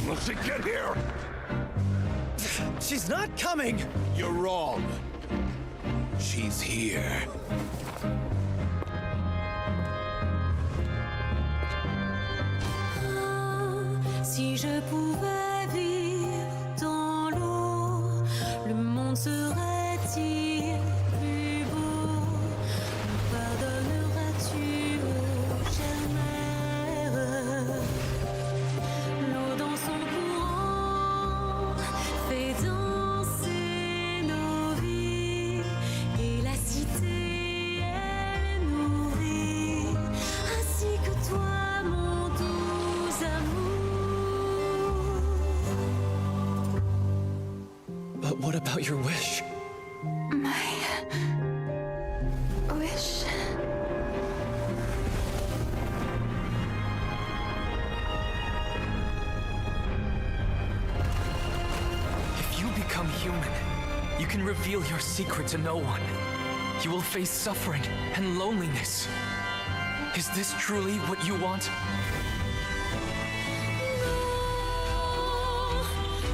Will she get here? She's not coming! You're wrong. She's here. Si je pouvais vivre dans l'eau, le monde serait-il plus beau? Me pardonneras-tu, ô chère mère? L'eau dans son courant fait danser nos vies, et la cité elle nourrit, ainsi que toi, mon doux amour. But what about your wish? My wish. If you become human, you can reveal your secret to no one. You will face suffering and loneliness. Is this truly what you want?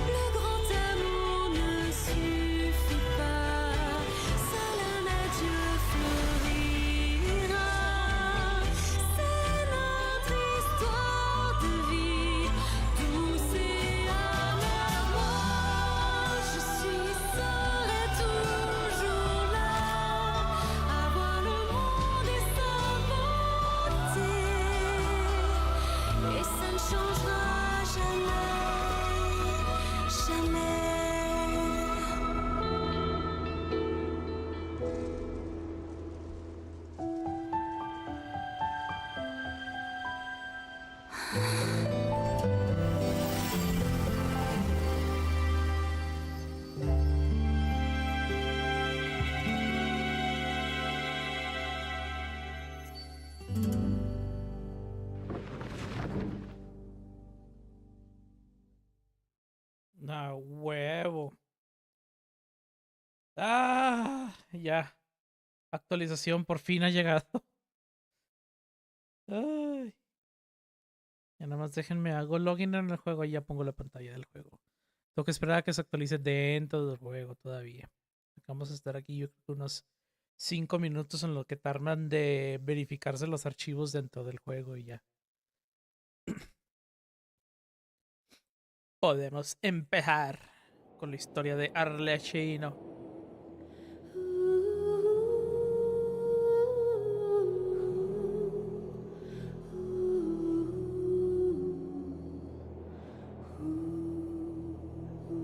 Le grand amour ne suffit pas, seul un adieu fleurira. C'est notre histoire de vie, douce et amère. Moi, je serai toujours là, à voir le monde et sa beauté, et ça ne changera jamais, jamais. A huevo. Ah, ya. Actualización por fin ha llegado. Ay. Ya nada más déjenme, hago login en el juego y ya pongo la pantalla del juego. Tengo que esperar a que se actualice dentro del juego todavía. Vamos a estar aquí yo creo que unos 5 minutos en lo que tardan de verificarse los archivos dentro del juego y ya. Podemos empezar con la historia de Arlecchino.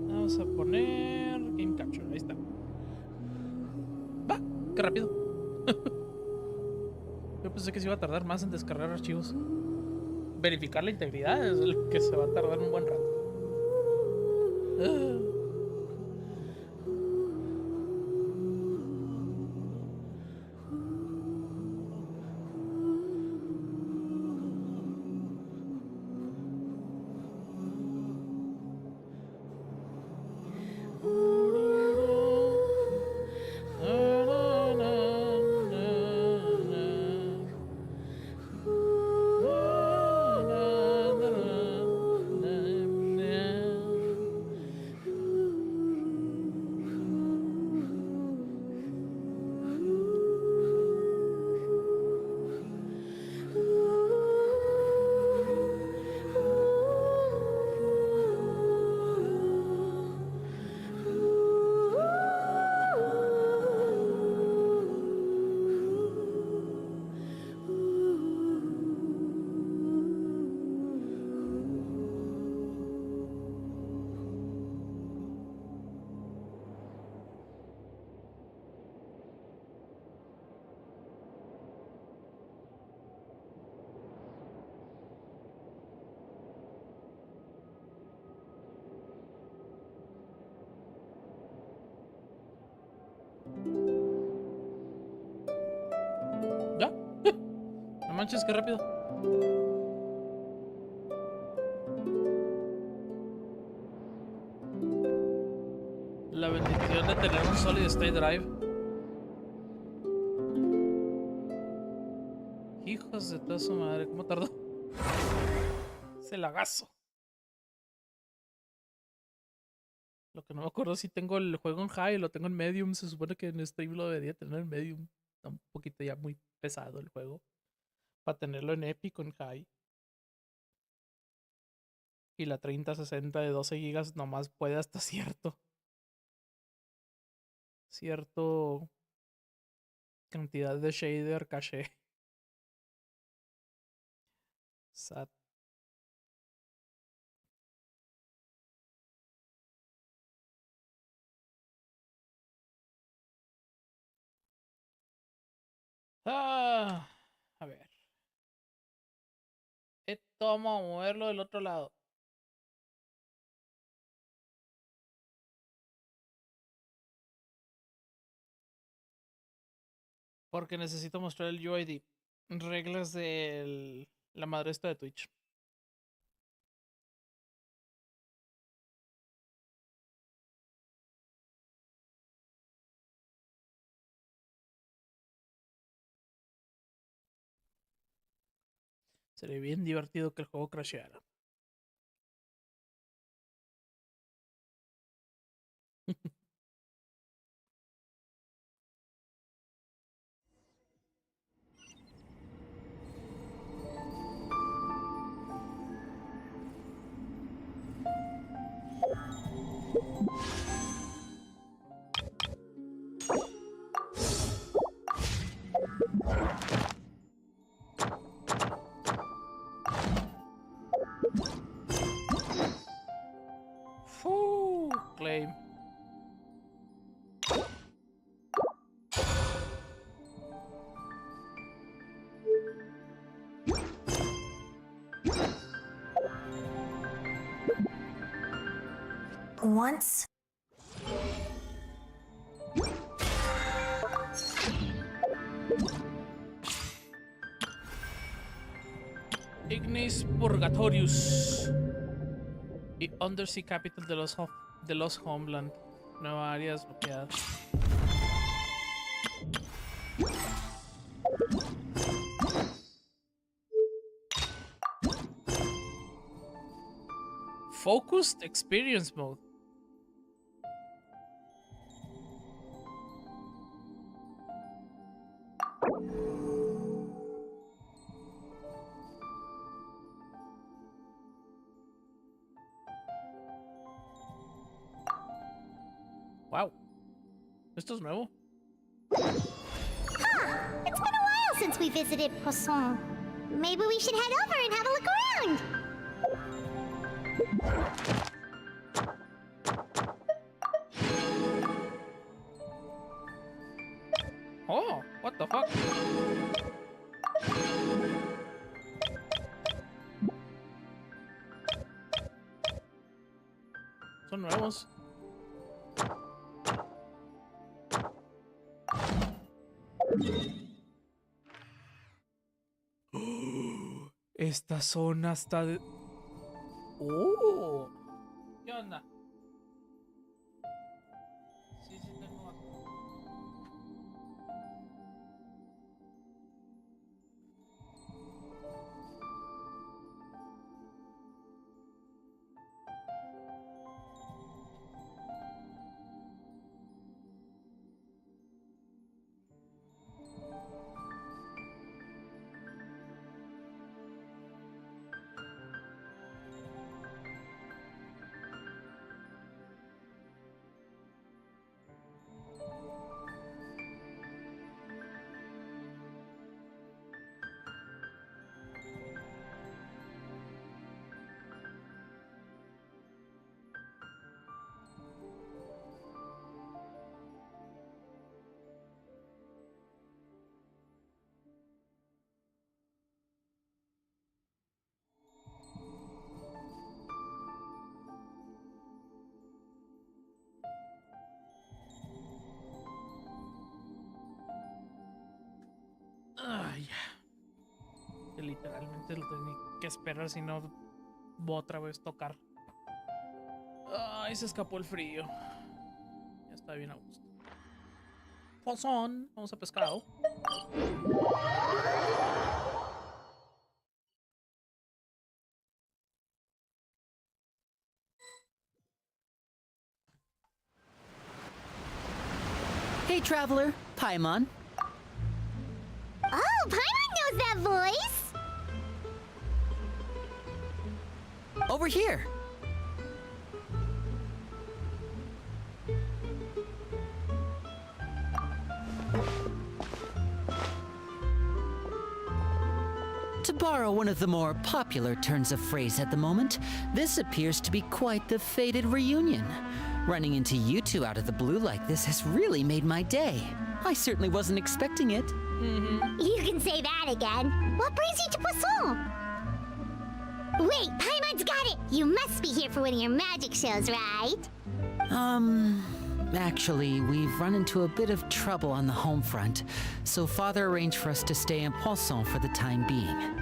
Vamos a poner Game Capture, ahí está. ¡Va! ¡Qué rápido! Yo pensé que se iba a tardar más en descargar archivos. Verificar la integridad es lo que se va a tardar un buen rato. ¿Ya? No manches, qué rápido. La bendición de tener un Solid State Drive. Hijos de toda su madre, ¿cómo tardó? Se lagazo. Lo que no me acuerdo si tengo el juego en high o lo tengo en medium. Se supone que en stream lo debería tener en medium. Está un poquito ya muy pesado el juego. Para tenerlo en epic o en high. Y la 3060 de 12 GB nomás puede hasta cierto cantidad de shader caché. Sad. A ver. Esto vamos a moverlo del otro lado. Porque necesito mostrar el UID. Reglas de la madre esta de Twitch. Sería bien divertido que el juego crasheara. Claim. Once. Ignis Purgatorius y Undersea Capital de los Homeland. Nueva área desbloqueada. Focused experience mode. Wow. Esto es nuevo. It's been a while since we visited Poisson. Maybe we should head over and have a look around. Oh, what the fuck? Son nuevos. Esta zona está de... ¡Oh! ¿Qué onda? Sí, tengo aquí. Ay, que literalmente lo tenía que esperar, si no voy otra vez tocar. Ay, se escapó el frío. Ya está bien a gusto. Pozón, vamos a pescado. Hey, traveler, Paimon. Oh, Paimon knows that voice! Over here. To borrow one of the more popular turns of phrase at the moment, this appears to be quite the fated reunion. Running into you two out of the blue like this has really made my day. I certainly wasn't expecting it. You can say that again. What brings you to Poisson? Wait, Paimon's got it! You must be here for one of your magic shows, right? Actually, we've run into a bit of trouble on the home front, so Father arranged for us to stay in Poisson for the time being.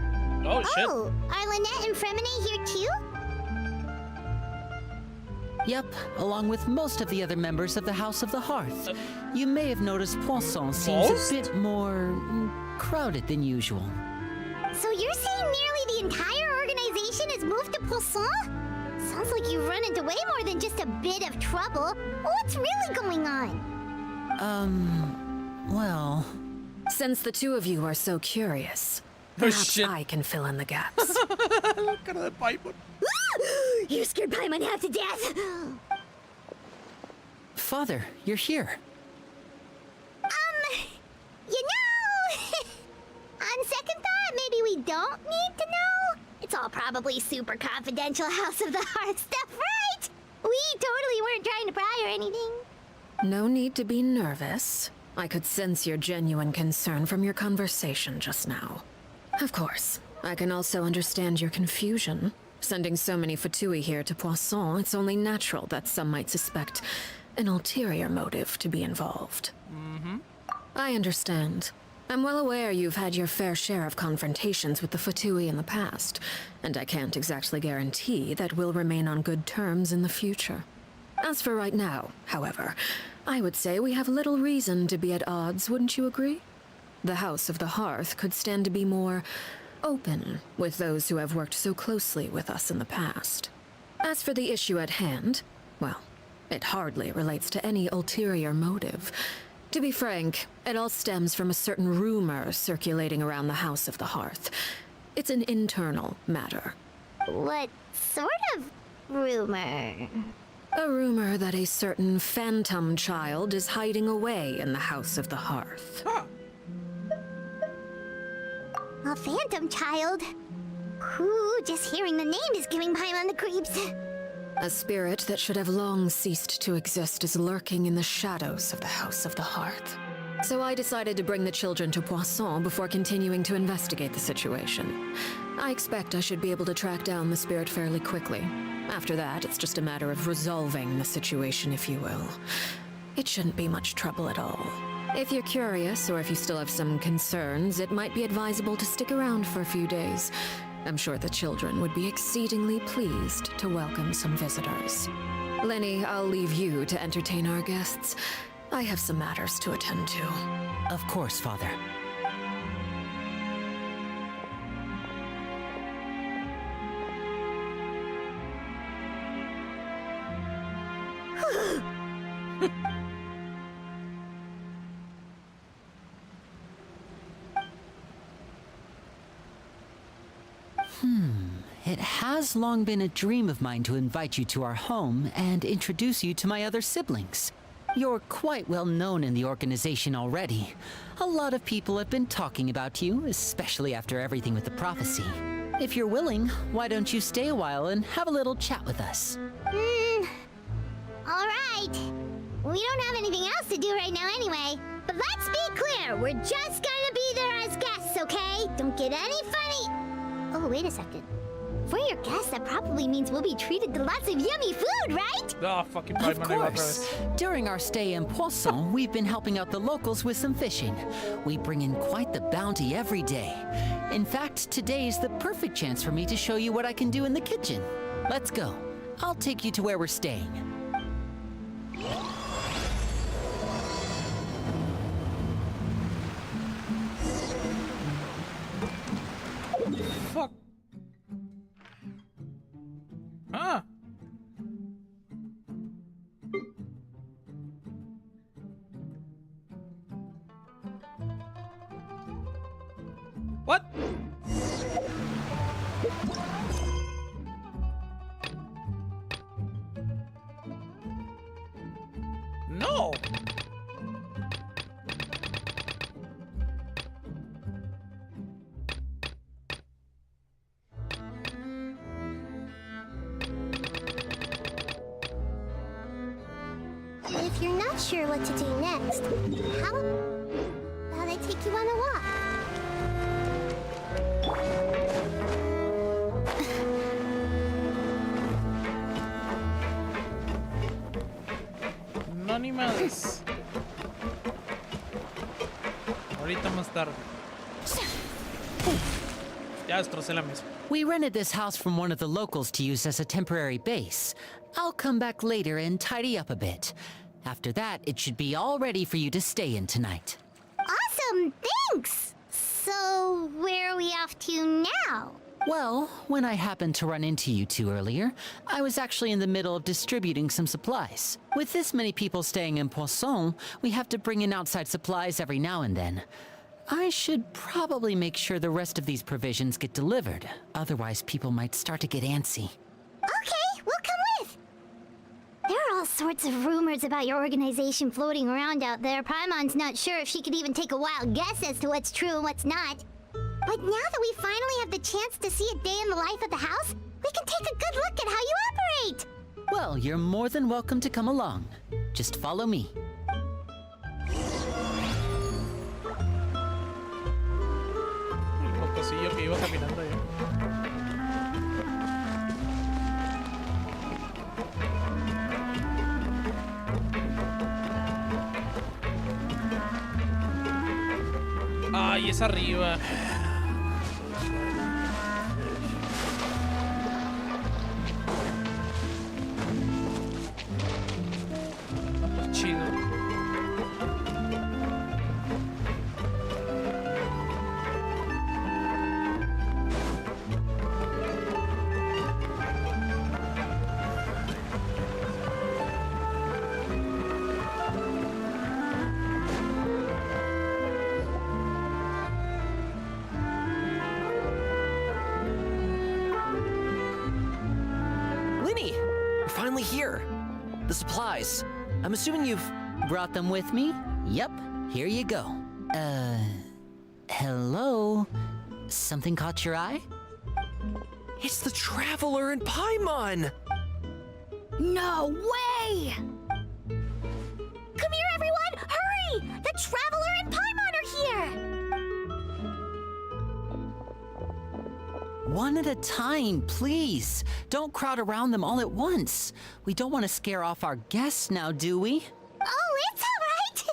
Oh, shit. Oh, are Lynette and Fremine here too? Yep, along with most of the other members of the House of the Hearth. You may have noticed Poisson seems Most? a bit more crowded than usual. So you're saying nearly the entire organization has moved to Poisson? Sounds like you've run into way more than just a bit of trouble. What's really going on? Well... Since the two of you are so curious, Oh, perhaps shit. I can fill in the gaps. Cara de Paimon. You scared Paimon half to death! Father, you're here. You know, on second thought, maybe we don't need to know. It's all probably super confidential House of the Hearth stuff, right? We totally weren't trying to pry or anything. No need to be nervous. I could sense your genuine concern from your conversation just now. Of course, I can also understand your confusion. Sending so many Fatui here to Poisson, it's only natural that some might suspect an ulterior motive to be involved. I understand. I'm well aware you've had your fair share of confrontations with the Fatui in the past, and I can't exactly guarantee that we'll remain on good terms in the future. As for right now, however, I would say we have little reason to be at odds, wouldn't you agree? The House of the Hearth could stand to be more open with those who have worked so closely with us in the past. As for the issue at hand, well, it hardly relates to any ulterior motive. To be frank, it all stems from a certain rumor circulating around the House of the Hearth. It's an internal matter. What sort of rumor? A rumor that a certain phantom child is hiding away in the House of the Hearth. A phantom child? Ooh, just hearing the name is giving Paimon the creeps. A spirit that should have long ceased to exist is lurking in the shadows of the House of the Hearth. So I decided to bring the children to Poisson before continuing to investigate the situation. I expect I should be able to track down the spirit fairly quickly. After that, it's just a matter of resolving the situation, if you will. It shouldn't be much trouble at all. If you're curious, or if you still have some concerns, it might be advisable to stick around for a few days. I'm sure the children would be exceedingly pleased to welcome some visitors. Lenny, I'll leave you to entertain our guests. I have some matters to attend to. Of course, Father. It has long been a dream of mine to invite you to our home and introduce you to my other siblings. You're quite well known in the organization already. A lot of people have been talking about you, especially after everything with the prophecy. If you're willing, why don't you stay a while and have a little chat with us? Alright. We don't have anything else to do right now anyway. But let's be clear, we're just gonna be there as guests, okay? Don't get any funny. Oh, wait a second. For your guests, that probably means we'll be treated to lots of yummy food, right? Oh, fucking Of Paimon, otra course. vez. During our stay in Poisson, we've been helping out the locals with some fishing. We bring in quite the bounty every day. In fact, today's the perfect chance for me to show you what I can do in the kitchen. Let's go. I'll take you to where we're staying. Fuck. Huh? What? No. If you're not sure what to do next, how about I take you on a walk? No ni más. Ahorita más tarde. Ya destrocé la mesa. We rented this house from one of the locals to use as a temporary base. I'll come back later and tidy up a bit. After that, it should be all ready for you to stay in tonight. Awesome, thanks! So, where are we off to now? Well, when I happened to run into you two earlier, I was actually in the middle of distributing some supplies. With this many people staying in Poisson, we have to bring in outside supplies every now and then. I should probably make sure the rest of these provisions get delivered. Otherwise, people might start to get antsy. Okay, we'll come with! There are all sorts of rumors about your organization floating around out there. Paimon's not sure if she could even take a wild guess as to what's true and what's not. But now that we finally have the chance to see a day in the life of the house, we can take a good look at how you operate! Well, you're more than welcome to come along. Just follow me. El mocosillo que iba caminando ahí. Ay, es arriba. Ah, pues chido. finally here. The supplies. I'm assuming you've... Brought them with me? Yep, here you go. Hello? Something caught your eye? It's the Traveler and Paimon! No way! Come here, everyone! Hurry! The Traveler and Paimon are here! One at a time, please. Don't crowd around them all at once. We don't want to scare off our guests now, do we? Oh, it's all right!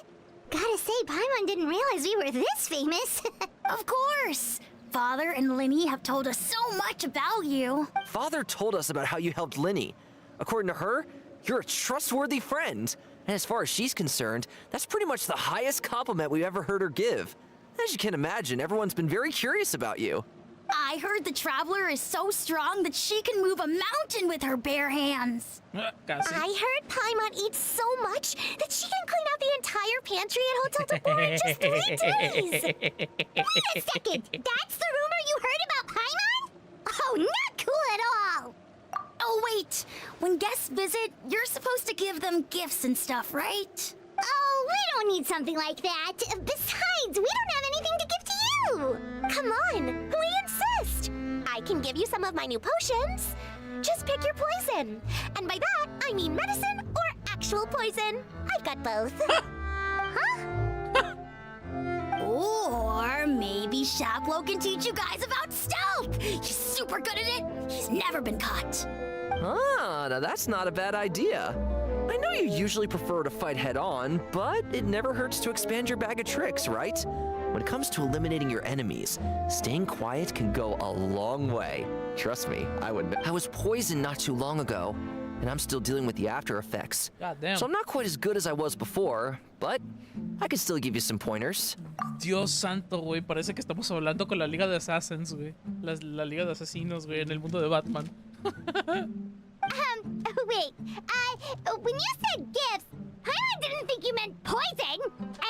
Gotta say, Paimon didn't realize we were this famous. Of course! Father and Linny have told us so much about you. Father told us about how you helped Linny. According to her, you're a trustworthy friend. And as far as she's concerned, that's pretty much the highest compliment we've ever heard her give. As you can imagine, everyone's been very curious about you. I heard the Traveler is so strong that she can move a mountain with her bare hands. Casi. I heard Paimon eats so much that she can clean out the entire pantry at Hotel Tabor in just 3 days. Wait a second, that's the rumor you heard about Paimon? Oh, not cool at all. Oh, wait, when guests visit, you're supposed to give them gifts and stuff, right? Oh, we don't need something like that. Besides, we don't have anything to give to you. Come on, we insist. I can give you some of my new potions. Just pick your poison. And by that, I mean medicine or actual poison. I've got both. Huh? Or maybe Shaplo can teach you guys about stealth. He's super good at it. He's never been caught. Ah, now that's not a bad idea. I know you usually prefer to fight head-on, but it never hurts to expand your bag of tricks, right? When it comes to eliminating your enemies, staying quiet can go a long way. Trust me, I was poisoned not too long ago, and I'm still dealing with the after effects. God damn. So I'm not quite as good as I was before, but I can still give you some pointers. Dios santo, güey. Parece que estamos hablando con la Liga de Assassins, güey. La Liga de Asesinos, güey, en el mundo de Batman. Wait, when you said gifts, I didn't think you meant poison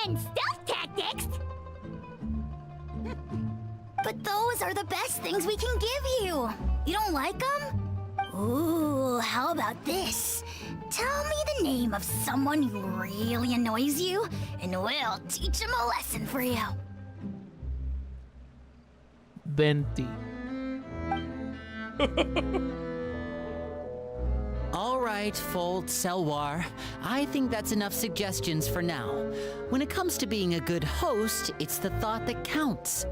and stealth tactics. But those are the best things we can give you. You don't like them? Ooh, how about this? Tell me the name of someone who really annoys you, and we'll teach him a lesson for you. Venti. All right, Fold, Selwar. I think that's enough suggestions for now. When it comes to being a good host, it's the thought that counts.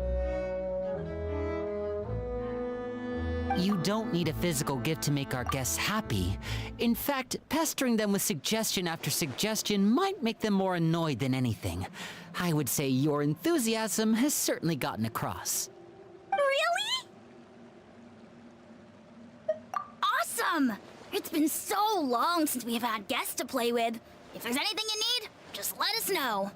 You don't need a physical gift to make our guests happy. In fact, pestering them with suggestion after suggestion might make them more annoyed than anything. I would say your enthusiasm has certainly gotten across. Really? Awesome! It's been so long since we've had guests to play with. If there's anything you need, just let us know.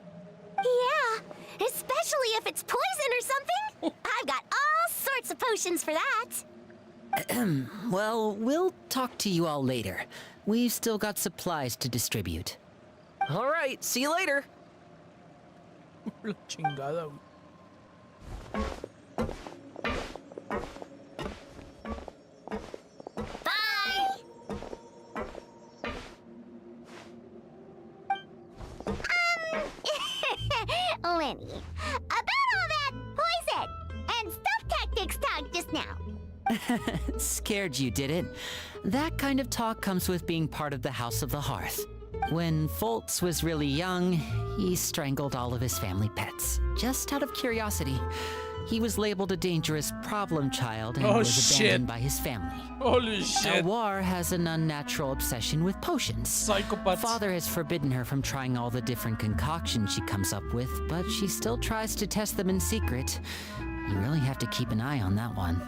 Yeah, especially if it's poison or something. I've got all sorts of potions for that. Well, we'll talk to you all later. We've still got supplies to distribute. All right, see you later. La chingada, güey. Bye! Lenny, about all that poison and stealth tactics talk just now. Scared you, did it? That kind of talk comes with being part of the House of the Hearth. When Foltz was really young, he strangled all of his family pets, just out of curiosity. He was labeled a dangerous problem child and was abandoned by his family. Holy shit. Elwar has an unnatural obsession with potions. Psychopaths. Father has forbidden her from trying all the different concoctions she comes up with, but she still tries to test them in secret. You really have to keep an eye on that one.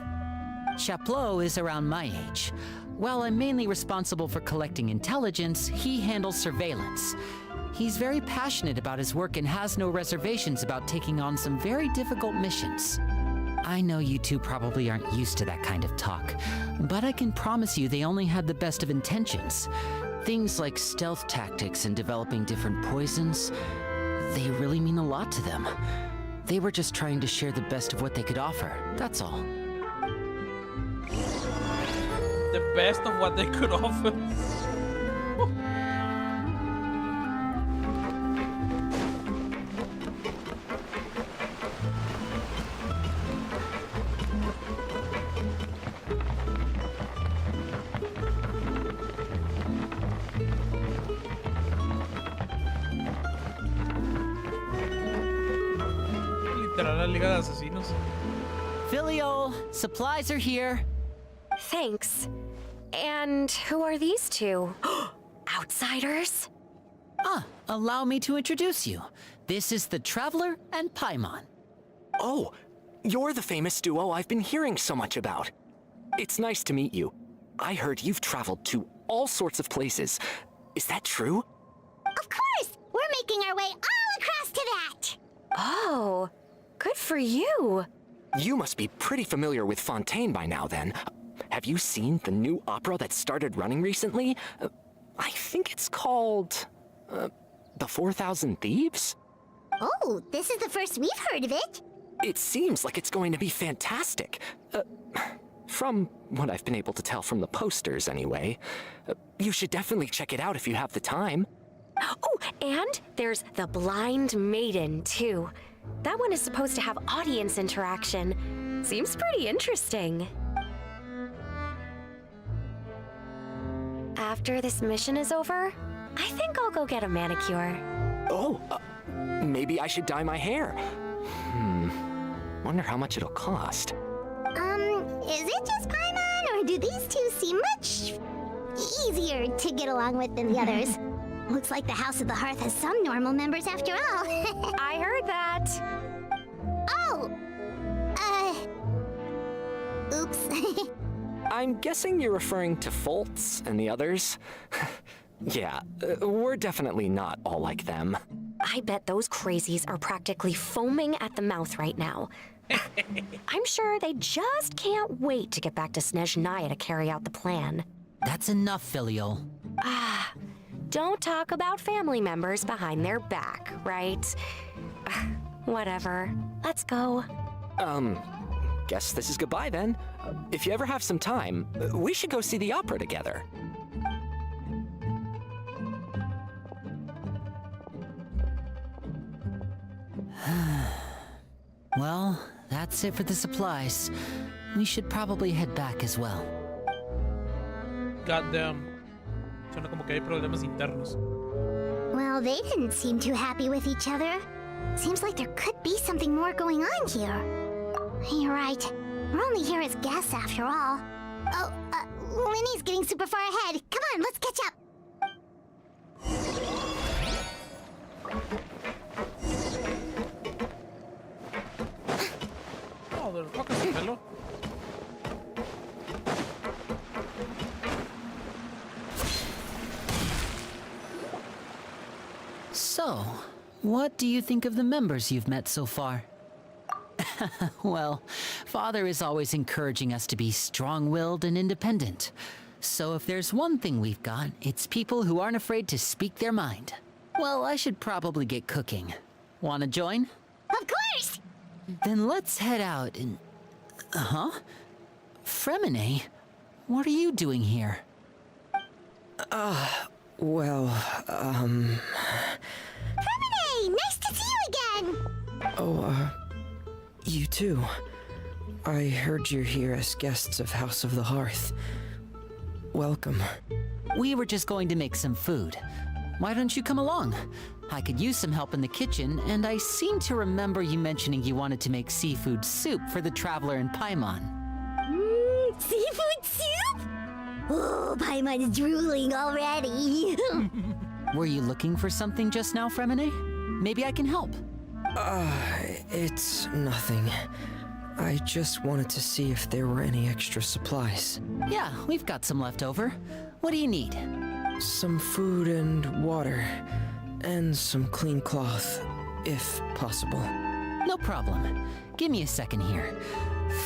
Chaplot is around my age. While I'm mainly responsible for collecting intelligence, he handles surveillance. He's very passionate about his work and has no reservations about taking on some very difficult missions. I know you two probably aren't used to that kind of talk, but I can promise you they only had the best of intentions. Things like stealth tactics and developing different poisons, they really mean a lot to them. They were just trying to share the best of what they could offer, that's all. The best of what they could offer. literal la Liga de Asesinos. Filial, supplies are here. Thanks. And who are these two? Outsiders? Allow me to introduce you. This is the Traveler and Paimon. Oh, you're the famous duo I've been hearing so much about. It's nice to meet you. I heard you've traveled to all sorts of places. Is that true? Of course! We're making our way all across to that! Oh, good for you. You must be pretty familiar with Fontaine by now, then. Have you seen the new opera that started running recently? I think it's called... The 4,000 Thieves? Oh, this is the first we've heard of it. It seems like it's going to be fantastic. From what I've been able to tell from the posters, anyway. You should definitely check it out if you have the time. Oh, and there's The Blind Maiden, too. That one is supposed to have audience interaction. Seems pretty interesting. After this mission is over, I think I'll go get a manicure. Oh, maybe I should dye my hair. Wonder how much it'll cost. Is it just Paimon, or do these two seem much easier to get along with than the others? Looks like the House of the Hearth has some normal members after all. I heard that. Oh! Oops. I'm guessing you're referring to Foltz and the others. Yeah, we're definitely not all like them. I bet those crazies are practically foaming at the mouth right now. I'm sure they just can't wait to get back to Snezhnaya to carry out the plan. That's enough, Filial. Don't talk about family members behind their back, right? Whatever. Let's go. Guess this is goodbye then. If you ever have some time, we should go see the opera together. Well, that's it for the supplies. We should probably head back as well. Goddamn. Suena como que hay problemas internos. Well, they didn't seem too happy with each other. Seems like there could be something more going on here. You're right. We're only here as guests after all. Oh, Winnie's getting super far ahead. Come on, let's catch up. Oh, the fuck is the fellow? So, what do you think of the members you've met so far? Well, Father is always encouraging us to be strong-willed and independent. So if there's one thing we've got, it's people who aren't afraid to speak their mind. Well, I should probably get cooking. Wanna join? Of course! Then let's head out and... Fremine? What are you doing here? Well, Fremine! Nice to see you again! You too. I heard you're here as guests of House of the Hearth. Welcome. We were just going to make some food. Why don't you come along? I could use some help in the kitchen, and I seem to remember you mentioning you wanted to make seafood soup for the Traveler and Paimon. Seafood soup? Oh, Paimon's drooling already. Were you looking for something just now, Fremine? Maybe I can help. It's nothing. I just wanted to see if there were any extra supplies. Yeah, we've got some left over. What do you need? Some food and water. And some clean cloth, if possible. No problem. Give me a second here.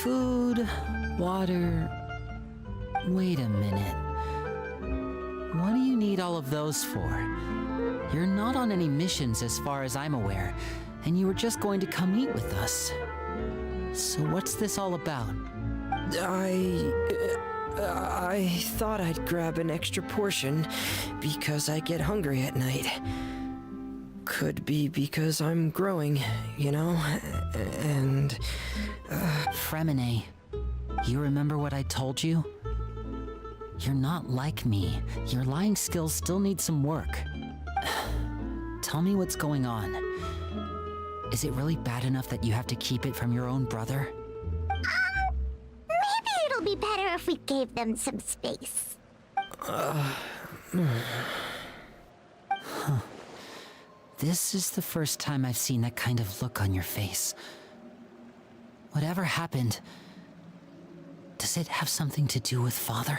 Food, water... Wait a minute. What do you need all of those for? You're not on any missions as far as I'm aware, and you were just going to come eat with us. So what's this all about? I thought I'd grab an extra portion because I get hungry at night. Could be because I'm growing, you know, and... Fremine, you remember what I told you? You're not like me. Your lying skills still need some work. Tell me what's going on. Is it really bad enough that you have to keep it from your own brother? Maybe it'll be better if we gave them some space. This is the first time I've seen that kind of look on your face. Whatever happened, does it have something to do with Father?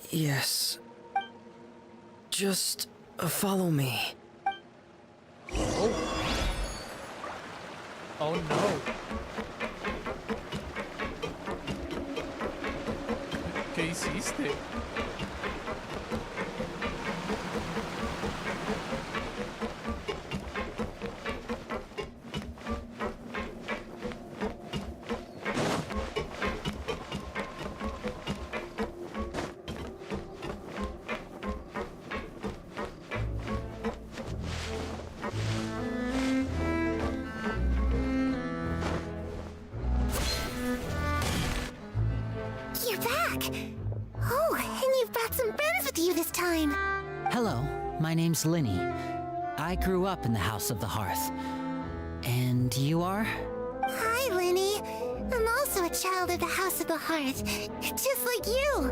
Yes. Just follow me. Oh no. ¿Qué hiciste? You're back! Oh, and you've brought some friends with you this time. Hello, my name's Linny. I grew up in the House of the Hearth. And you are? Hi, Linny. I'm also a child of the House of the Hearth, just like you.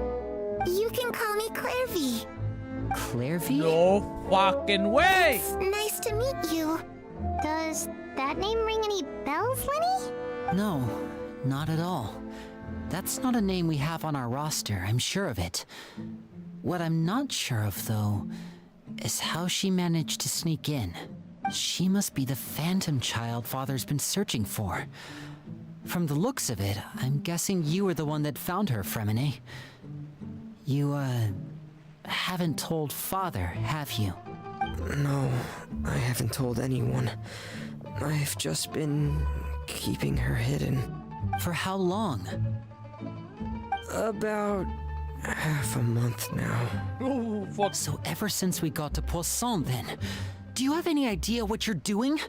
You can call me Clairvy. Clairvy? No fucking way! It's nice to meet you. Does that name ring any bells, Linny? No, not at all. That's not a name we have on our roster, I'm sure of it. What I'm not sure of, though, is how she managed to sneak in. She must be the phantom child Father's been searching for. From the looks of it, I'm guessing you were the one that found her, Fremine. You, haven't told Father, have you? No, I haven't told anyone. I've just been keeping her hidden. For how long? About half a month now. Oh, fuck. So ever since we got to Poisson, then? Do you have any idea what you're doing?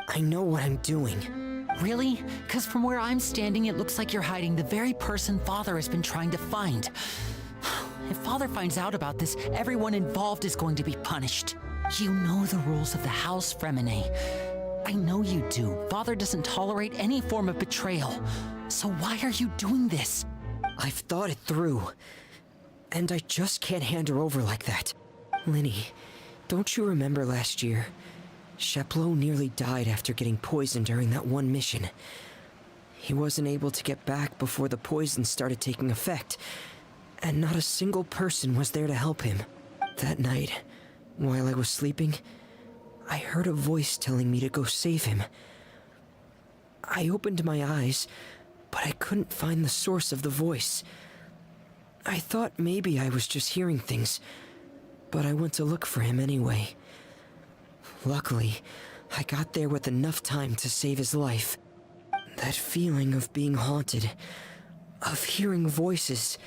I know what I'm doing. Really? Because from where I'm standing, it looks like you're hiding the very person Father has been trying to find. If Father finds out about this, everyone involved is going to be punished. You know the rules of the house, Fremine. I know you do. Father doesn't tolerate any form of betrayal. So why are you doing this? I've thought it through. And I just can't hand her over like that. Linny, don't you remember last year? Sheplo nearly died after getting poisoned during that one mission. He wasn't able to get back before the poison started taking effect, and not a single person was there to help him. That night, while I was sleeping, I heard a voice telling me to go save him. I opened my eyes, but I couldn't find the source of the voice. I thought maybe I was just hearing things, but I went to look for him anyway. Luckily, I got there with enough time to save his life. That feeling of being haunted, of hearing voices,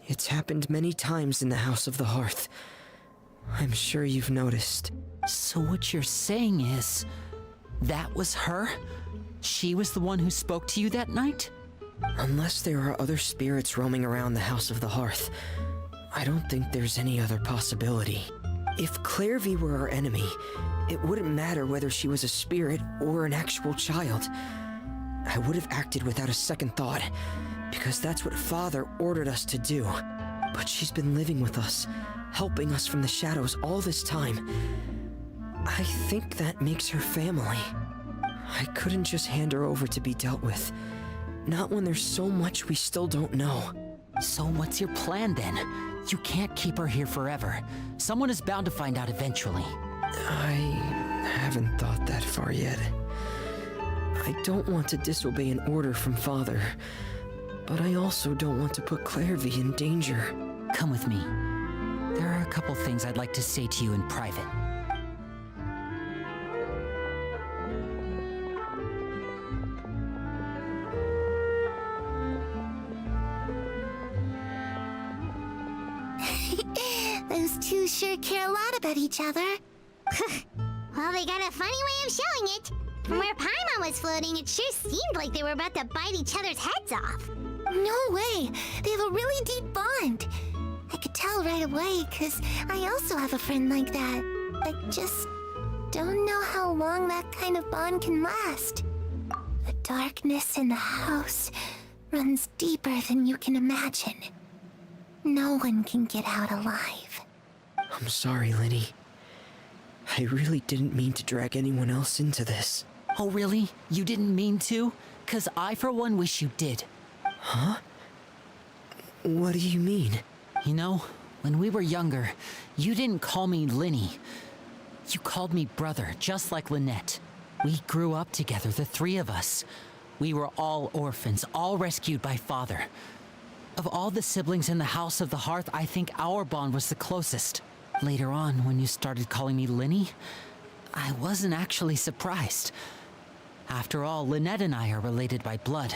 it's happened many times in the House of the Hearth. I'm sure you've noticed. So what you're saying is, that was her? She was the one who spoke to you that night? Unless there are other spirits roaming around the House of the Hearth, I don't think there's any other possibility. If Clairvy were our enemy, it wouldn't matter whether she was a spirit or an actual child. I would have acted without a second thought, because that's what Father ordered us to do. But she's been living with us, helping us from the shadows all this time. I think that makes her family. I couldn't just hand her over to be dealt with. Not when there's so much we still don't know. So what's your plan then? You can't keep her here forever. Someone is bound to find out eventually. I haven't thought that far yet. I don't want to disobey an order from Father, but I also don't want to put Clairvy in danger. Come with me. There are a couple things I'd like to say to you in private. Those two sure care a lot about each other. Well, they got a funny way of showing it. From where Paimon was floating, it sure seemed like they were about to bite each other's heads off. No way! They have a really deep bond. I could tell right away, because I also have a friend like that. I just don't know how long that kind of bond can last. The darkness in the house runs deeper than you can imagine. No one can get out alive. I'm sorry, Linny. I really didn't mean to drag anyone else into this. Oh, really? You didn't mean to? 'Cause I, for one, wish you did. Huh? What do you mean? You know, when we were younger, you didn't call me Linny. You called me brother, just like Lynette. We grew up together, the three of us. We were all orphans, all rescued by father. Of all the siblings in the House of the Hearth, I think our bond was the closest. Later on, when you started calling me Linny, I wasn't actually surprised. After all, Lynette and I are related by blood.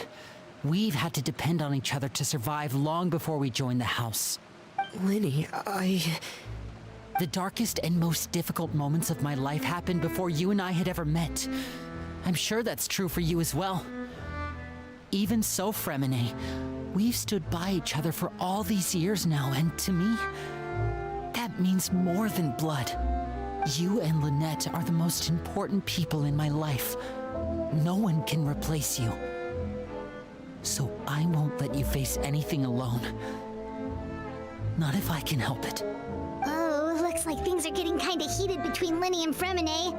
We've had to depend on each other to survive long before we joined the house. Linny, The darkest and most difficult moments of my life happened before you and I had ever met. I'm sure that's true for you as well. Even so, Fremine, we've stood by each other for all these years now, and to me, that means more than blood. You and Lynette are the most important people in my life. No one can replace you. So I won't let you face anything alone. Not if I can help it. Oh, looks like things are getting kinda heated between Linny and Fremine.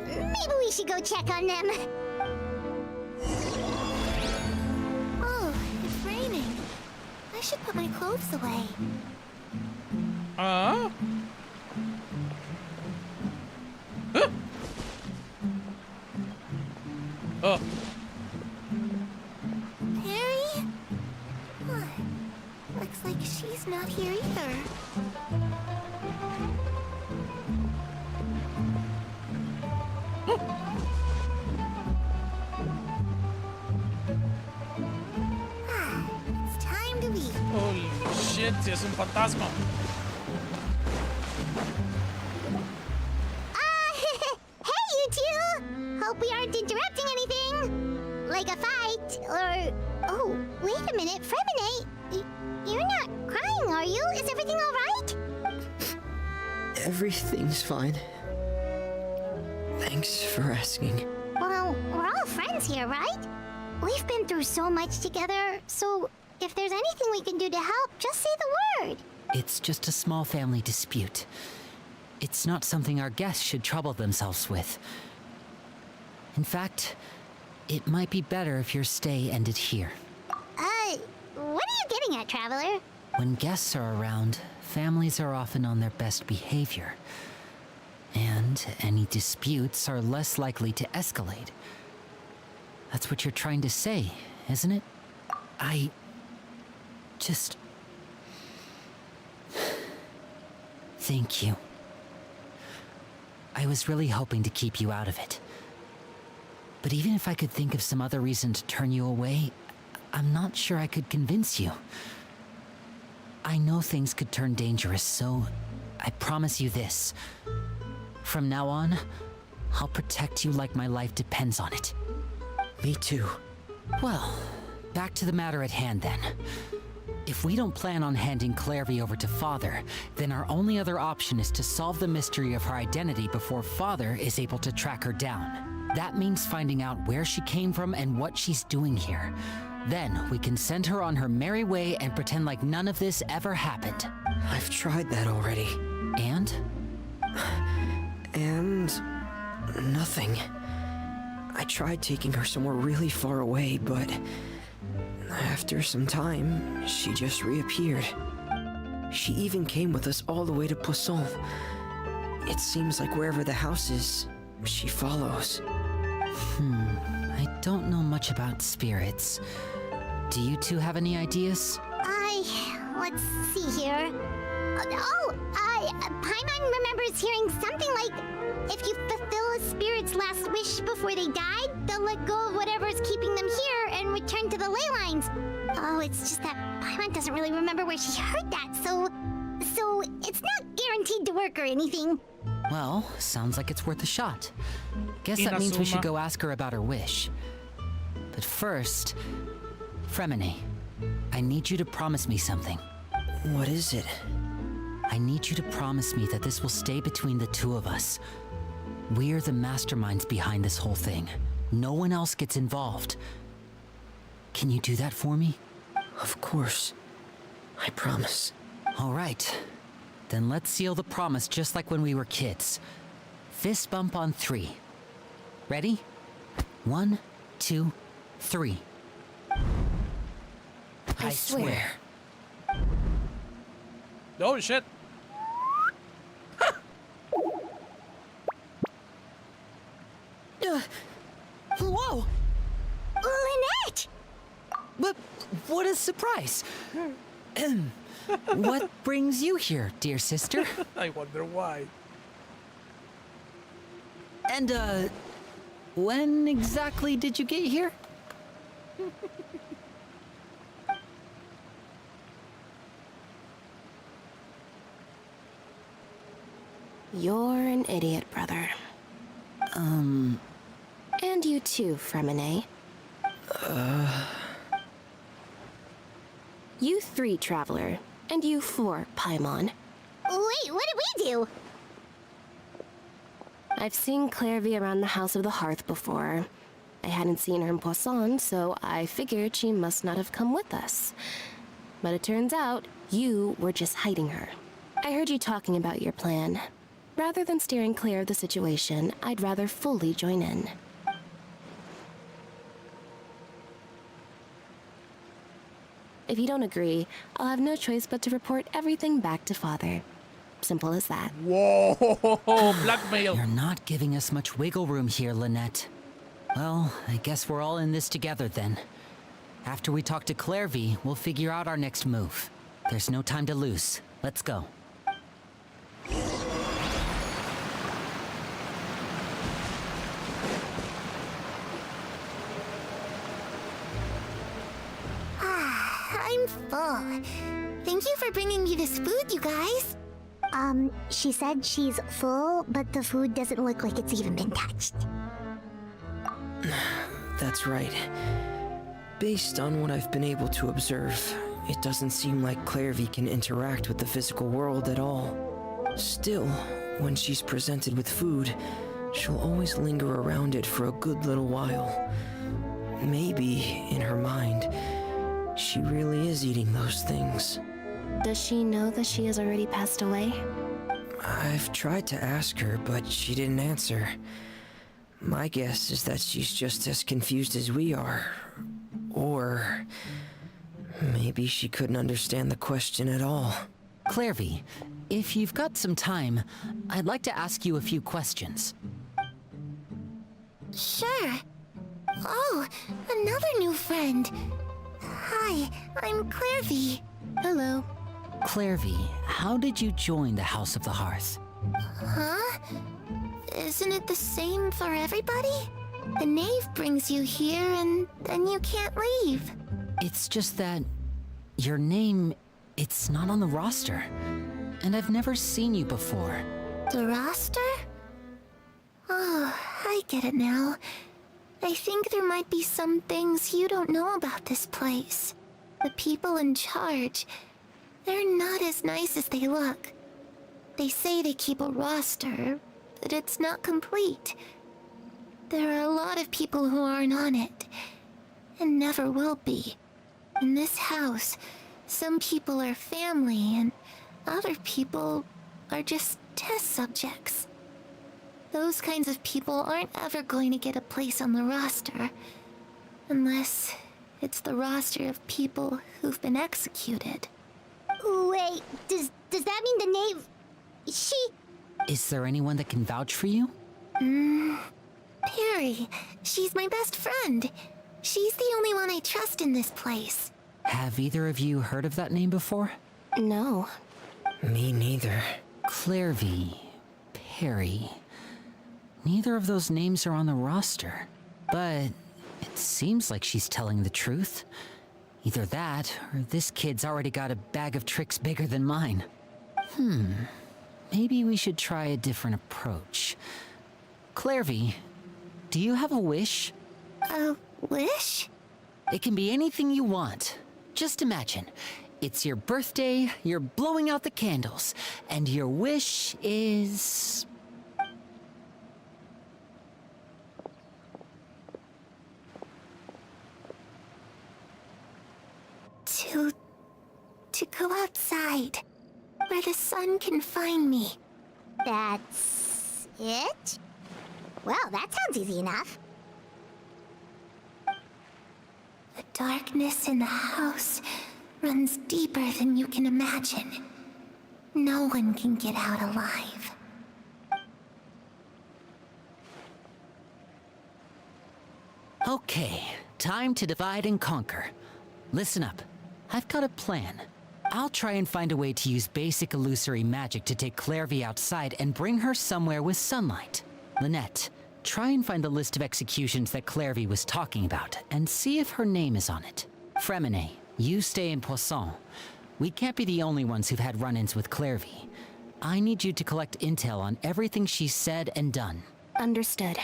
Maybe we should go check on them. Oh, it's raining. I should put my clothes away. Huh? Oh. Harry? What? Looks like she's not here either. It's time to leave. Holy shit, si es un fantasma. Hey, you two! Hope we aren't interrupting anything. Like a fight, or... Oh, wait a minute, Fremine. You're not crying, are you? Is everything all right? everything's fine. Thanks for asking. Well, we're all friends here, right? We've been through so much together, so if there's anything we can do to help, just say the word. It's just a small family dispute. It's not something our guests should trouble themselves with. In fact, it might be better if your stay ended here. What are you getting at, Traveler? When guests are around, families are often on their best behavior. And any disputes are less likely to escalate. That's what you're trying to say, isn't it? I just... Thank you. I was really hoping to keep you out of it. But even if I could think of some other reason to turn you away, I'm not sure I could convince you. I know things could turn dangerous, so I promise you this. From now on, I'll protect you like my life depends on it. Me too. Well, back to the matter at hand then. If we don't plan on handing Clairvy over to Father, then our only other option is to solve the mystery of her identity before Father is able to track her down. That means finding out where she came from and what she's doing here. Then we can send her on her merry way and pretend like none of this ever happened. I've tried that already. And? And... nothing. I tried taking her somewhere really far away, but... after some time, she just reappeared. She even came with us all the way to Poisson. It seems like wherever the house is, she follows. I don't know much about spirits. Do you two have any ideas? Let's see here. Paimon remembers hearing something like, if you fulfill a spirit's last wish before they died, they'll let go of whatever's keeping them here and return to the ley lines. Oh, it's just that Paimon doesn't really remember where she heard that, so it's not guaranteed to work or anything. Well, sounds like it's worth a shot. Guess that means we should go ask her about her wish. But first, Fremine, I need you to promise me something. What is it? I need you to promise me that this will stay between the two of us. We're the masterminds behind this whole thing. No one else gets involved. Can you do that for me? Of course. I promise. All right. Then let's seal the promise just like when we were kids. Fist bump on 3. Ready? 1, 2, 3. I swear. Oh shit. Whoa! Lynette! But what a surprise! What brings you here, dear sister? I wonder why. And, when exactly did you get here? You're an idiot, brother. And you too, Fremine. You 3, Traveler. And you 4, Paimon. Wait, what did we do? I've seen Clairvy around the House of the Hearth before. I hadn't seen her in Poisson, so I figured she must not have come with us. But it turns out, you were just hiding her. I heard you talking about your plan. Rather than steering clear of the situation, I'd rather fully join in. If you don't agree, I'll have no choice but to report everything back to Father. Simple as that. Whoa, blackmail. You're not giving us much wiggle room here, Lynette. Well, I guess we're all in this together then. After we talk to Clairvy, we'll figure out our next move. There's no time to lose. Let's go. I'm full. Thank you for bringing me this food, you guys. She said she's full, but the food doesn't look like it's even been touched. That's right. Based on what I've been able to observe, it doesn't seem like Clairvy can interact with the physical world at all. Still, when she's presented with food, she'll always linger around it for a good little while. Maybe, in her mind, she really is eating those things. Does she know that she has already passed away? I've tried to ask her, but she didn't answer. My guess is that she's just as confused as we are. Or maybe she couldn't understand the question at all. Clairvy, if you've got some time, I'd like to ask you a few questions. Sure. Oh, another new friend. Hi, I'm Clairvy. Hello. Clairvy, how did you join the House of the Hearth? Huh? Isn't it the same for everybody? The knave brings you here and then you can't leave. It's just that your name, it's not on the roster. And I've never seen you before. The roster? Oh, I get it now. I think there might be some things you don't know about this place. The people in charge, they're not as nice as they look. They say they keep a roster, but it's not complete. There are a lot of people who aren't on it, and never will be. In this house, some people are family, and other people are just test subjects. Those kinds of people aren't ever going to get a place on the roster, unless it's the roster of people who've been executed. Wait, does that mean the knave... she... Is there anyone that can vouch for you? Perry. She's my best friend. She's the only one I trust in this place. Have either of you heard of that name before? No. Me neither. Clairvy, Perry. Neither of those names are on the roster. But it seems like she's telling the truth. Either that, or this kid's already got a bag of tricks bigger than mine. Maybe we should try a different approach. Clairvy, do you have a wish? A wish? It can be anything you want. Just imagine. It's your birthday, you're blowing out the candles, and your wish is... to go outside, where the sun can find me. That's it? Well, that sounds easy enough. The darkness in the house runs deeper than you can imagine. No one can get out alive. Okay, time to divide and conquer. Listen up. I've got a plan. I'll try and find a way to use basic illusory magic to take Clairvy outside and bring her somewhere with sunlight. Lynette, try and find the list of executions that Clairvy was talking about and see if her name is on it. Fremine, you stay in Poisson. We can't be the only ones who've had run-ins with Clairvy. I need you to collect intel on everything she's said and done. Understood.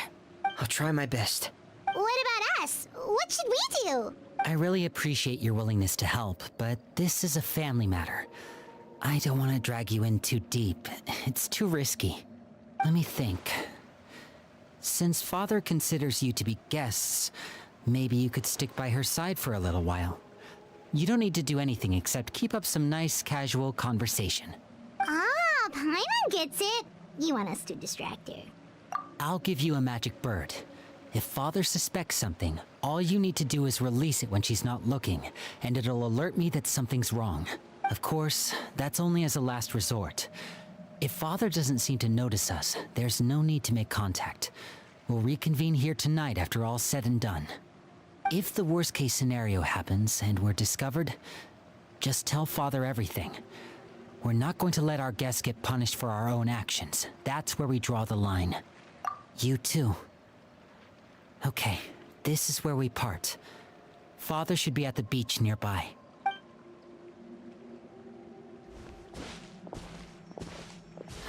I'll try my best. What about us? What should we do? I really appreciate your willingness to help, but this is a family matter. I don't want to drag you in too deep. It's too risky. Let me think. Since Father considers you to be guests, maybe you could stick by her side for a little while. You don't need to do anything except keep up some nice, casual conversation. Ah, Paimon gets it. You want us to distract her. I'll give you a magic bird. If Father suspects something, all you need to do is release it when she's not looking, and it'll alert me that something's wrong. Of course, that's only as a last resort. If Father doesn't seem to notice us, there's no need to make contact. We'll reconvene here tonight after all's said and done. If the worst-case scenario happens and we're discovered, just tell Father everything. We're not going to let our guests get punished for our own actions. That's where we draw the line. You too. Okay, this is where we part. Father should be at the beach nearby.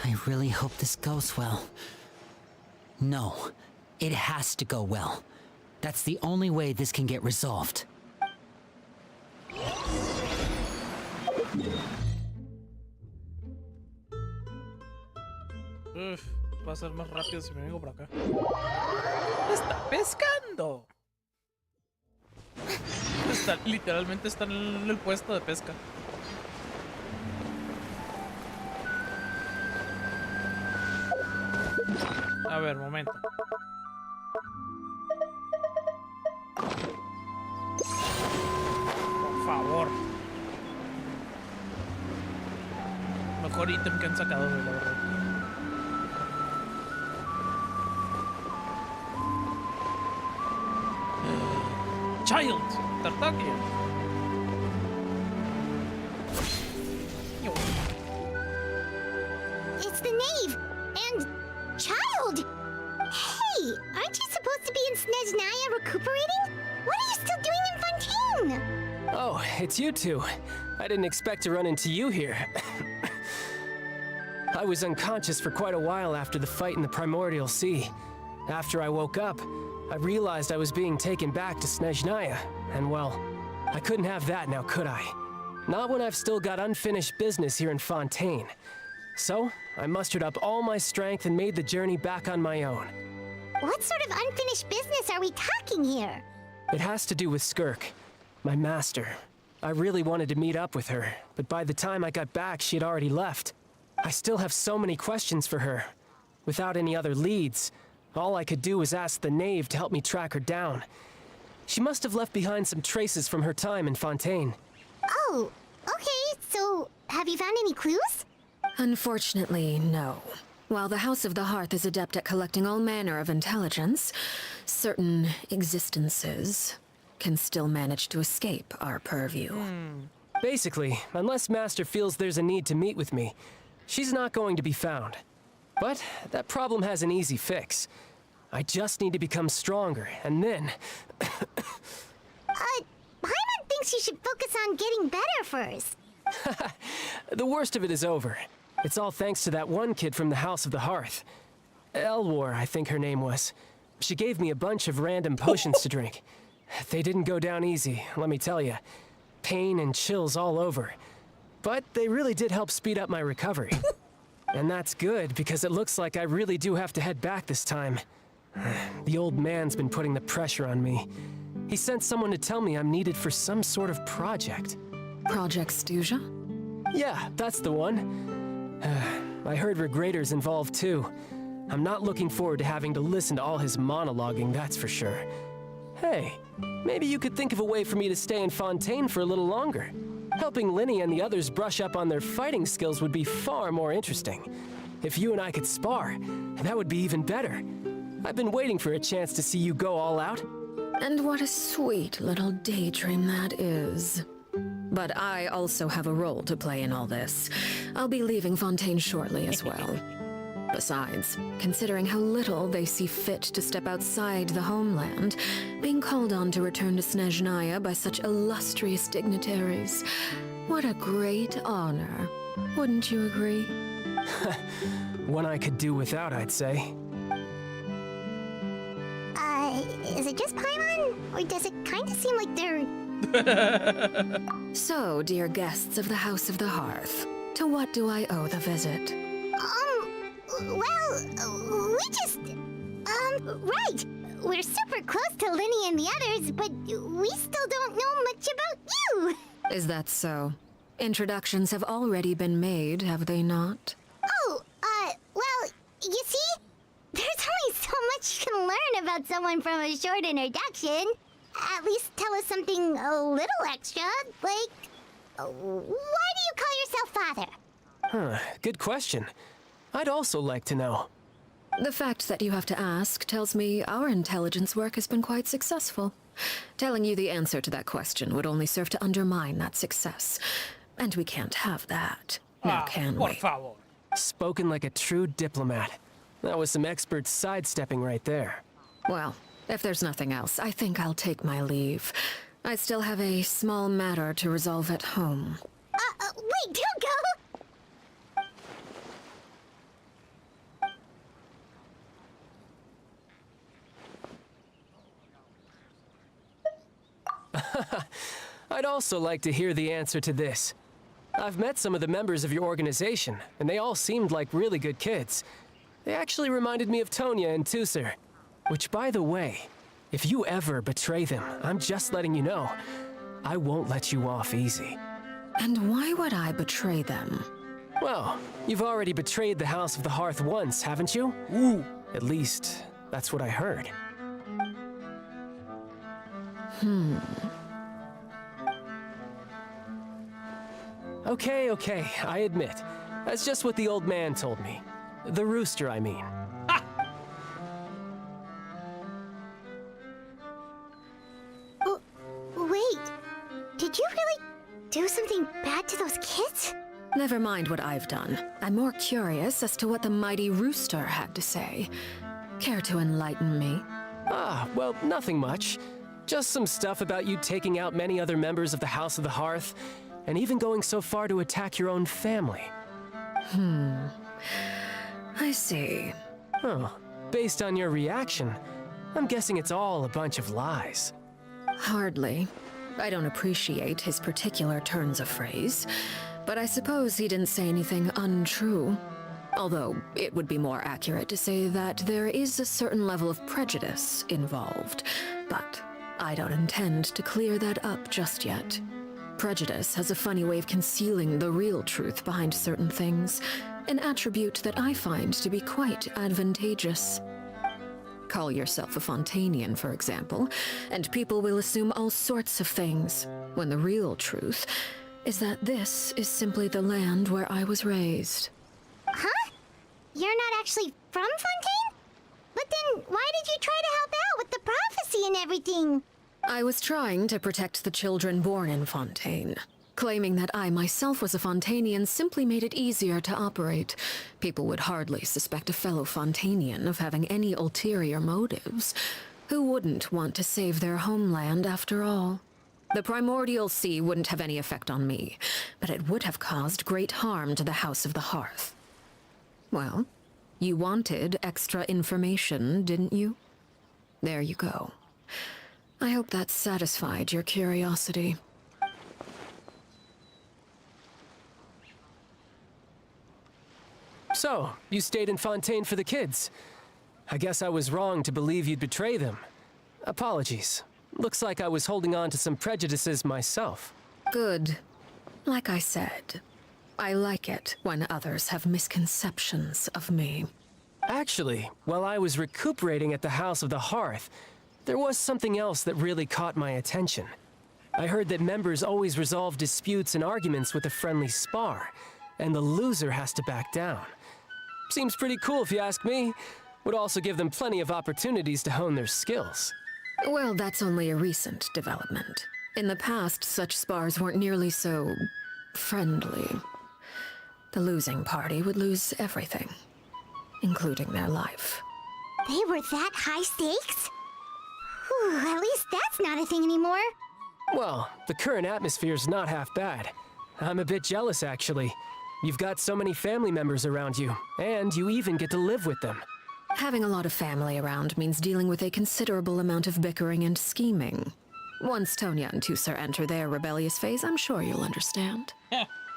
I really hope this goes well. No, it has to go well. That's the only way this can get resolved. Uf, va a ser más rápido si me vengo por acá. ¡Está pescando! Literalmente está en el puesto de pesca. A ver, momento. Por favor. Mejor ítem que han sacado, la verdad. Child! Tartaglia! It's the knave! And... Child! Hey! Aren't you supposed to be in Snezhnaya recuperating? What are you still doing in Fontaine? Oh, it's you two. I didn't expect to run into you here. I was unconscious for quite a while after the fight in the Primordial Sea. After I woke up, I realized I was being taken back to Snezhnaya, and well, I couldn't have that now, could I? Not when I've still got unfinished business here in Fontaine. So, I mustered up all my strength and made the journey back on my own. What sort of unfinished business are we talking here? It has to do with Skirk, my master. I really wanted to meet up with her, but by the time I got back, she had already left. I still have so many questions for her. Without any other leads, all I could do was ask the knave to help me track her down. She must have left behind some traces from her time in Fontaine. Oh, okay, so have you found any clues? Unfortunately, no. While the House of the Hearth is adept at collecting all manner of intelligence, certain existences can still manage to escape our purview. Basically, unless Master feels there's a need to meet with me, she's not going to be found. But that problem has an easy fix. I just need to become stronger, and then... Paimon thinks you should focus on getting better first. The worst of it is over. It's all thanks to that one kid from the House of the Hearth. Elwar, I think her name was. She gave me a bunch of random potions to drink. They didn't go down easy, let me tell you. Pain and chills all over. But they really did help speed up my recovery. And that's good, because it looks like I really do have to head back this time. The old man's been putting the pressure on me. He sent someone to tell me I'm needed for some sort of project. Project Stuja? Yeah, that's the one. I heard Regrator's involved too. I'm not looking forward to having to listen to all his monologuing, that's for sure. Hey, maybe you could think of a way for me to stay in Fontaine for a little longer. Helping Linny and the others brush up on their fighting skills would be far more interesting. If you and I could spar, that would be even better. I've been waiting for a chance to see you go all out. And what a sweet little daydream that is. But I also have a role to play in all this. I'll be leaving Fontaine shortly as well. Besides, considering how little they see fit to step outside the homeland, being called on to return to Snezhnaya by such illustrious dignitaries, what a great honor. Wouldn't you agree? One I could do without, I'd say. Is it just Paimon? Or does it kind of seem like they're... So, dear guests of the House of the Hearth, to what do I owe the visit? Well, we just... right. We're super close to Linny and the others, but we still don't know much about you. Is that so? Introductions have already been made, have they not? Oh, well, you see, there's only so much you can learn about someone from a short introduction. At least tell us something a little extra, like, why do you call yourself father? Huh, good question. I'd also like to know. The fact that you have to ask tells me our intelligence work has been quite successful. Telling you the answer to that question would only serve to undermine that success. And we can't have that. Now can Por we? favor. Spoken like a true diplomat. That was some expert sidestepping right there. Well, if there's nothing else, I think I'll take my leave. I still have a small matter to resolve at home. Wait, don't go! I'd also like to hear the answer to this. I've met some of the members of your organization, and they all seemed like really good kids. They actually reminded me of Tonya and Tusser. Which, by the way, if you ever betray them, I'm just letting you know, I won't let you off easy. And why would I betray them? Well, you've already betrayed the House of the Hearth once, haven't you? Ooh. At least, that's what I heard. Okay, I admit. That's just what the old man told me. The rooster, I mean. Wait, did you really do something bad to those kids? Never mind what I've done. I'm more curious as to what the mighty rooster had to say. Care to enlighten me? Well, nothing much. Just some stuff about you taking out many other members of the House of the Hearth, and even going so far to attack your own family. I see. Oh, based on your reaction, I'm guessing it's all a bunch of lies. Hardly. I don't appreciate his particular turns of phrase, but I suppose he didn't say anything untrue. Although, it would be more accurate to say that there is a certain level of prejudice involved, but I don't intend to clear that up just yet. Prejudice has a funny way of concealing the real truth behind certain things, an attribute that I find to be quite advantageous. Call yourself a Fontainian, for example, and people will assume all sorts of things, when the real truth is that this is simply the land where I was raised. Huh? You're not actually from Fontaine? But then why did you try to help out with the prophecy and everything? I was trying to protect the children born in Fontaine. Claiming that I myself was a Fontainian simply made it easier to operate. People would hardly suspect a fellow Fontainian of having any ulterior motives. Who wouldn't want to save their homeland after all? The primordial sea wouldn't have any effect on me, but it would have caused great harm to the House of the Hearth. Well, you wanted extra information, didn't you? There you go. I hope that satisfied your curiosity. So, you stayed in Fontaine for the kids. I guess I was wrong to believe you'd betray them. Apologies. Looks like I was holding on to some prejudices myself. Good. Like I said, I like it when others have misconceptions of me. Actually, while I was recuperating at the House of the Hearth, there was something else that really caught my attention. I heard that members always resolve disputes and arguments with a friendly spar, and the loser has to back down. Seems pretty cool if you ask me. Would also give them plenty of opportunities to hone their skills. Well, that's only a recent development. In the past, such spars weren't nearly so friendly. The losing party would lose everything, including their life. They were that high stakes? Whew, at least that's not a thing anymore. Well, the current atmosphere's not half bad. I'm a bit jealous, actually. You've got so many family members around you, and you even get to live with them. Having a lot of family around means dealing with a considerable amount of bickering and scheming. Once Tonya and Tusser enter their rebellious phase, I'm sure you'll understand.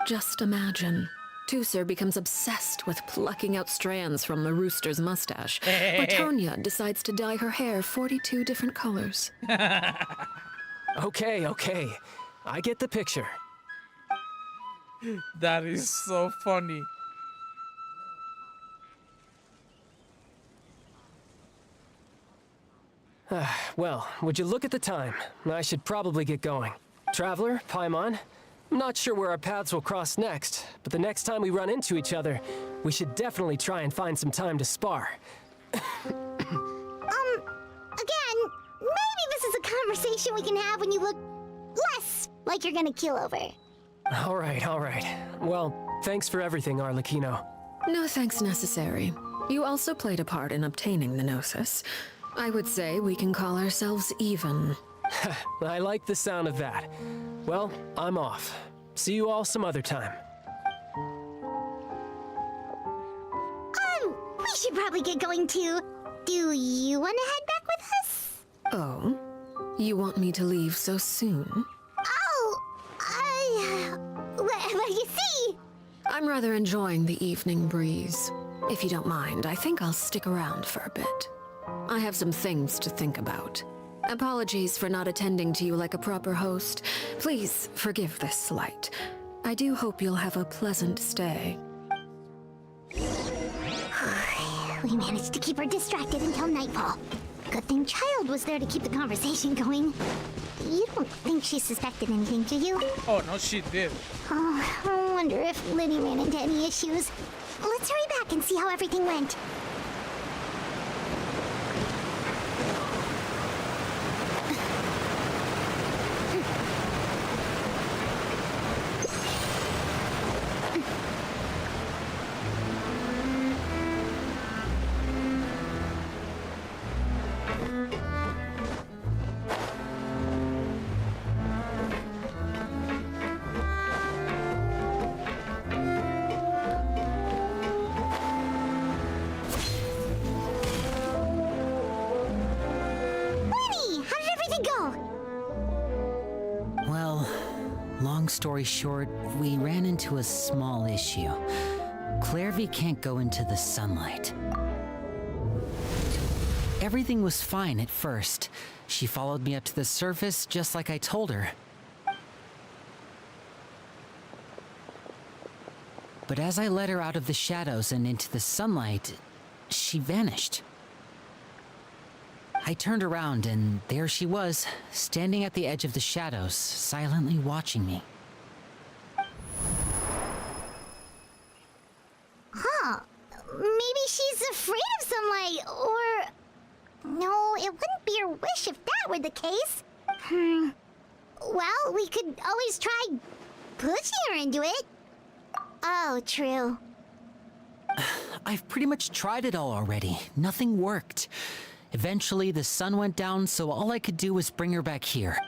Just imagine. Tusser becomes obsessed with plucking out strands from the rooster's mustache, or Tonya decides to dye her hair 42 different colors. Okay. I get the picture. That is so funny. Well, would you look at the time? I should probably get going. Traveler, Paimon, I'm not sure where our paths will cross next, but the next time we run into each other, we should definitely try and find some time to spar. Again, maybe this is a conversation we can have when you look less like you're gonna keel over. All right. Well, thanks for everything, Arlecchino. No thanks necessary. You also played a part in obtaining the Gnosis. I would say we can call ourselves even. I like the sound of that. Well, I'm off. See you all some other time. We should probably get going too. Do you want to head back with us? Oh? You want me to leave so soon? Well, you see... I'm rather enjoying the evening breeze. If you don't mind, I think I'll stick around for a bit. I have some things to think about. Apologies for not attending to you like a proper host. Please forgive this slight. I do hope you'll have a pleasant stay. We managed to keep her distracted until nightfall. Good thing Child was there to keep the conversation going. You don't think she suspected anything, do you? Oh, no, she did. Oh, I wonder if Liddy ran into any issues. Let's hurry back and see how everything went. Long story short, we ran into a small issue. Clairvy can't go into the sunlight. Everything was fine at first. She followed me up to the surface just like I told her. But as I led her out of the shadows and into the sunlight, she vanished. I turned around and there she was, standing at the edge of the shadows, silently watching me. Huh. Maybe she's afraid of sunlight, or... No, it wouldn't be her wish if that were the case. Well, we could always try pushing her into it. Oh, true. I've pretty much tried it all already. Nothing worked. Eventually, the sun went down, so all I could do was bring her back here.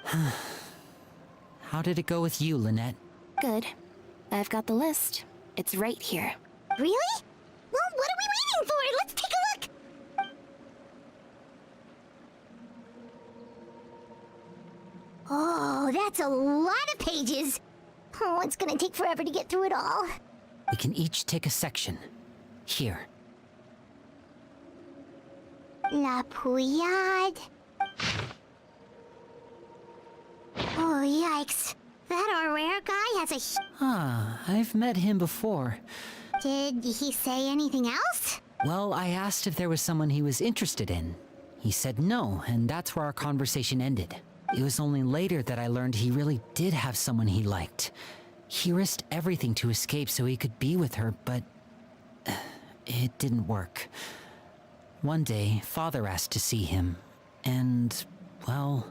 How did it go with you, Lynette? Good. I've got the list. It's right here. Really? Well, what are we waiting for? Let's take a look! Oh, that's a lot of pages. Oh, it's gonna take forever to get through it all. We can each take a section. Here. La Pouillade. Oh, yikes. That Aurora guy has a... Ah, I've met him before. Did he say anything else? Well, I asked if there was someone he was interested in. He said no, and that's where our conversation ended. It was only later that I learned he really did have someone he liked. He risked everything to escape so he could be with her, but it didn't work. One day, Father asked to see him, and, well,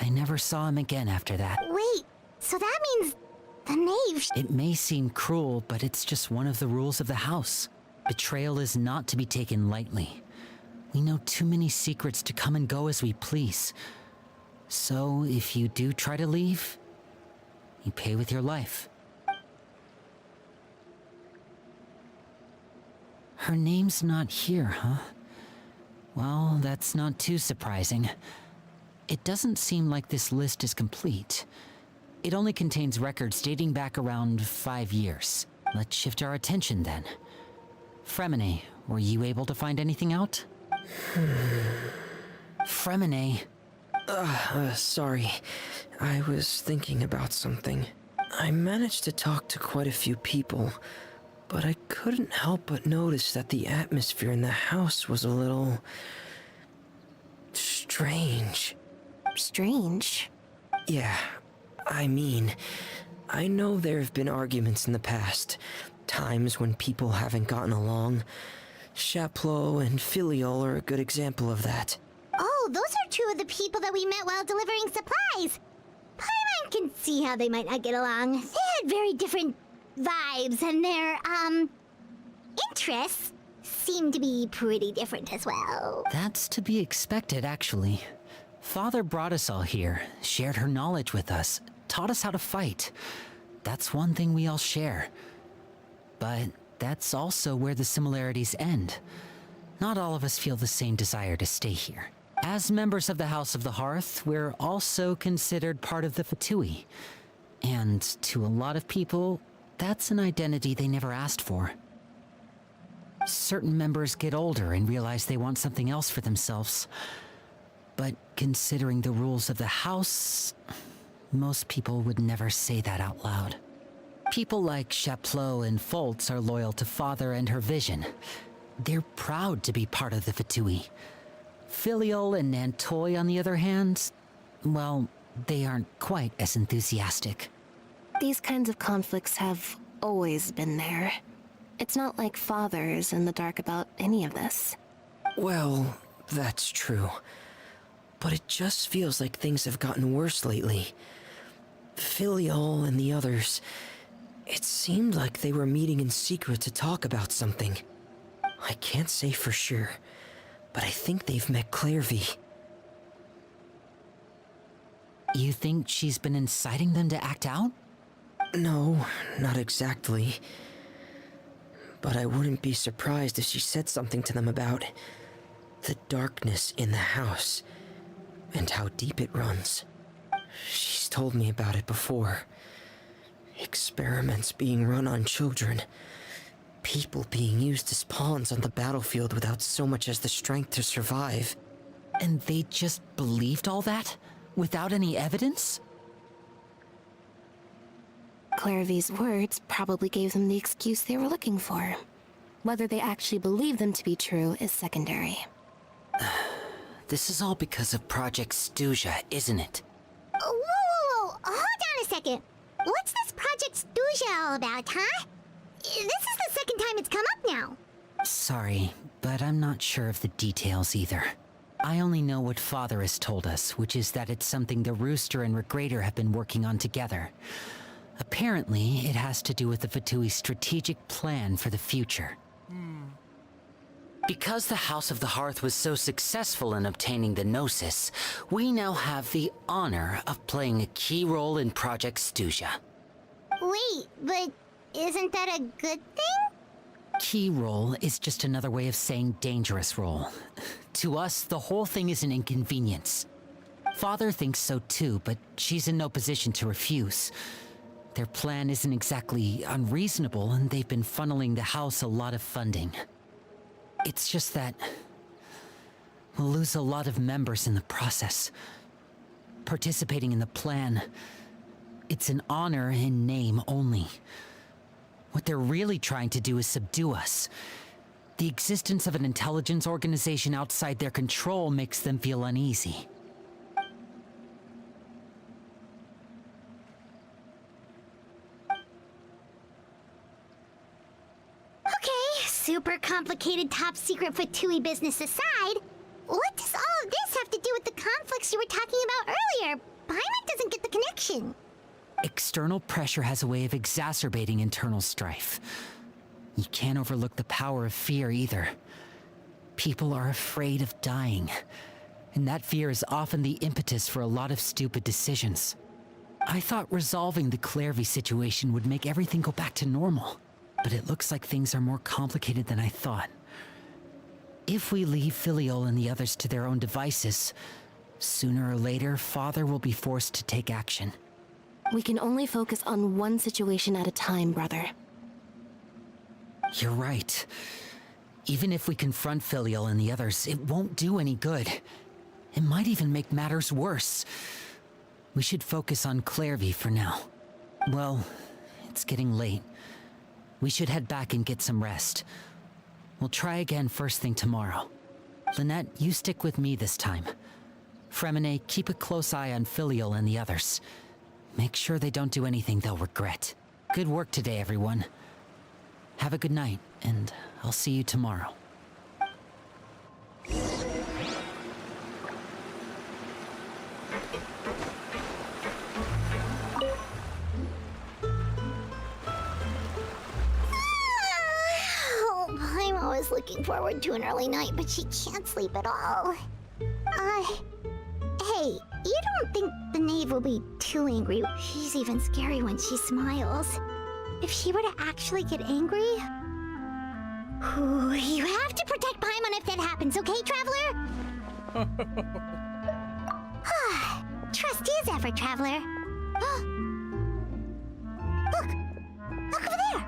I never saw him again after that. Wait, so that means the knave... It may seem cruel, but it's just one of the rules of the house. Betrayal is not to be taken lightly. We know too many secrets to come and go as we please. So, if you do try to leave, you pay with your life. Her name's not here, huh? Well, that's not too surprising. It doesn't seem like this list is complete. It only contains records dating back around 5 years. Let's shift our attention then. Fremine, were you able to find anything out? Fremine. Sorry. I was thinking about something. I managed to talk to quite a few people, but I couldn't help but notice that the atmosphere in the house was a little... strange. Strange. Yeah, I mean, I know there have been arguments in the past, times when people haven't gotten along. Chaplot and Filiol are a good example of that. Oh, those are two of the people that we met while delivering supplies. Paimon can see how they might not get along. They had very different vibes, and their, interests seem to be pretty different as well. That's to be expected, actually. Father brought us all here, shared her knowledge with us, taught us how to fight. That's one thing we all share. But that's also where the similarities end. Not all of us feel the same desire to stay here. As members of the House of the Hearth, we're also considered part of the Fatui. And to a lot of people, that's an identity they never asked for. Certain members get older and realize they want something else for themselves. But considering the rules of the house, most people would never say that out loud. People like Chaplot and Foltz are loyal to Father and her vision. They're proud to be part of the Fatui. Filiol and Nantoy, on the other hand, well, they aren't quite as enthusiastic. These kinds of conflicts have always been there. It's not like Father is in the dark about any of this. Well, that's true. But it just feels like things have gotten worse lately. Filiol and the others, it seemed like they were meeting in secret to talk about something. I can't say for sure, but I think they've met Clairvy. You think she's been inciting them to act out? No, not exactly. But I wouldn't be surprised if she said something to them about the darkness in the house and how deep it runs. She's told me about it before. Experiments being run on children. People being used as pawns on the battlefield without so much as the strength to survive. And they just believed all that? Without any evidence? Clairvy's words probably gave them the excuse they were looking for. Whether they actually believe them to be true is secondary. This is all because of Project Stuja, isn't it? Whoa, hold on a second. What's this Project Stuja all about, huh? This is the second time it's come up now. Sorry, but I'm not sure of the details either. I only know what Father has told us, which is that it's something the Rooster and Regrader have been working on together. Apparently, it has to do with the Fatui's strategic plan for the future. Because the House of the Hearth was so successful in obtaining the Gnosis, we now have the honor of playing a key role in Project Stuja. Wait, but isn't that a good thing? Key role is just another way of saying dangerous role. To us, the whole thing is an inconvenience. Father thinks so too, but she's in no position to refuse. Their plan isn't exactly unreasonable, and they've been funneling the house a lot of funding. It's just that we'll lose a lot of members in the process. Participating in the plan It's an honor in name only. What they're really trying to do is subdue us. The existence of an intelligence organization outside their control makes them feel uneasy. Okay, super complicated top secret Fatui business aside, what does all of this have to do with the conflicts you were talking about earlier? Paimon doesn't get the connection. External pressure has a way of exacerbating internal strife. You can't overlook the power of fear either. People are afraid of dying, and that fear is often the impetus for a lot of stupid decisions. I thought resolving the Clairvy situation would make everything go back to normal, but it looks like things are more complicated than I thought. If we leave Filiol and the others to their own devices, sooner or later, Father will be forced to take action. We can only focus on one situation at a time, brother. You're right. Even if we confront Filial and the others, it won't do any good. It might even make matters worse. We should focus on Clairvy for now. Well, it's getting late. We should head back and get some rest. We'll try again first thing tomorrow. Lynette, you stick with me this time. Fremine, keep a close eye on Filial and the others. Make sure they don't do anything they'll regret. Good work today, everyone. Have a good night, and I'll see you tomorrow. Oh, I'm always looking forward to an early night, but she can't sleep at all. Hey, you don't think the knave will be too angry? She's even scary when she smiles. If she were to actually get angry... Ooh, you have to protect Paimon if that happens, okay, Traveler? Trust is effort, Traveler. Look! Look over there!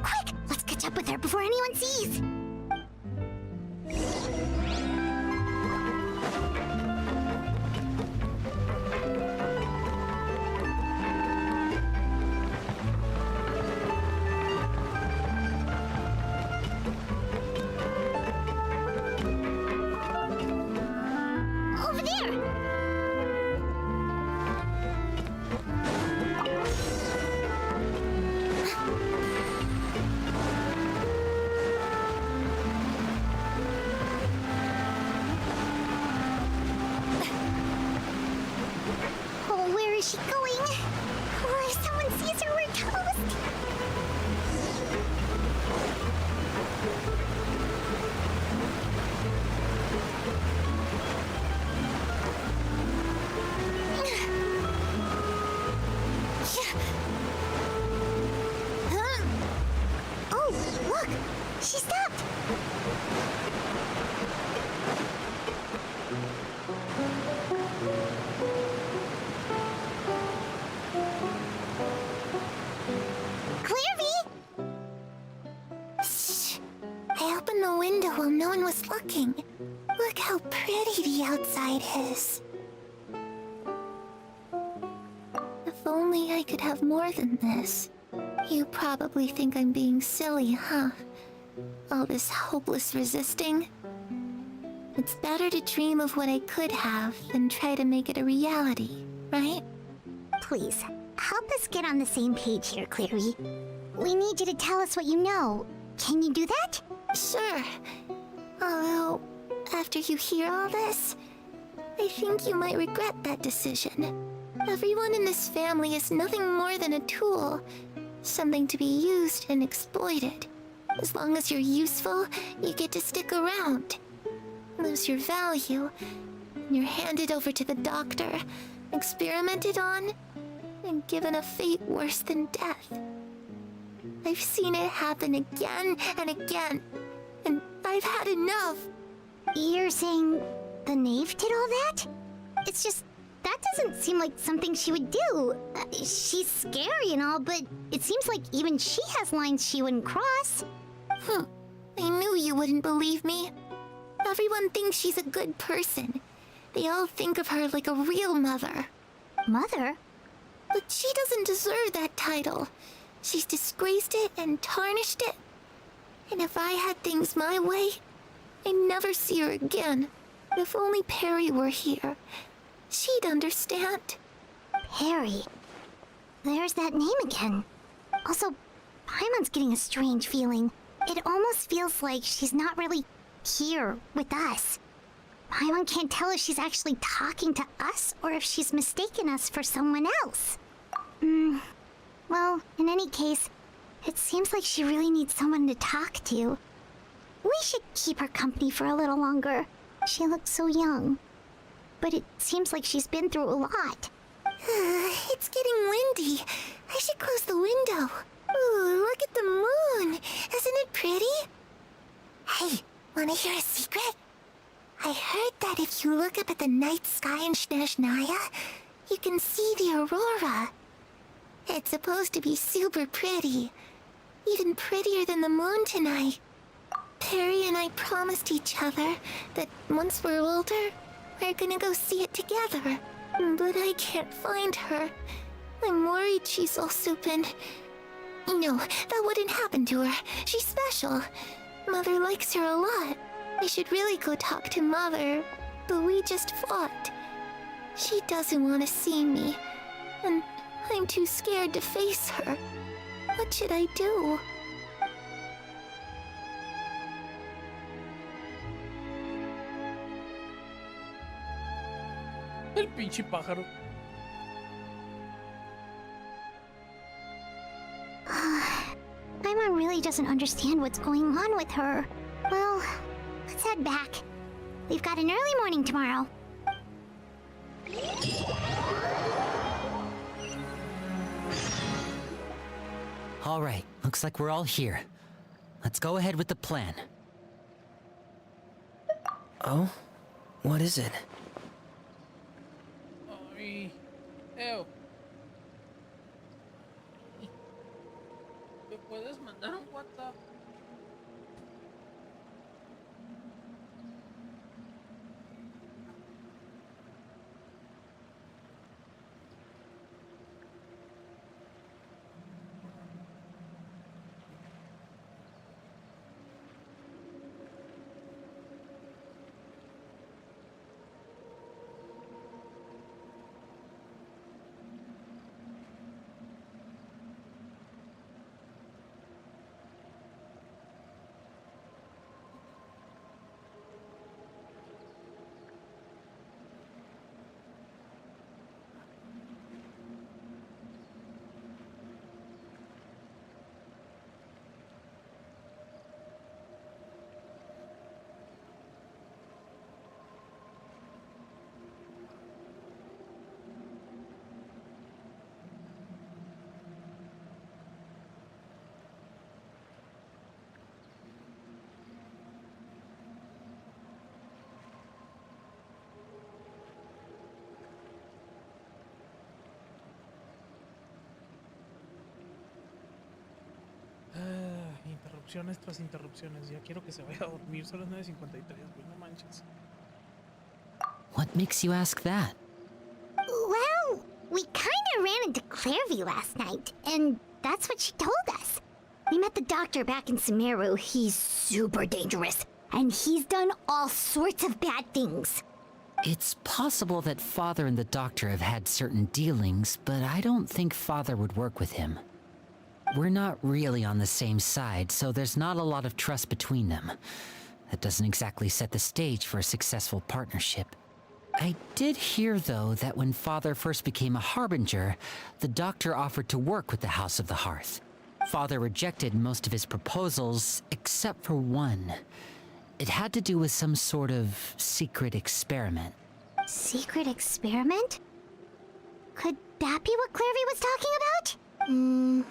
Quick! Let's catch up with her before anyone sees! Over there! Oh, where is she going? Oh, if someone sees her, we're toast! Huh? Oh, look! She stopped! Clairvy! Shh! I opened the window while no one was looking. Look how pretty the outside is. If only I could have more than this. You probably think I'm being silly, huh? All this hopeless resisting. It's better to dream of what I could have than try to make it a reality, right? Please, help us get on the same page here, Clairvy. We need you to tell us what you know. Can you do that? Sure. Although, after you hear all this, I think you might regret that decision. Everyone in this family is nothing more than a tool. Something to be used and exploited. As long as you're useful, you get to stick around. Lose your value, and you're handed over to the doctor, experimented on, and given a fate worse than death. I've seen it happen again and again, and I've had enough. You're saying the knave did all that? It's just, that doesn't seem like something she would do. She's scary and all, but it seems like even she has lines she wouldn't cross. I knew you wouldn't believe me. Everyone thinks she's a good person. They all think of her like a real mother. Mother? But she doesn't deserve that title. She's disgraced it and tarnished it. And if I had things my way, I'd never see her again. If only Perry were here, she'd understand. Perry. There's that name again. Also, Paimon's getting a strange feeling. It almost feels like she's not really here with us. Paimon can't tell if she's actually talking to us or if she's mistaken us for someone else. Well, in any case, it seems like she really needs someone to talk to. We should keep her company for a little longer. She looks so young. But it seems like she's been through a lot. It's getting windy. I should close the window. Ooh, look at the moon. Isn't it pretty? Hey, wanna hear a secret? I heard that if you look up at the night sky in Snezhnaya, you can see the aurora. It's supposed to be super pretty. Even prettier than the moon tonight. Perry and I promised each other that once we're older, we're gonna go see it together. But I can't find her. I'm worried she's also been... No, that wouldn't happen to her. She's special. Mother likes her a lot. I should really go talk to Mother, but we just fought. She doesn't want to see me, and I'm too scared to face her. What should I do? El pinche pájaro. Paimon really doesn't understand what's going on with her. Well, let's head back. We've got an early morning tomorrow. All right, looks like we're all here. Let's go ahead with the plan. Oh? What is it? Ay. Ew. ¿Me puedes mandar un WhatsApp? Interrupciones tras interrupciones. Ya quiero que se vaya a dormir. Son las 9:53, güey. No manches. What makes you ask that? Well, we kinda ran into Clairvy last night, and that's what she told us. We met the doctor back in Sumeru. He's super dangerous, and he's done all sorts of bad things. It's possible that Father and the Doctor have had certain dealings, but I don't think Father would work with him. We're not really on the same side, so there's not a lot of trust between them. That doesn't exactly set the stage for a successful partnership. I did hear, though, that when Father first became a Harbinger, the Doctor offered to work with the House of the Hearth. Father rejected most of his proposals, except for one. It had to do with some sort of secret experiment. Secret experiment? Could that be what Clairvy was talking about?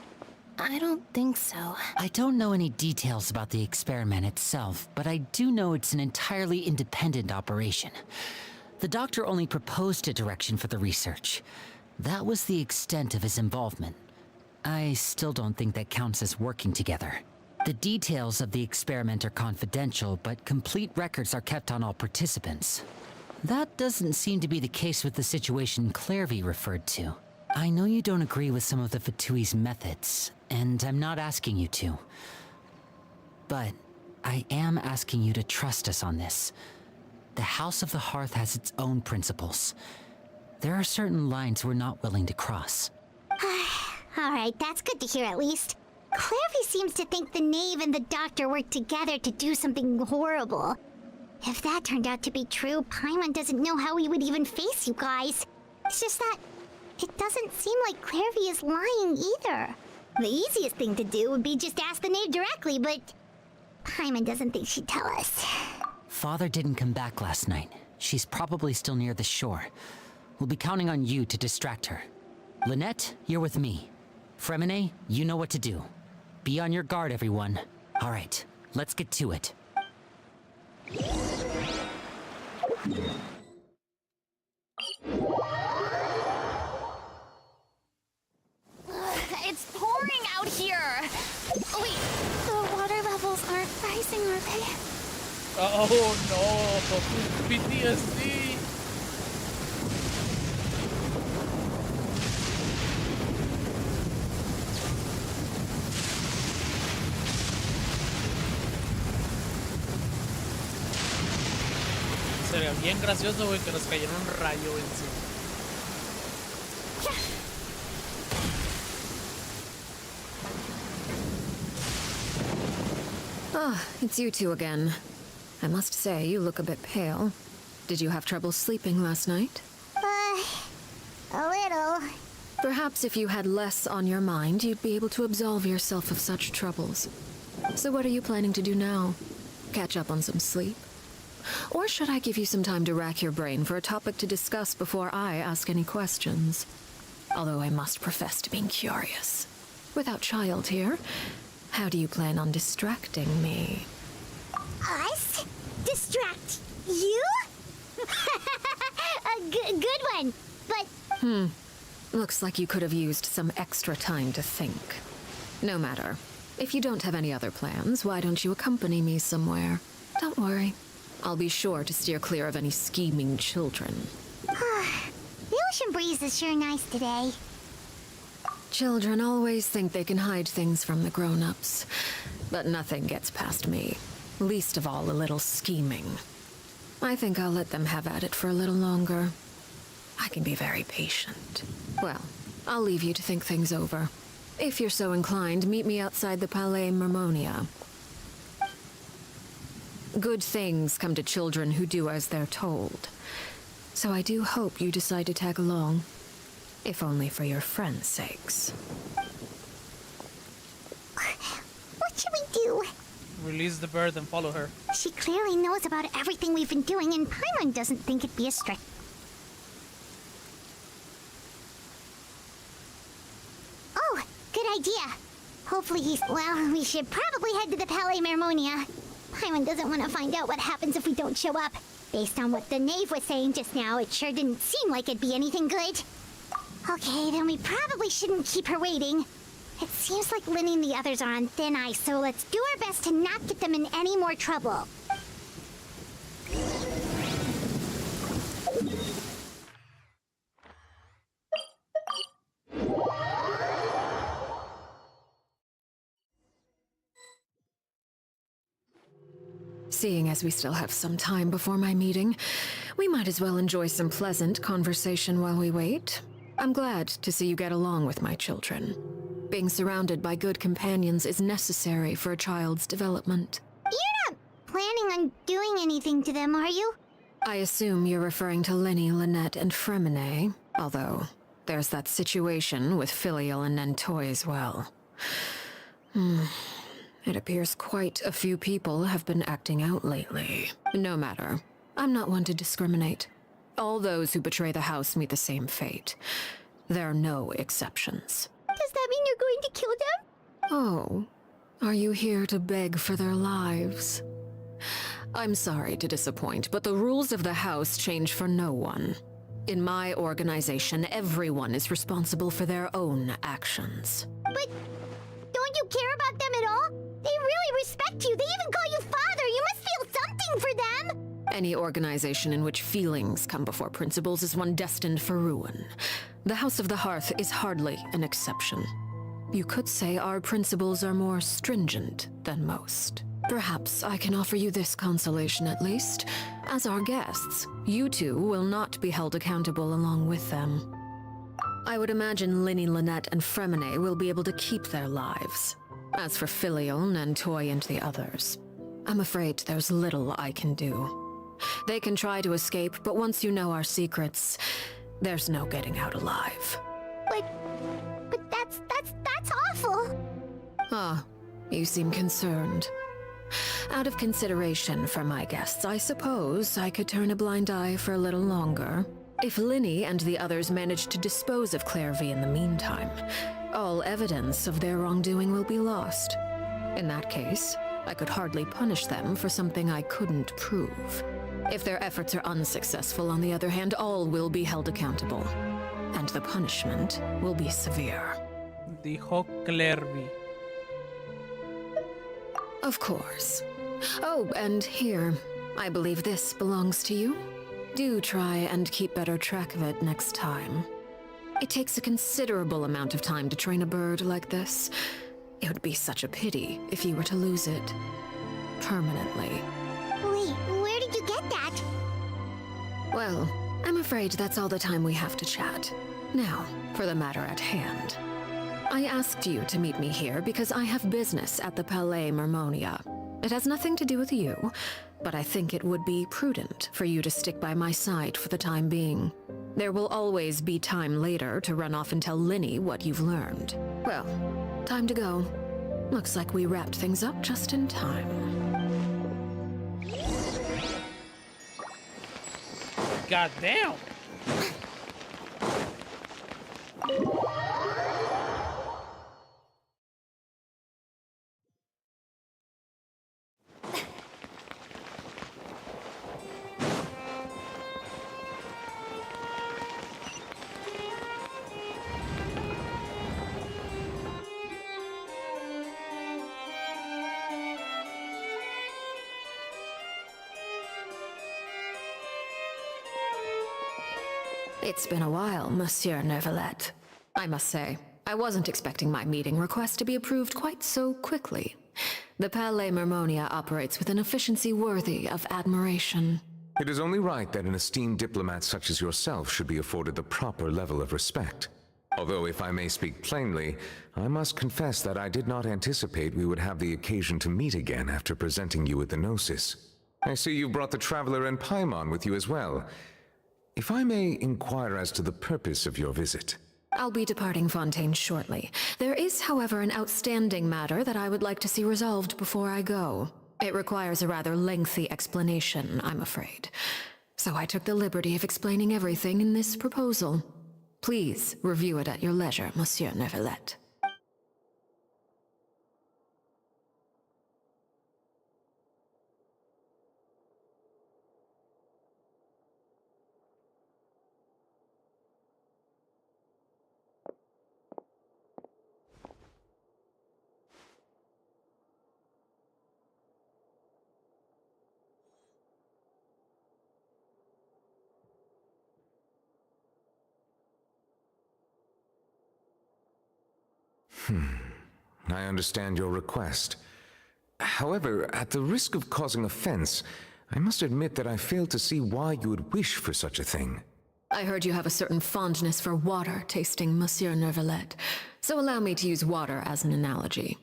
I don't think so. I don't know any details about the experiment itself, but I do know it's an entirely independent operation. The Doctor only proposed a direction for the research. That was the extent of his involvement. I still don't think that counts as working together. The details of the experiment are confidential, but complete records are kept on all participants. That doesn't seem to be the case with the situation Clairvy referred to. I know you don't agree with some of the Fatui's methods, and I'm not asking you to. But I am asking you to trust us on this. The House of the Hearth has its own principles. There are certain lines we're not willing to cross. Alright, that's good to hear at least. Clairvy seems to think the Knave and the Doctor worked together to do something horrible. If that turned out to be true, Paimon doesn't know how he would even face you guys. It's just that it doesn't seem like Clairvy is lying either. The easiest thing to do would be just ask the Knave directly, but Paimon doesn't think she'd tell us. Father didn't come back last night. She's probably still near the shore. We'll be counting on you to distract her. Lynette, you're with me. Fremine, you know what to do. Be on your guard, everyone. All right, let's get to it. It's pouring out here. Wait, the water levels aren't rising, are they? Oh no, PTSD. Sería bien gracioso, güey, que nos cayera un rayo encima. Ah, it's you two again. I must say, you look a bit pale. Did you have trouble sleeping last night? A little. Perhaps if you had less on your mind, you'd be able to absolve yourself of such troubles. So what are you planning to do now? Catch up on some sleep? Or should I give you some time to rack your brain for a topic to discuss before I ask any questions? Although I must profess to being curious. Without child here, how do you plan on distracting me? Us? Distract you? A good one, but... Looks like you could have used some extra time to think. No matter. If you don't have any other plans, why don't you accompany me somewhere? Don't worry. I'll be sure to steer clear of any scheming children. The ocean breeze is sure nice today. Children always think they can hide things from the grown-ups. But nothing gets past me. Least of all a little scheming. I think I'll let them have at it for a little longer. I can be very patient. Well, I'll leave you to think things over. If you're so inclined, meet me outside the Palais Mermonia. Good things come to children who do as they're told. So I do hope you decide to tag along. If only for your friends' sakes. What should we do? Release the bird and follow her. She clearly knows about everything we've been doing, and Paimon doesn't think it'd be a stretch. Oh, good idea. Hopefully he's... Well, we should probably head to the Palais Mermonia. Paimon doesn't want to find out what happens if we don't show up. Based on what the Knave was saying just now, it sure didn't seem like it'd be anything good. Okay, then we probably shouldn't keep her waiting. It seems like Linny and the others are on thin ice, so let's do our best to not get them in any more trouble. Seeing as we still have some time before my meeting, we might as well enjoy some pleasant conversation while we wait. I'm glad to see you get along with my children. Being surrounded by good companions is necessary for a child's development. You're not planning on doing anything to them, are you? I assume you're referring to Linny, Lynette, and Fremine, although there's that situation with Filial and Nentoy as well. It appears quite a few people have been acting out lately. No matter. I'm not one to discriminate. All those who betray the house meet the same fate. There are no exceptions. Does that mean you're going to kill them? Oh, are you here to beg for their lives? I'm sorry to disappoint, but the rules of the house change for no one. In my organization, everyone is responsible for their own actions. But don't you care about them at all? They really respect you. They even call you father. You must feel something for them. Any organization in which feelings come before principles is one destined for ruin. The House of the Hearth is hardly an exception. You could say our principles are more stringent than most. Perhaps I can offer you this consolation at least. As our guests, you two will not be held accountable along with them. I would imagine Linny, Lynette, and Fremine will be able to keep their lives. As for Filion and Toy and the others, I'm afraid there's little I can do. They can try to escape, but once you know our secrets, there's no getting out alive. But that's awful. Ah, you seem concerned. Out of consideration for my guests, I suppose I could turn a blind eye for a little longer. If Linny and the others manage to dispose of Clairvy in the meantime, all evidence of their wrongdoing will be lost. In that case, I could hardly punish them for something I couldn't prove. If their efforts are unsuccessful, on the other hand, all will be held accountable. And the punishment will be severe. Dijo Clairvy. Of course. Oh, and here, I believe this belongs to you. Do try and keep better track of it next time. It takes a considerable amount of time to train a bird like this. It would be such a pity if you were to lose it permanently. Wait, where did you get that? Well, I'm afraid that's all the time we have to chat. Now, for the matter at hand. I asked you to meet me here because I have business at the Palais Mermonia. It has nothing to do with you, but I think it would be prudent for you to stick by my side for the time being. There will always be time later to run off and tell Linny what you've learned. Well, time to go. Looks like we wrapped things up just in time. Goddamn! It's been a while, Monsieur Neuvillette. I must say, I wasn't expecting my meeting request to be approved quite so quickly. The Palais Mermonia operates with an efficiency worthy of admiration. It is only right that an esteemed diplomat such as yourself should be afforded the proper level of respect. Although, if I may speak plainly, I must confess that I did not anticipate we would have the occasion to meet again after presenting you with the Gnosis. I see you brought the Traveler and Paimon with you as well. If I may inquire as to the purpose of your visit. I'll be departing Fontaine shortly. There is, however, an outstanding matter that I would like to see resolved before I go. It requires a rather lengthy explanation, I'm afraid. So I took the liberty of explaining everything in this proposal. Please review it at your leisure, Monsieur Neuvillette. I understand your request. However, at the risk of causing offense, I must admit that I fail to see why you would wish for such a thing. I heard you have a certain fondness for water tasting, Monsieur Neuvillette, so allow me to use water as an analogy.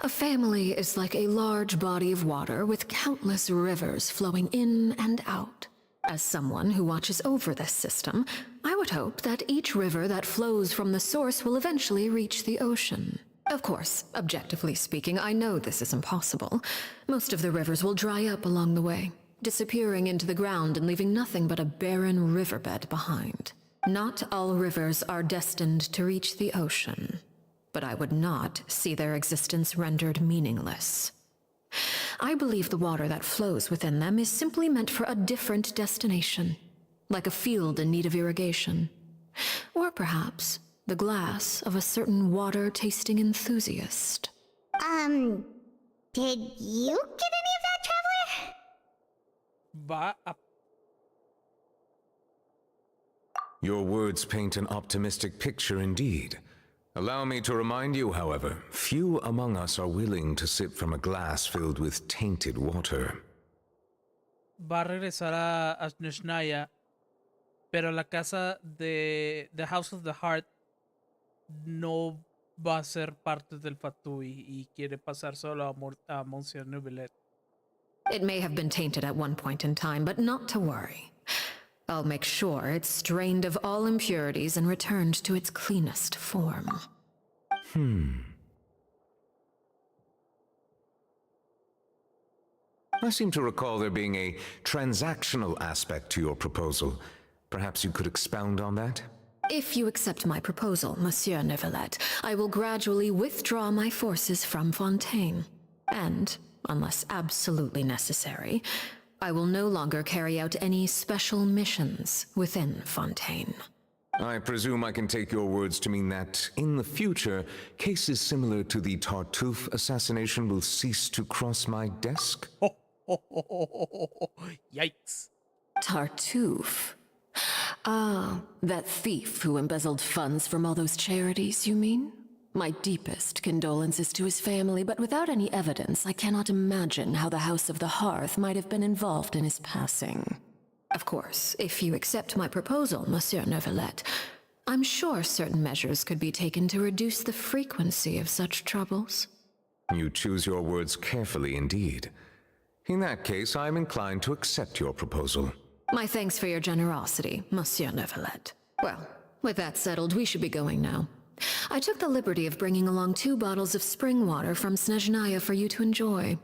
A family is like a large body of water with countless rivers flowing in and out. As someone who watches over this system, I would hope that each river that flows from the source will eventually reach the ocean. Of course, objectively speaking, I know this is impossible. Most of the rivers will dry up along the way, disappearing into the ground and leaving nothing but a barren riverbed behind. Not all rivers are destined to reach the ocean, but I would not see their existence rendered meaningless. I believe the water that flows within them is simply meant for a different destination, like a field in need of irrigation. Or perhaps the glass of a certain water-tasting enthusiast. Did you get any of that, Traveler? va a... Your words paint an optimistic picture indeed. Allow me to remind you, however, few among us are willing to sip from a glass filled with tainted water. Va a regresar a Snezhnaya, pero la casa de The House of the Heart no va a ser parte del Fatui y quiere pasar solo a Monsieur Neuvillette. It may have been tainted at one point in time, but not to worry. I'll make sure it's strained of all impurities and returned to its cleanest form. I seem to recall there being a transactional aspect to your proposal. Perhaps you could expound on that? If you accept my proposal, Monsieur Neuvillette, I will gradually withdraw my forces from Fontaine. And, unless absolutely necessary, I will no longer carry out any special missions within Fontaine. I presume I can take your words to mean that, in the future, cases similar to the Tartuffe assassination will cease to cross my desk? Yikes. Tartuffe? Ah, that thief who embezzled funds from all those charities, you mean? My deepest condolences to his family, but without any evidence, I cannot imagine how the House of the Hearth might have been involved in his passing. Of course, if you accept my proposal, Monsieur Neuvillette, I'm sure certain measures could be taken to reduce the frequency of such troubles. You choose your words carefully indeed. In that case, I am inclined to accept your proposal. My thanks for your generosity, Monsieur Neuvillette. Well, with that settled, we should be going now. I took the liberty of bringing along 2 bottles of spring water from Snezhnaya for you to enjoy.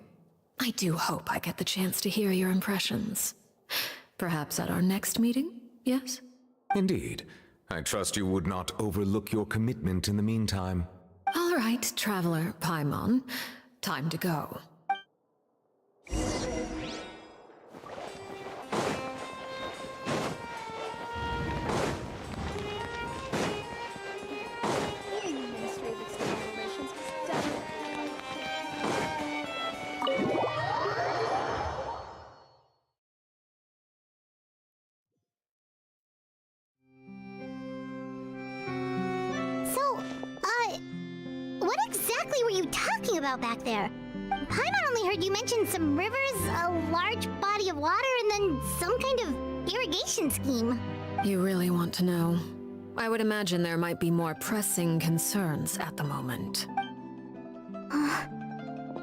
I do hope I get the chance to hear your impressions. Perhaps at our next meeting, yes? Indeed. I trust you would not overlook your commitment in the meantime. All right, Traveler Paimon. Time to go. What exactly were you talking about back there? Paimon only heard you mention some rivers, a large body of water, and then some kind of irrigation scheme. You really want to know? I would imagine there might be more pressing concerns at the moment.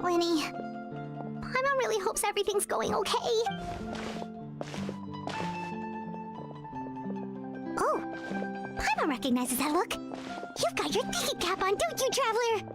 Winnie, Paimon really hopes everything's going okay. Oh, Paimon recognizes that look. You've got your thinking cap on, don't you, Traveler?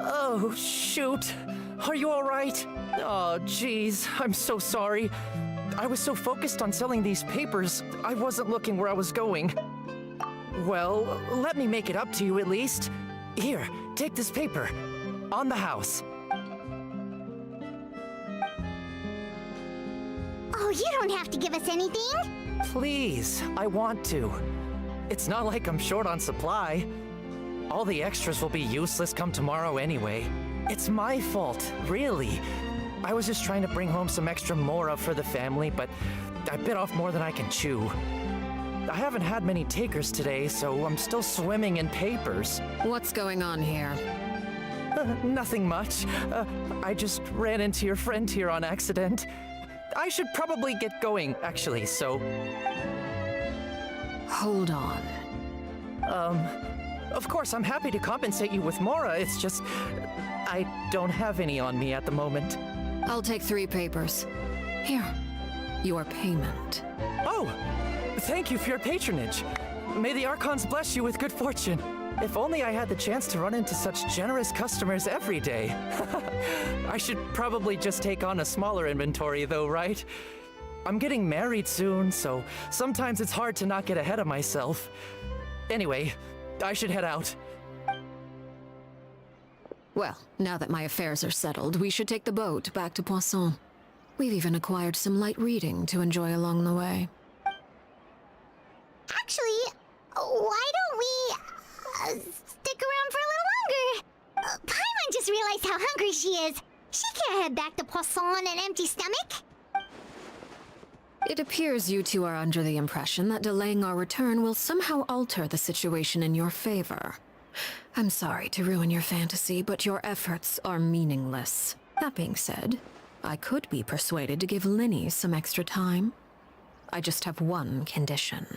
Oh, shoot. Are you all right? Oh, jeez. I'm so sorry. I was so focused on selling these papers, I wasn't looking where I was going. Well, let me make it up to you at least. Here, take this paper. On the house. Oh, you don't have to give us anything. Please, I want to. It's not like I'm short on supply. All the extras will be useless come tomorrow anyway. It's my fault, really. I was just trying to bring home some extra mora for the family, but I bit off more than I can chew. I haven't had many takers today, so I'm still swimming in papers. What's going on here? Nothing much. I just ran into your friend here on accident. I should probably get going, actually, so... Hold on. Of course, I'm happy to compensate you with mora, it's just... I don't have any on me at the moment. I'll take 3 papers. Here, your payment. Oh! Thank you for your patronage. May the Archons bless you with good fortune. If only I had the chance to run into such generous customers every day. I should probably just take on a smaller inventory though, right? I'm getting married soon, so sometimes it's hard to not get ahead of myself. Anyway, I should head out. Well, now that my affairs are settled, we should take the boat back to Poisson. We've even acquired some light reading to enjoy along the way. Actually, why don't we stick around for a little longer? Paimon just realized how hungry she is. She can't head back to Poisson on an empty stomach. It appears you two are under the impression that delaying our return will somehow alter the situation in your favor. I'm sorry to ruin your fantasy, but your efforts are meaningless. That being said, I could be persuaded to give Linny some extra time. I just have one condition.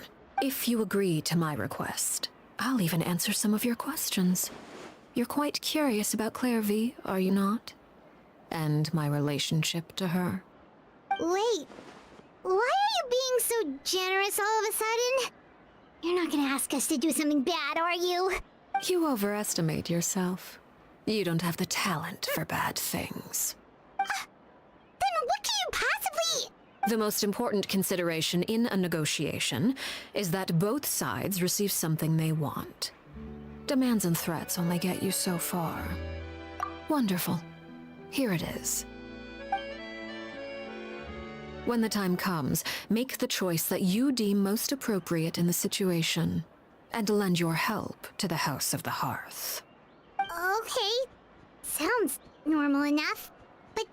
If you agree to my request, I'll even answer some of your questions. You're quite curious about Clairvy, are you not? And my relationship to her. Wait, why are you being so generous all of a sudden? You're not gonna ask us to do something bad, are you? You overestimate yourself. You don't have the talent for bad things. Then what can you possibly... The most important consideration in a negotiation is that both sides receive something they want. Demands and threats only get you so far. Wonderful. Here it is. When the time comes, make the choice that you deem most appropriate in the situation, and lend your help to the House of the Hearth. Okay, sounds normal enough. But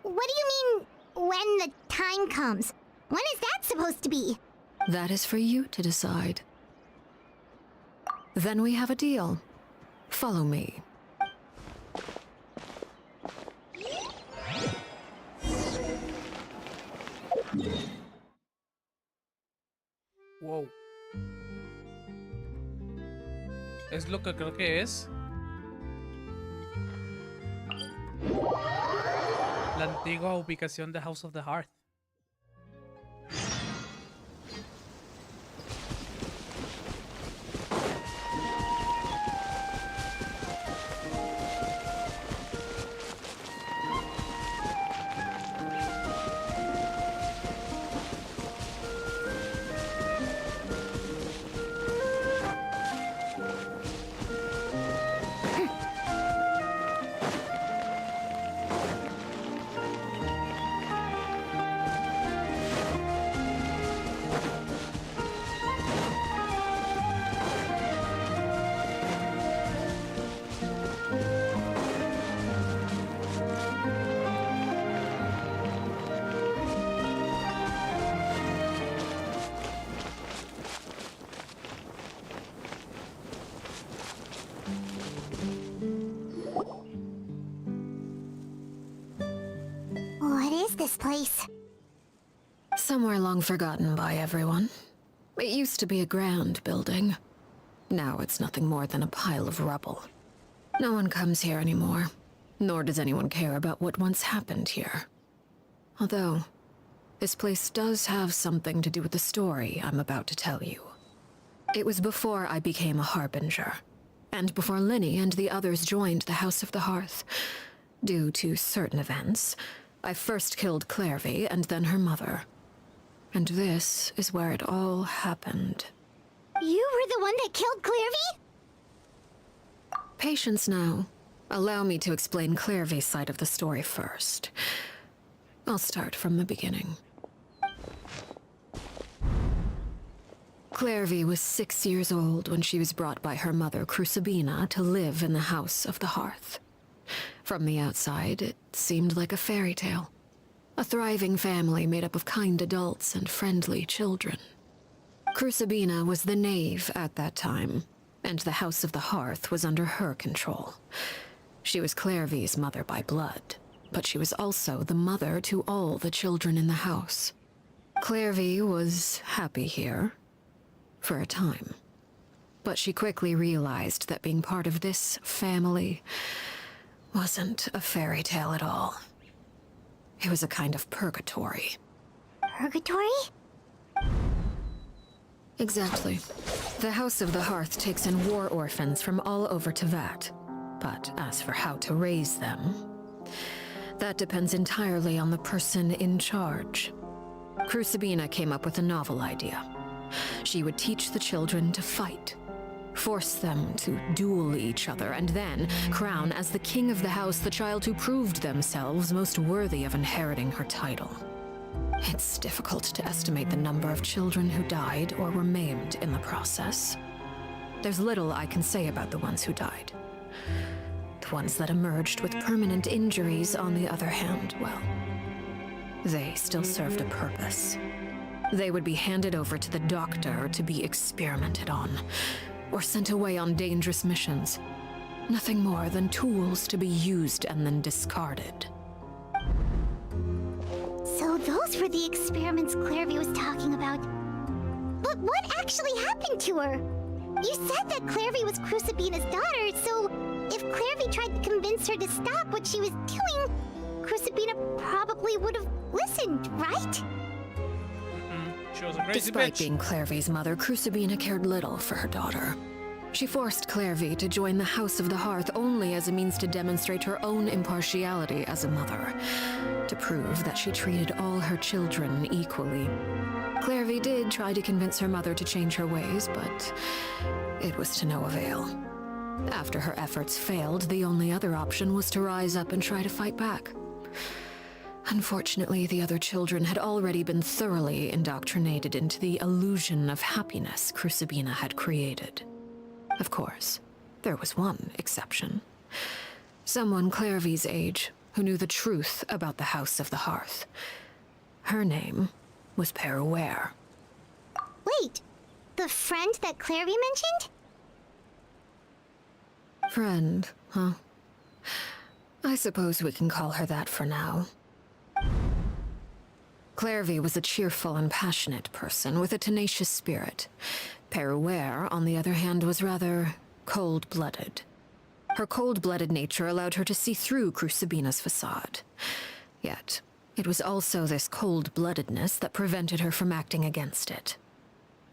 what do you mean, when the time comes? When is that supposed to be? That is for you to decide. Then we have a deal. Follow me. Wow. Es lo que creo que es. La antigua ubicación de House of the Hearth. What is this place? Somewhere long forgotten by everyone. It used to be a grand building. Now it's nothing more than a pile of rubble. No one comes here anymore, nor does anyone care about what once happened here. Although, this place does have something to do with the story I'm about to tell you. It was before I became a Harbinger, and before Linny and the others joined the House of the Hearth. Due to certain events, I first killed Clairvy and then her mother. And this is where it all happened. You were the one that killed Clairvy? Patience now. Allow me to explain Clairvy's side of the story first. I'll start from the beginning. Clairvy was 6 years old when she was brought by her mother, Crucibina, to live in the House of the Hearth. From the outside, it seemed like a fairy tale. A thriving family made up of kind adults and friendly children. Crucibina was the knave at that time, and the House of the Hearth was under her control. She was Clairvy's mother by blood, but she was also the mother to all the children in the house. Clairvy was happy here, for a time. But she quickly realized that being part of this family wasn't a fairy tale at all. It was a kind of purgatory. Purgatory? Exactly. The House of the Hearth takes in war orphans from all over Tevat. But as for how to raise them, that depends entirely on the person in charge. Crucibina came up with a novel idea. She would teach the children to fight, force them to duel each other, and then crown as the king of the house the child who proved themselves most worthy of inheriting her title. It's difficult to estimate the number of children who died or were maimed in the process. There's little I can say about the ones who died. The ones that emerged with permanent injuries, on the other hand, well, they still served a purpose. They would be handed over to the doctor to be experimented on, or sent away on dangerous missions. Nothing more than tools to be used and then discarded. So those were the experiments Clairvy was talking about. But what actually happened to her? You said that Clairvy was Crucibina's daughter, so if Clairvy tried to convince her to stop what she was doing, Crucibina probably would have listened, right? She was a crazy Despite bitch. being Clairvy's mother, Crucibina cared little for her daughter. She forced Clairvy to join the House of the Hearth only as a means to demonstrate her own impartiality as a mother, to prove that she treated all her children equally. Clairvy did try to convince her mother to change her ways, but it was to no avail. After her efforts failed, the only other option was to rise up and try to fight back. Unfortunately, the other children had already been thoroughly indoctrinated into the illusion of happiness Crucibina had created. Of course, there was one exception. Someone Clairvy's age who knew the truth about the House of the Hearth. Her name was Peruere. Wait, the friend that Clairvy mentioned? Friend, huh? I suppose we can call her that for now. Clairvy was a cheerful and passionate person with a tenacious spirit. Peruere, on the other hand, was rather cold-blooded. Her cold-blooded nature allowed her to see through Crucibina's facade. Yet, it was also this cold-bloodedness that prevented her from acting against it.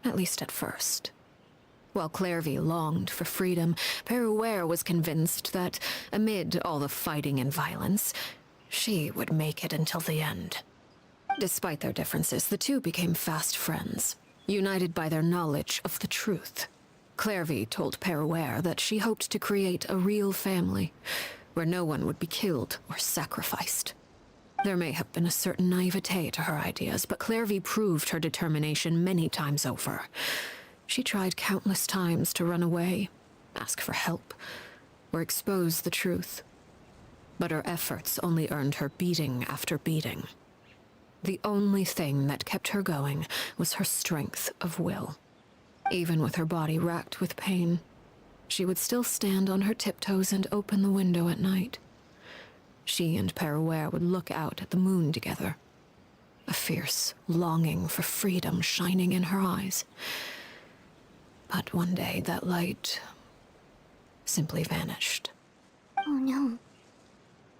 At least at first. While Clairvy longed for freedom, Peruere was convinced that, amid all the fighting and violence, she would make it until the end. Despite their differences, the two became fast friends, united by their knowledge of the truth. Clairvy told Peruere that she hoped to create a real family, where no one would be killed or sacrificed. There may have been a certain naivete to her ideas, but Clairvy proved her determination many times over. She tried countless times to run away, ask for help, or expose the truth. But her efforts only earned her beating after beating. The only thing that kept her going was her strength of will. Even with her body racked with pain, she would still stand on her tiptoes and open the window at night. She and Peruere would look out at the moon together, a fierce longing for freedom shining in her eyes. But one day that light simply vanished. Oh no.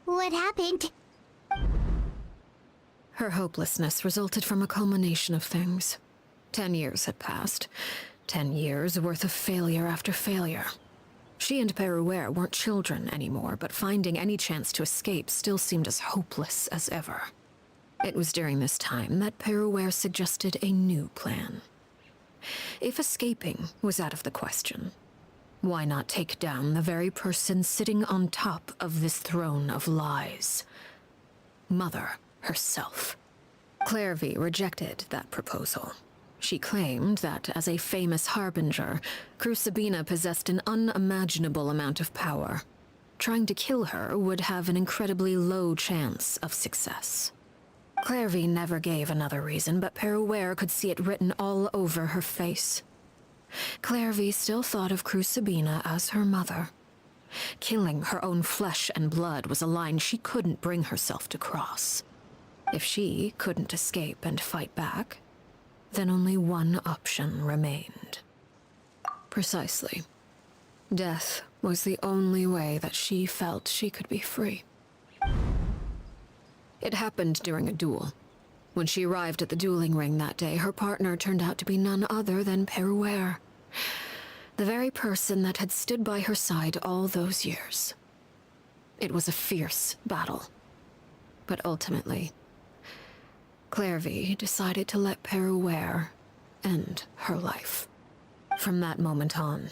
What happened? Her hopelessness resulted from a culmination of things. 10 years had passed. 10 years worth of failure after failure. She and Peruere weren't children anymore, but finding any chance to escape still seemed as hopeless as ever. It was during this time that Peruere suggested a new plan. If escaping was out of the question, why not take down the very person sitting on top of this throne of lies? Mother herself. Clairvy rejected that proposal. She claimed that, as a famous harbinger, Crucibina possessed an unimaginable amount of power. Trying to kill her would have an incredibly low chance of success. Clairvy never gave another reason, but Peruere could see it written all over her face. Clairvy still thought of Crucibina as her mother. Killing her own flesh and blood was a line she couldn't bring herself to cross. If she couldn't escape and fight back, then only one option remained. Precisely. Death was the only way that she felt she could be free. It happened during a duel. When she arrived at the dueling ring that day, her partner turned out to be none other than Peruere, the very person that had stood by her side all those years. It was a fierce battle. But ultimately, Clairvy decided to let Peruere end her life. From that moment on,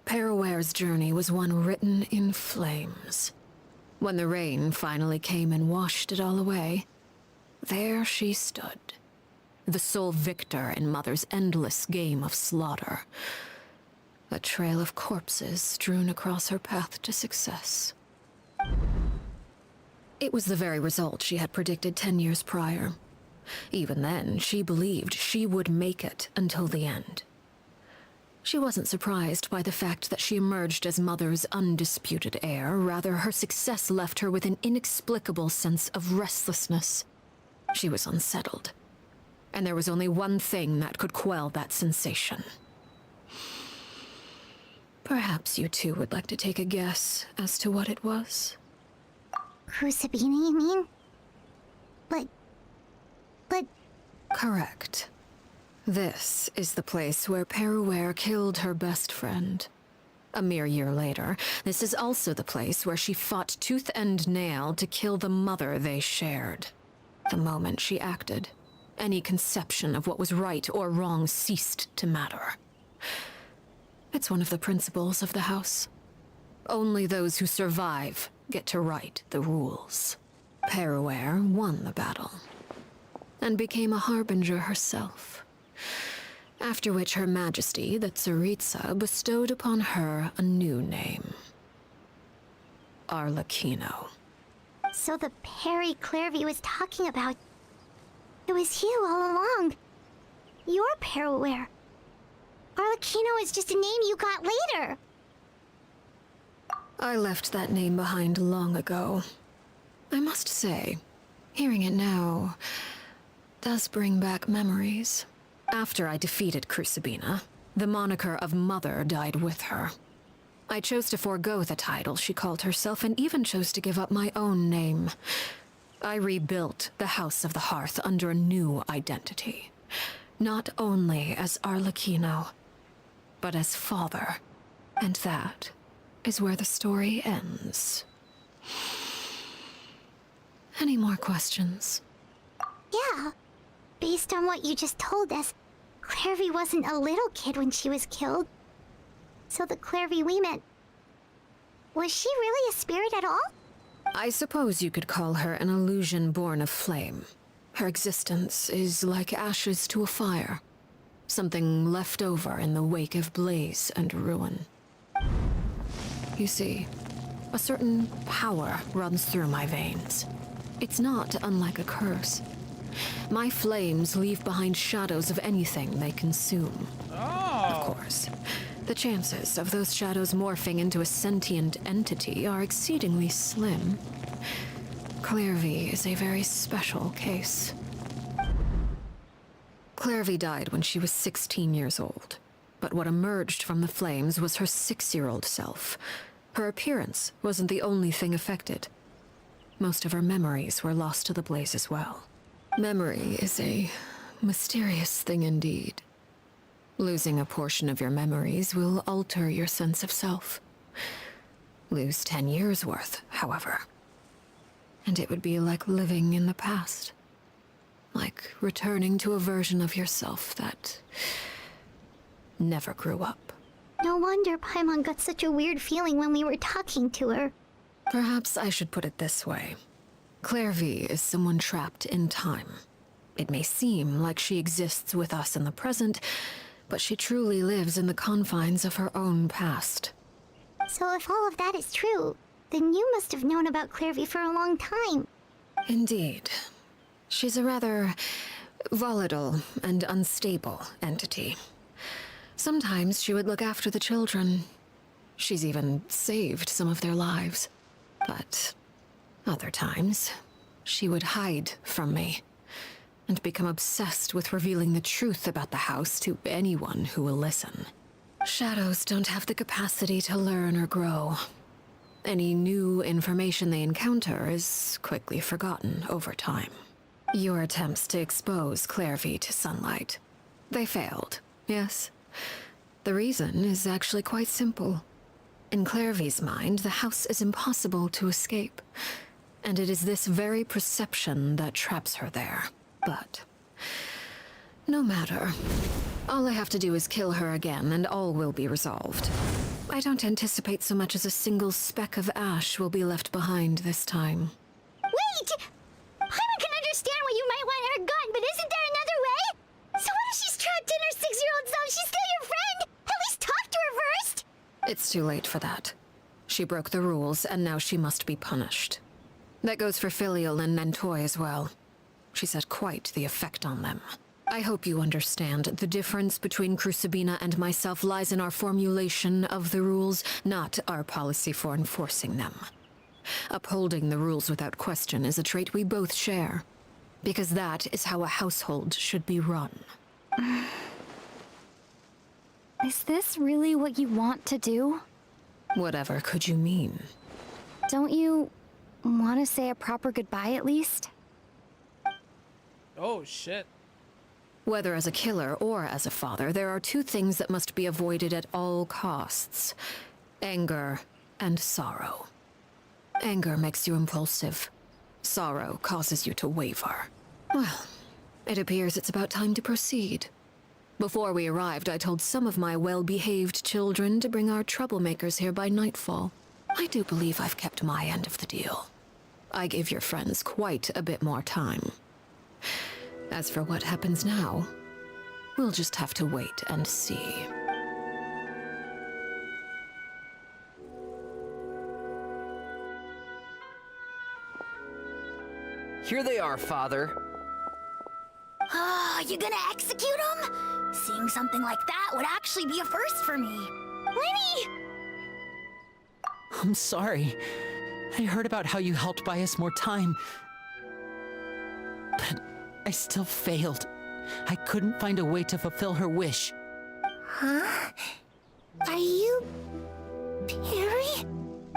Paraware's journey was one written in flames. When the rain finally came and washed it all away, there she stood, the sole victor in Mother's endless game of slaughter. A trail of corpses strewn across her path to success. It was the very result she had predicted 10 years prior. Even then, she believed she would make it until the end. She wasn't surprised by the fact that she emerged as Mother's undisputed heir. Rather, her success left her with an inexplicable sense of restlessness. She was unsettled, and there was only one thing that could quell that sensation. Perhaps you two would like to take a guess as to what it was? Crucibina, you mean? But... Correct. This is the place where Peruware killed her best friend. A mere year later, this is also the place where she fought tooth and nail to kill the mother they shared. The moment she acted, any conception of what was right or wrong ceased to matter. It's one of the principles of the house. Only those who survive get to write the rules. Peruware won the battle, and became a harbinger herself. After which Her Majesty, the Tsaritsa, bestowed upon her a new name. Arlecchino. So the Perry Clairvy was talking about... It was you all along. You're Peruware. Arlecchino is just a name you got later. I left that name behind long ago. I must say, hearing it now does bring back memories. After I defeated Crucibina, the moniker of Mother died with her. I chose to forego the title she called herself and even chose to give up my own name. I rebuilt the House of the Hearth under a new identity. Not only as Arlecchino, but as father. And that is where the story ends. Any more questions? Yeah. Based on what you just told us, Clairvy wasn't a little kid when she was killed. So the Clairvy we met... Was she really a spirit at all? I suppose you could call her an illusion born of flame. Her existence is like ashes to a fire. Something left over in the wake of blaze and ruin. You see, a certain power runs through my veins. It's not unlike a curse. My flames leave behind shadows of anything they consume. Of course, the chances of those shadows morphing into a sentient entity are exceedingly slim. Clairvy is a very special case. Clairvy died when she was 16 years old, but what emerged from the flames was her 6-year-old self. Her appearance wasn't the only thing affected. Most of her memories were lost to the blaze as well. Memory is a mysterious thing indeed. Losing a portion of your memories will alter your sense of self. Lose 10 years' worth, however, and it would be like living in the past. Like returning to a version of yourself that never grew up. No wonder Paimon got such a weird feeling when we were talking to her. Perhaps I should put it this way. Clairvy is someone trapped in time. It may seem like she exists with us in the present, but she truly lives in the confines of her own past. So if all of that is true, then you must have known about Clairvy for a long time. Indeed. She's a rather volatile and unstable entity. Sometimes she would look after the children. She's even saved some of their lives. But other times, she would hide from me and become obsessed with revealing the truth about the house to anyone who will listen. Shadows don't have the capacity to learn or grow. Any new information they encounter is quickly forgotten over time. Your attempts to expose Clairvy to sunlight. They failed, yes. The reason is actually quite simple. In Clairvy's mind, the house is impossible to escape, and it is this very perception that traps her there. But No matter. All I have to do is kill her again, and all will be resolved. I don't anticipate so much as a single speck of ash will be left behind this time. Wait! Paimon can understand why you might want her gone, but isn't there another way? So what if she's trapped in her 6-year-old self? She's still your friend! At least talk to her first! It's too late for that. She broke the rules, and now she must be punished. That goes for Filial and Nantoy as well. She's had quite the effect on them. I hope you understand the difference between Crucibina and myself lies in our formulation of the rules, not our policy for enforcing them. Upholding the rules without question is a trait we both share, because that is how a household should be run. Is this really what you want to do? Whatever could you mean? Don't you want to say a proper goodbye at least? Oh, shit. Whether as a killer or as a father, there are two things that must be avoided at all costs: anger and sorrow. Anger makes you impulsive. Sorrow causes you to waver. Well, it appears it's about time to proceed. Before we arrived, I told some of my well-behaved children to bring our troublemakers here by nightfall. I do believe I've kept my end of the deal. I gave your friends quite a bit more time. As for what happens now, we'll just have to wait and see. Here they are, Father. Oh, you gonna execute him? Seeing something like that would actually be a first for me. Lenny! I'm sorry. I heard about how you helped buy us more time. But I still failed. I couldn't find a way to fulfill her wish. Huh? Are you... Perry?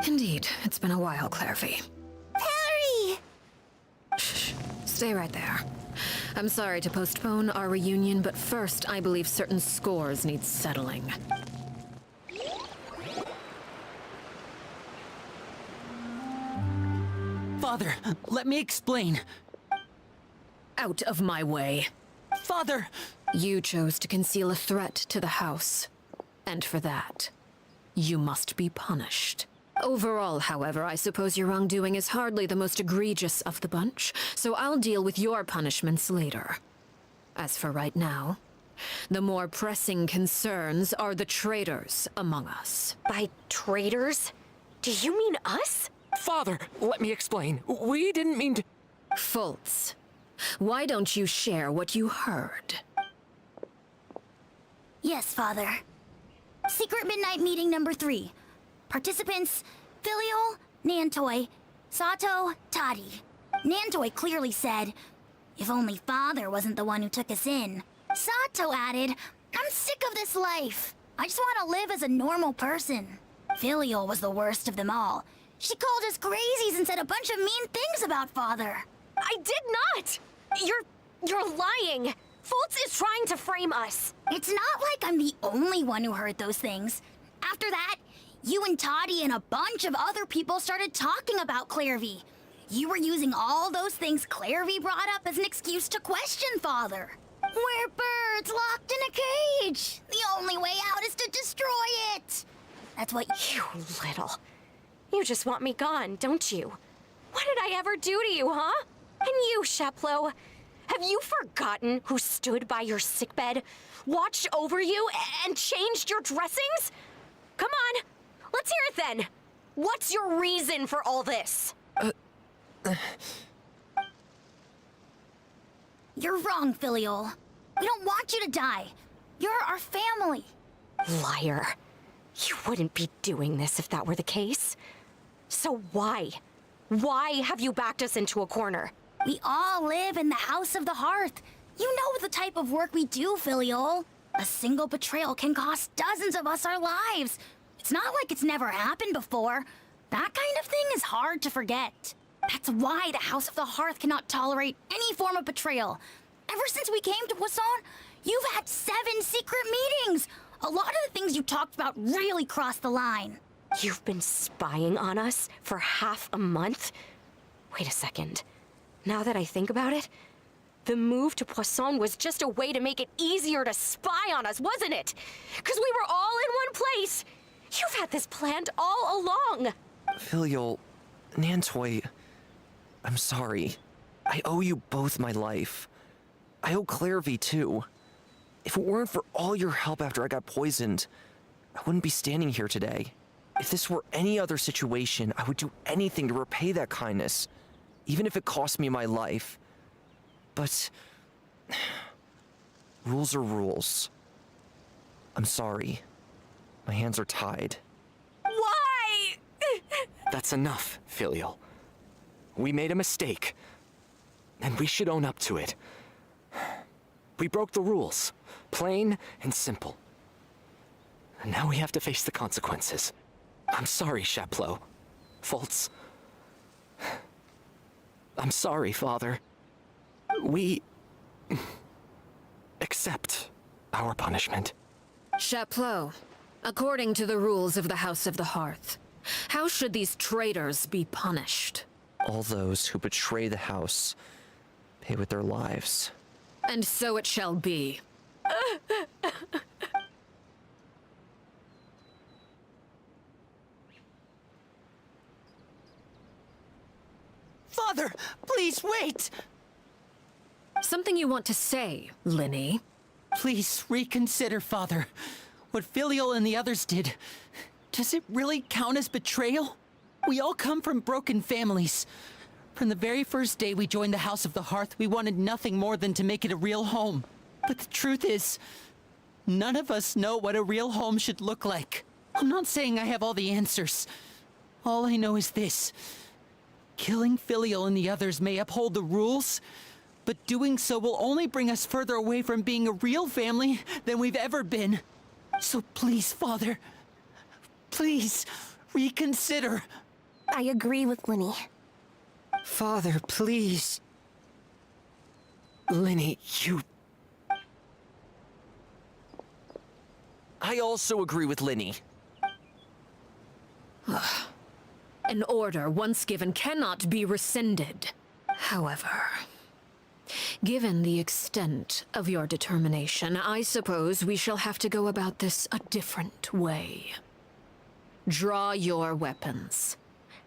Indeed, it's been a while, Clairvy. Perry! Shh. Stay right there. I'm sorry to postpone our reunion, but first, I believe certain scores need settling. Father, let me explain. Out of my way. Father! You chose to conceal a threat to the house. And for that, you must be punished. Overall, however, I suppose your wrongdoing is hardly the most egregious of the bunch, so I'll deal with your punishments later. As for right now, the more pressing concerns are the traitors among us. By traitors? Do you mean us? Father, let me explain. We didn't mean to... Fultz, why don't you share what you heard? Yes, Father. Secret Midnight Meeting number 3. Participants, Filial, Nantoy, Sato, Toddy. Nantoy clearly said, if only Father wasn't the one who took us in. Sato added, I'm sick of this life. I just want to live as a normal person. Filial was the worst of them all. She called us crazies and said a bunch of mean things about Father. I did not! You're lying! Fultz is trying to frame us. It's not like I'm the only one who heard those things. After that, you and Toddy and a bunch of other people started talking about Clairvy. You were using all those things Clairvy brought up as an excuse to question Father. We're birds locked in a cage. The only way out is to destroy it. That's what You little... You just want me gone, don't you? What did I ever do to you, huh? And you, Sheplo, have you forgotten who stood by your sickbed, watched over you, and changed your dressings? Come on, let's hear it then. What's your reason for all this? You're wrong, Filial. We don't want you to die. You're our family. Liar. You wouldn't be doing this if that were the case. So why? Why have you backed us into a corner? We all live in the House of the Hearth. You know the type of work we do, Filial. A single betrayal can cost dozens of us our lives. It's not like it's never happened before. That kind of thing is hard to forget. That's why the House of the Hearth cannot tolerate any form of betrayal. Ever since we came to Poisson, you've had 7 secret meetings. A lot of the things you talked about really crossed the line. You've been spying on us for half a month? Wait a second. Now that I think about it, The move to Poisson was just a way to make it easier to spy on us, wasn't it? Because we were all in one place. You've had this planned all along. Filial, Nantoy, I'm sorry. I owe you both my life. I owe Clairvy too. If it weren't for all your help after I got poisoned, I wouldn't be standing here today. If this were any other situation, I would do anything to repay that kindness, even if it cost me my life. But rules are rules. I'm sorry. My hands are tied. Why? That's enough, Filial. We made a mistake, and we should own up to it. We broke the rules, plain and simple. And now we have to face the consequences. I'm sorry, Chaplot. Fultz. I'm sorry, Father. We accept our punishment. Chaplot, according to the rules of the House of the Hearth, how should these traitors be punished? All those who betray the house pay with their lives. And so it shall be. Father, please wait! Something you want to say, Linny? Please reconsider, Father. What Filial and the others did, does it really count as betrayal? We all come from broken families. From the very first day we joined the House of the Hearth, we wanted nothing more than to make it a real home. But the truth is, none of us know what a real home should look like. I'm not saying I have all the answers. All I know is this. Killing Filial and the others may uphold the rules, but doing so will only bring us further away from being a real family than we've ever been. So please, Father, please reconsider. I agree with Linny. Father, please. Linny, you... I also agree with Linny. An order once given cannot be rescinded. However, given the extent of your determination, I suppose we shall have to go about this a different way. Draw your weapons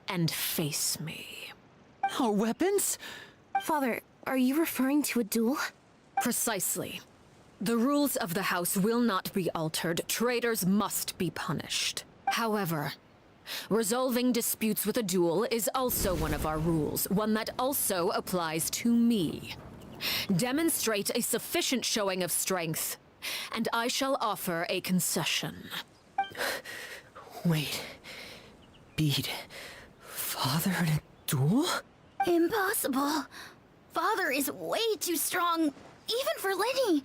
and face me. Our weapons? Father, are you referring to a duel? Precisely. The rules of the house will not be altered. Traitors must be punished. However, resolving disputes with a duel is also one of our rules, one that also applies to me. Demonstrate a sufficient showing of strength, and I shall offer a concession. Wait. Beat Father in a duel? Impossible. Father is way too strong, even for Linny.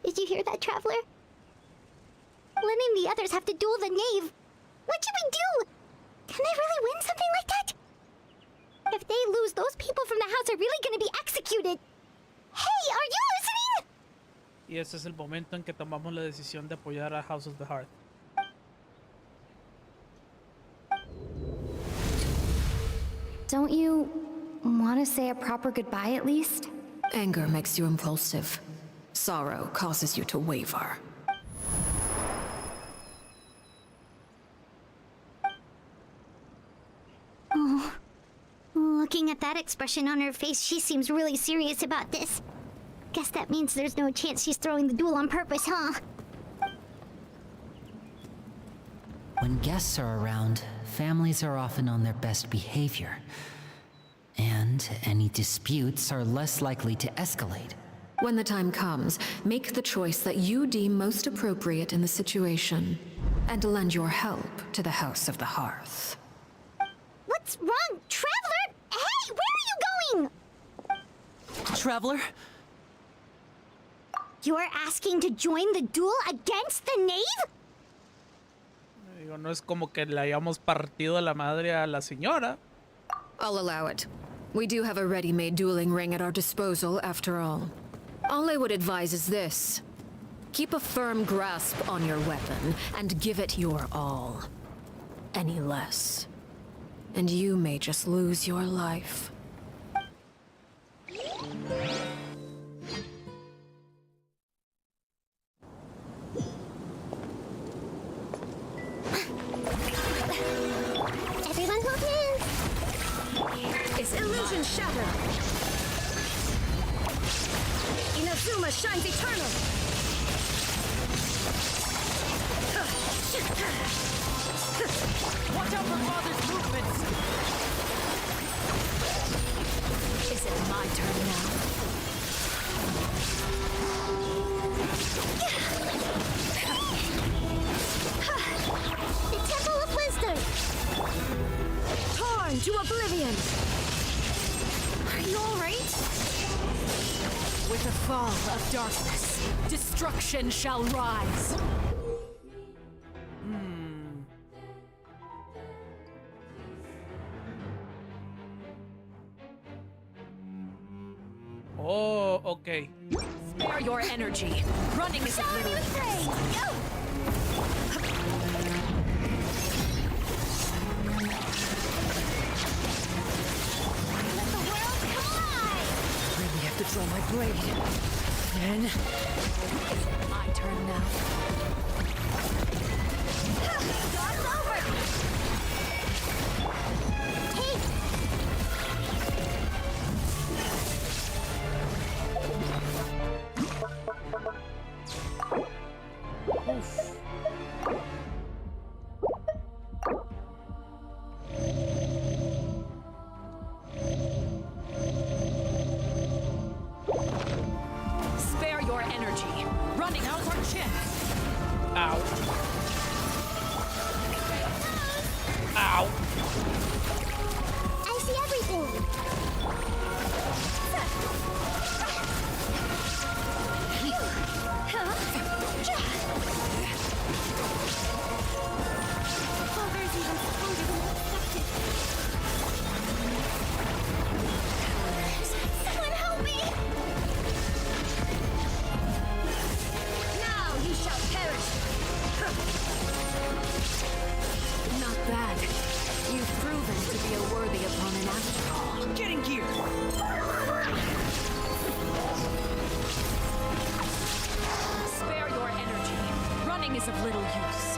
Did you hear that, Traveler? Linny and the others have to duel the knave. What should we do? Can they really win something like that? If they lose, those people from the house are really gonna be executed. Hey, are you listening? Y ese es el momento en que tomamos la decisión de apoyar a House of the Hearth. Don't you want to say a proper goodbye at least? Anger makes you impulsive. Sorrow causes you to waver. Oh, looking at that expression on her face, she seems really serious about this. Guess that means there's no chance she's throwing the duel on purpose, huh? When guests are around, families are often on their best behavior. And any disputes are less likely to escalate. When the time comes, make the choice that you deem most appropriate in the situation, and lend your help to the House of the Hearth. What's wrong, Traveler? Hey, where are you going? Traveler? You're asking to join the duel against the knave? Digo, no es como que le hayamos partido la madre a la señora. I'll allow it. We do have a ready-made dueling ring at our disposal, after all. All I would advise is this. Keep a firm grasp on your weapon, and give it your all. Any less, and you may just lose your life. Everyone hold hands! Is illusion shattered? Inazuma shines eternal! Watch out for Father's movements! Is it my turn now? The Temple of Wisdom! Torn to oblivion! Are you alright? With the fall of darkness, destruction shall rise! Oh, okay. Spare your energy. Running is Shower me with praise! Go! Let the world collide! Really have to draw my blade. Then my turn now. God's over! Take! Spare your energy. Running out our chance. Ow. Ow. I see everything! Father's even stronger than expected. Someone help me! Now you shall perish! Not bad. You've proven to be a worthy opponent after all. Getting gear! Spare your energy. Running is of little use.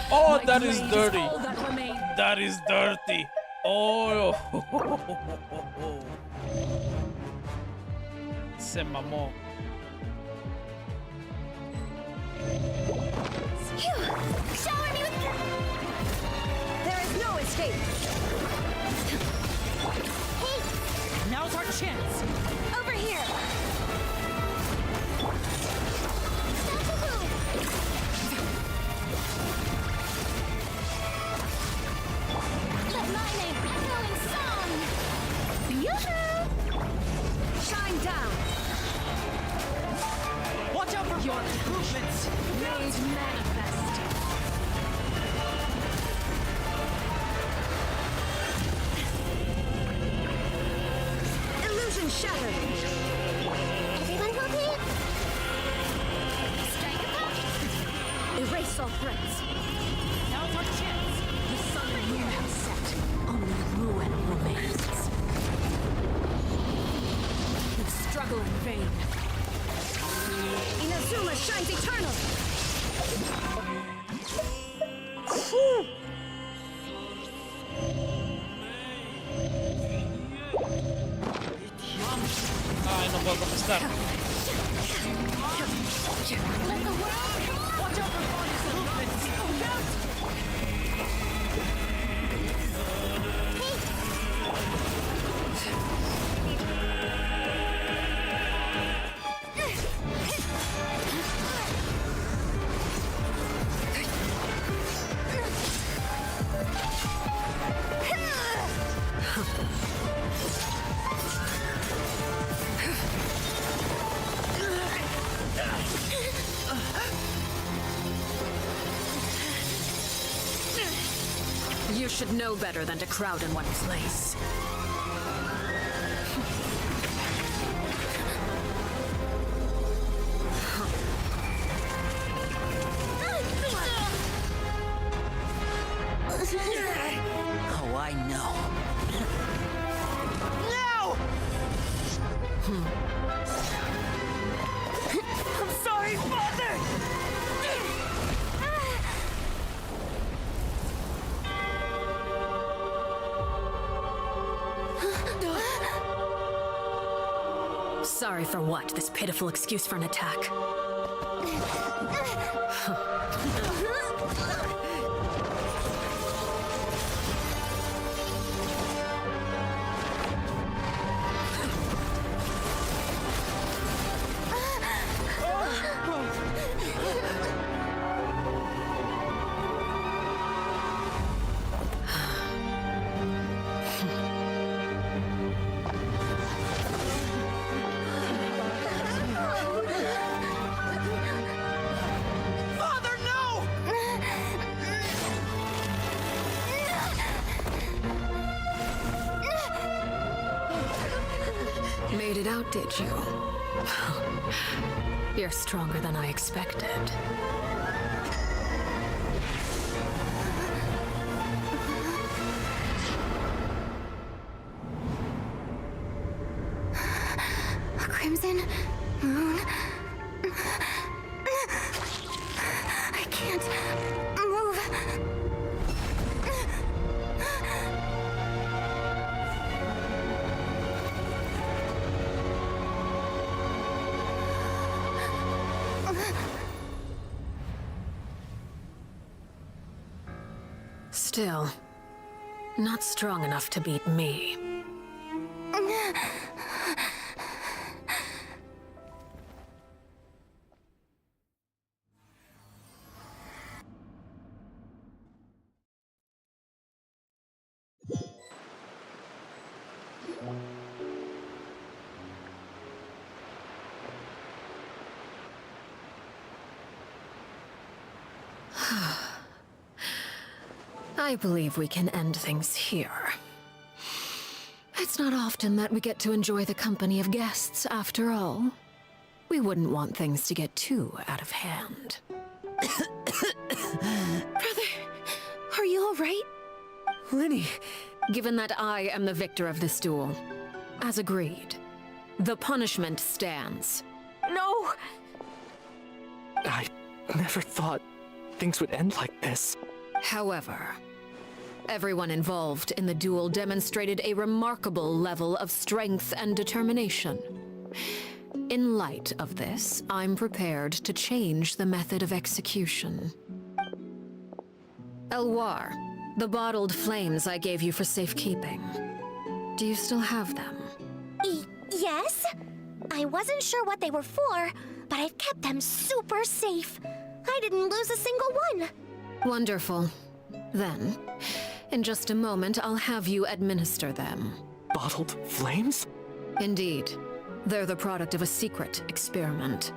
Oh, that is dirty. That is dirty. Oh. Se mamó. Shower me with... There is no escape. Hey, Now's our chance! over here! Stop-a-boo! Let my name echo in song! Yoo-hoo! Shine down. Watch out for your movements! Made manifest. Illusion shattered. Everyone hold hands! Strike a pose! Erase all threats. Now's our chance! The sun and moon have set. Only ruin remains. You struggle in vain. Inazuma shines eternal. No puedo contestar. You should know better than to crowd in one place. Oh, I know. No! I'm sorry, Father! Sorry for what? This pitiful excuse for an attack. Father, no! Made it out, did you? You're stronger than I expected. A crimson moon. I can't move. Still, not strong enough to beat me. I believe we can end things here. It's not often that we get to enjoy the company of guests, after all. We wouldn't want things to get too out of hand. Brother, are you all right? Lenny, Given that I am the victor of this duel, as agreed, the punishment stands. No! I never thought things would end like this. However, everyone involved in the duel demonstrated a remarkable level of strength and determination. In light of this, I'm prepared to change the method of execution. Elwar, the bottled flames I gave you for safekeeping. Do you still have them? Yes? I wasn't sure what they were for, but I've kept them super safe. I didn't lose a single one. Wonderful. Then, in just a moment, I'll have you administer them. Bottled flames? Indeed. They're the product of a secret experiment.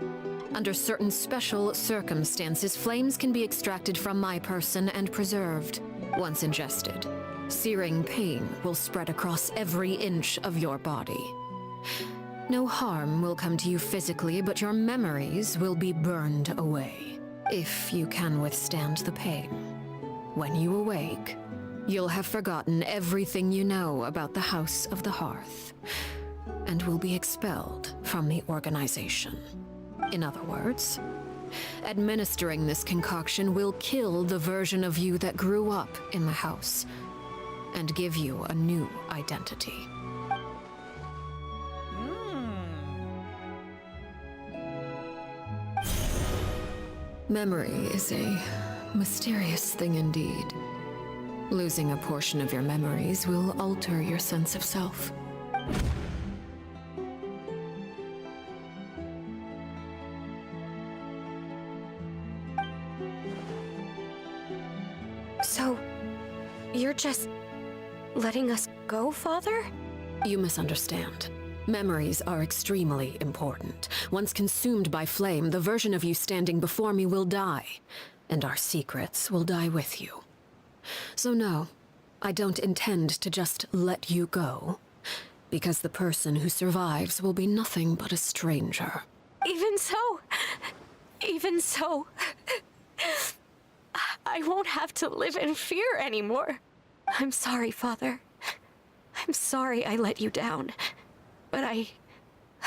Under certain special circumstances, flames can be extracted from my person and preserved. Once ingested, searing pain will spread across every inch of your body. No harm will come to you physically, but your memories will be burned away, if you can withstand the pain. When you awake, you'll have forgotten everything you know about the House of the Hearth, and will be expelled from the organization. In other words, administering this concoction will kill the version of you that grew up in the house, and give you a new identity. Memory is a mysterious thing indeed. Losing a portion of your memories will alter your sense of self. So, you're just letting us go, Father? You misunderstand. Memories are extremely important. Once consumed by flame, the version of you standing before me will die, and our secrets will die with you. So no, I don't intend to just let you go, because the person who survives will be nothing but a stranger. Even so, I won't have to live in fear anymore. I'm sorry, Father. I'm sorry I let you down. But I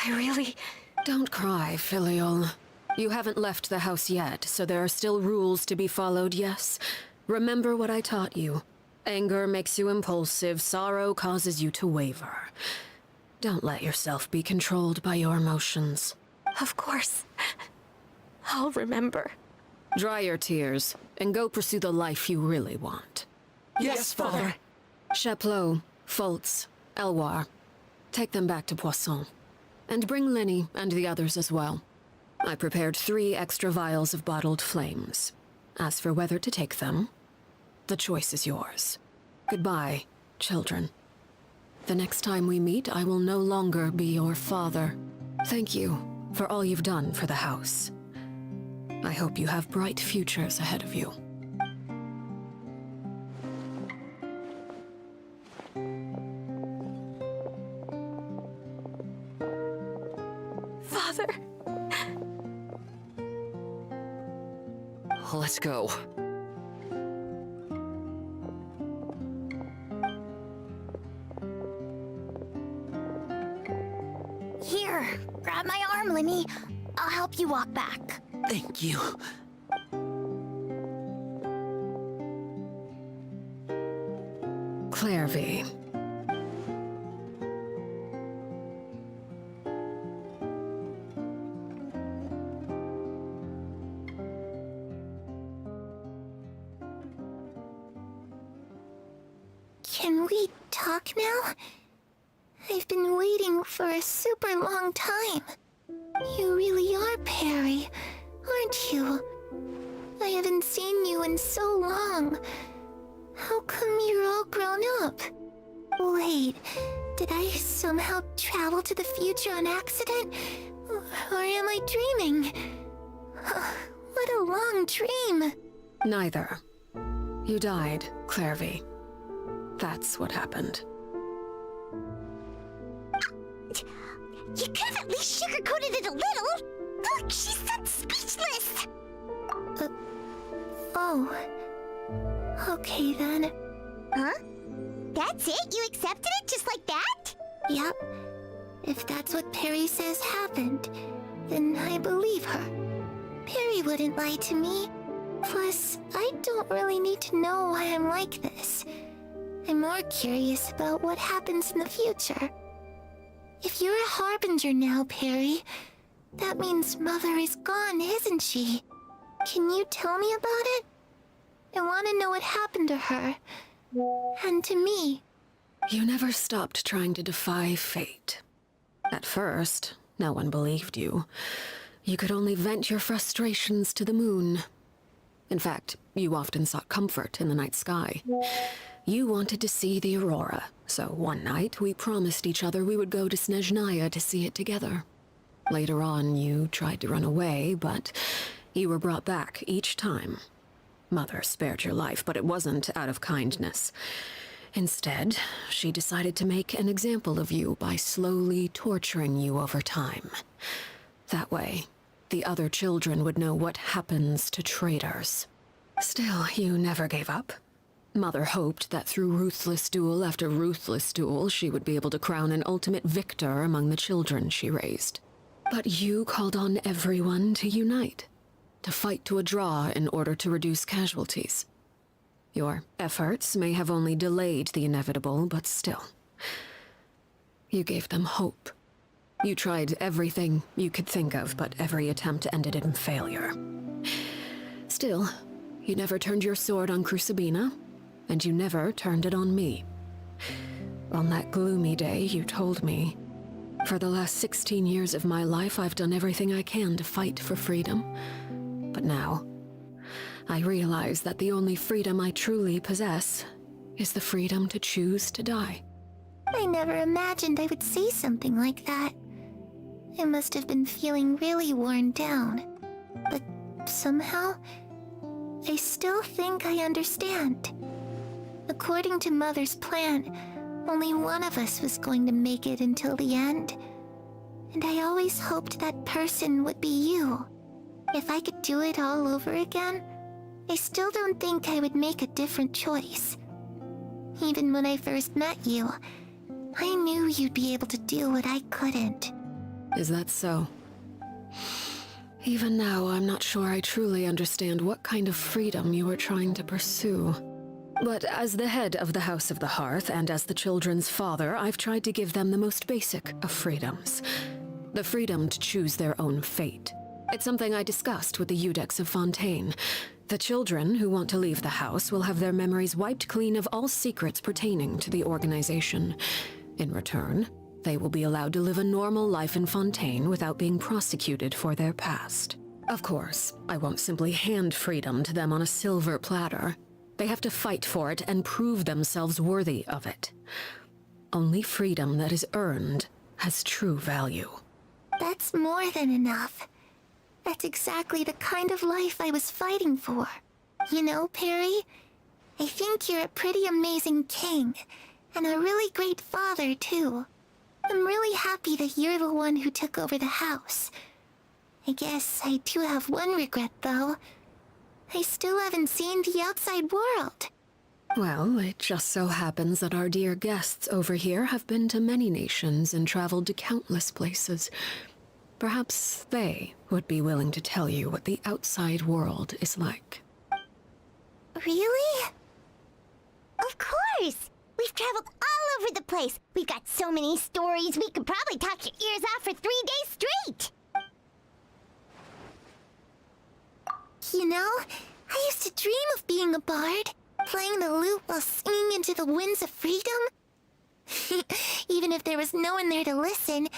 really... Don't cry, filial. You haven't left the house yet, so there are still rules to be followed, yes? Remember what I taught you. Anger makes you impulsive, sorrow causes you to waver. Don't let yourself be controlled by your emotions. Of course. I'll remember. Dry your tears, and go pursue the life you really want. Yes, Father. Chaplot, Foltz, Elwar. Take them back to Poisson. And bring Lenny and the others as well. I prepared 3 extra vials of bottled flames. As for whether to take them, the choice is yours. Goodbye, children. The next time we meet, I will no longer be your father. Thank you for all you've done for the house. I hope you have bright futures ahead of you. Father. Let's go. Here, grab my arm, Lenny. I'll help you walk back. Thank you. Clairvy. Can we talk now? I've been waiting for a super long time. You really are Perry, aren't you? I haven't seen you in so long. How come you're all grown up? Wait, did I somehow travel to the future on accident? Or am I dreaming? What a long dream. Neither. You died, Clairvy. That's what happened. You could have at least sugarcoated it a little. Look, she's that speechless. Oh. Okay then. Huh? That's it? You accepted it just like that? Yep. If that's what Perry says happened, then I believe her. Perry wouldn't lie to me. Plus, I don't really need to know why I'm like this. I'm more curious about what happens in the future. If you're a harbinger now, Perry, that means Mother is gone, isn't she? Can you tell me about it? I want to know what happened to her. And to me. You never stopped trying to defy fate. At first, no one believed you. You could only vent your frustrations to the moon. In fact, you often sought comfort in the night sky. You wanted to see the aurora, so one night we promised each other we would go to Snezhnaya to see it together. Later on, you tried to run away, but you were brought back each time. Mother spared your life, but it wasn't out of kindness. Instead, she decided to make an example of you by slowly torturing you over time. That way, the other children would know what happens to traitors. Still, you never gave up. Mother hoped that through ruthless duel after ruthless duel, she would be able to crown an ultimate victor among the children she raised. But you called on everyone to unite, to fight to a draw in order to reduce casualties. Your efforts may have only delayed the inevitable, but still. You gave them hope. You tried everything you could think of, but every attempt ended in failure. Still, you never turned your sword on Crucibina, and you never turned it on me. On that gloomy day, you told me, "For the last 16 years of my life, I've done everything I can to fight for freedom. But now, I realize that the only freedom I truly possess is the freedom to choose to die." I never imagined I would say something like that. I must have been feeling really worn down. But somehow, I still think I understand. According to Mother's plan, only one of us was going to make it until the end. And I always hoped that person would be you. If I could do it all over again, I still don't think I would make a different choice. Even when I first met you, I knew you'd be able to do what I couldn't. Is that so? Even now, I'm not sure I truly understand what kind of freedom you are trying to pursue. But as the head of the House of the Hearth and as the children's father, I've tried to give them the most basic of freedoms. The freedom to choose their own fate. It's something I discussed with the Iudex of Fontaine. The children who want to leave the house will have their memories wiped clean of all secrets pertaining to the organization. In return, they will be allowed to live a normal life in Fontaine without being prosecuted for their past. Of course, I won't simply hand freedom to them on a silver platter. They have to fight for it and prove themselves worthy of it. Only freedom that is earned has true value. That's more than enough. That's exactly the kind of life I was fighting for. You know, Perry, I think you're a pretty amazing king, and a really great father, too. I'm really happy that you're the one who took over the house. I guess I do have one regret, though. I still haven't seen the outside world. Well, it just so happens that our dear guests over here have been to many nations and traveled to countless places. Perhaps they would be willing to tell you what the outside world is like. Really? Of course! We've traveled all over the place. We've got so many stories, we could probably talk your ears off for 3 days straight! You know, I used to dream of being a bard, playing the lute while singing into the winds of freedom. Even if there was no one there to listen,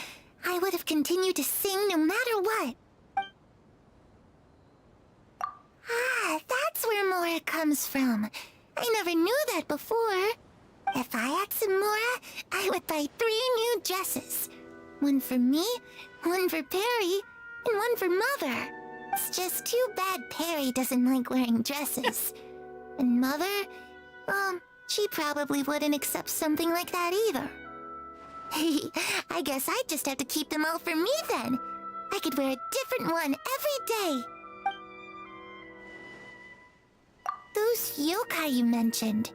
I would have continued to sing no matter what. Ah, that's where Mora comes from. I never knew that before. If I had some Mora, I would buy 3 new dresses. One for me, one for Perry, and one for Mother. It's just too bad Perry doesn't like wearing dresses. And Mother, well, she probably wouldn't accept something like that either. I guess I'd just have to keep them all for me then. I could wear a different one every day. Those yokai you mentioned,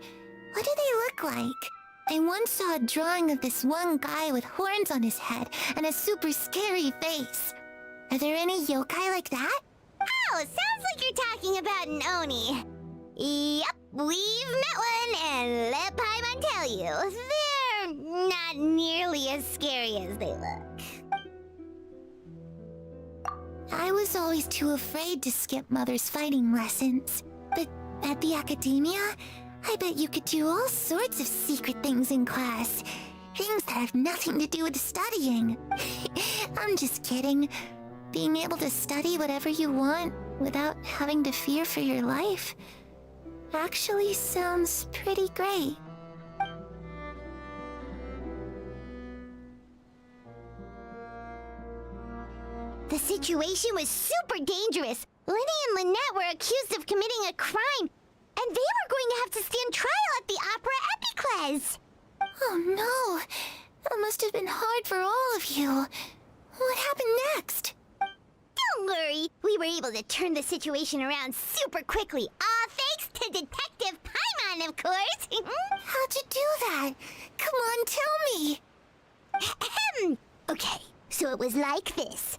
what do they look like? I once saw a drawing of this one guy with horns on his head and a super scary face. Are there any yokai like that? Oh, sounds like you're talking about an Oni. Yep, we've met one, and let Paimon tell you, they're not nearly as scary as they look. I was always too afraid to skip Mother's fighting lessons. But at the academia, I bet you could do all sorts of secret things in class. Things that have nothing to do with studying. I'm just kidding. Being able to study whatever you want without having to fear for your life actually sounds pretty great. The situation was super dangerous. Lenny and Lynette were accused of committing a crime, and they were going to have to stand trial at the Opera Epicles. Oh no! That must have been hard for all of you. What happened next? Don't worry, we were able to turn the situation around super quickly, all thanks to Detective Paimon, of course. How'd you do that? Come on, tell me. Okay, so it was like this.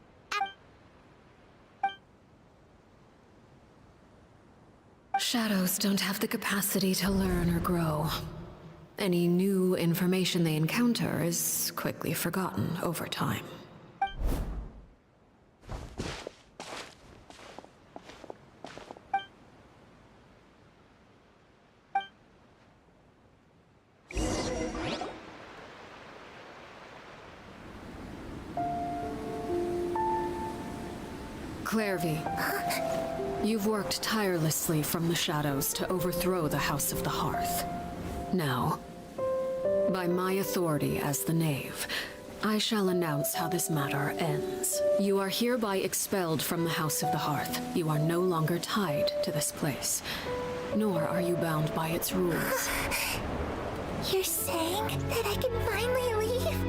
Shadows don't have the capacity to learn or grow. Any new information they encounter is quickly forgotten over time. Clairvy, you've worked tirelessly from the shadows to overthrow the House of the Hearth. Now, by my authority as the Knave, I shall announce how this matter ends. You are hereby expelled from the House of the Hearth. You are no longer tied to this place, nor are you bound by its rules. You're saying that I can finally leave?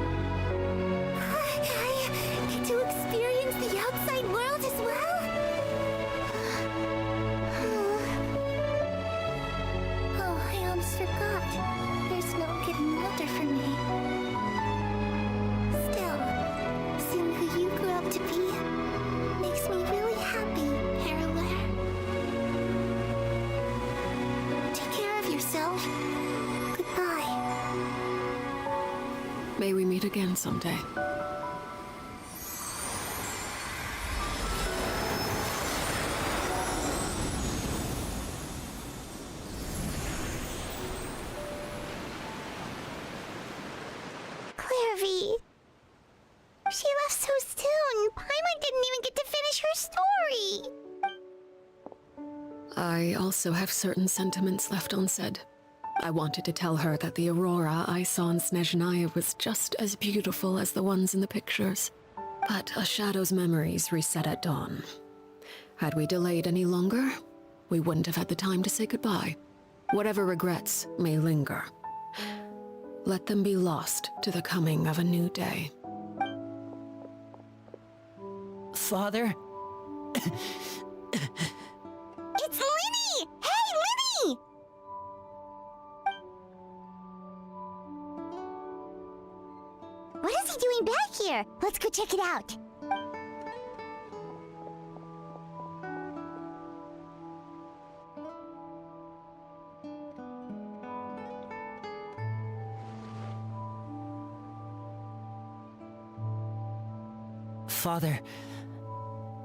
I get to experience the outside world as well? Oh, I almost forgot. There's no getting older for me. Still, seeing who you grew up to be makes me really happy, Parallel. Take care of yourself. Goodbye. May we meet again someday. Clairvy. She left so soon. Paimon didn't even get to finish her story. I also have certain sentiments left unsaid. I wanted to tell her that the aurora I saw in Snezhnaya was just as beautiful as the ones in the pictures. But a shadow's memories reset at dawn. Had we delayed any longer, we wouldn't have had the time to say goodbye. Whatever regrets may linger, let them be lost to the coming of a new day. Father? It's Linny! Hey, Linny! What is he doing back here? Let's go check it out. Father,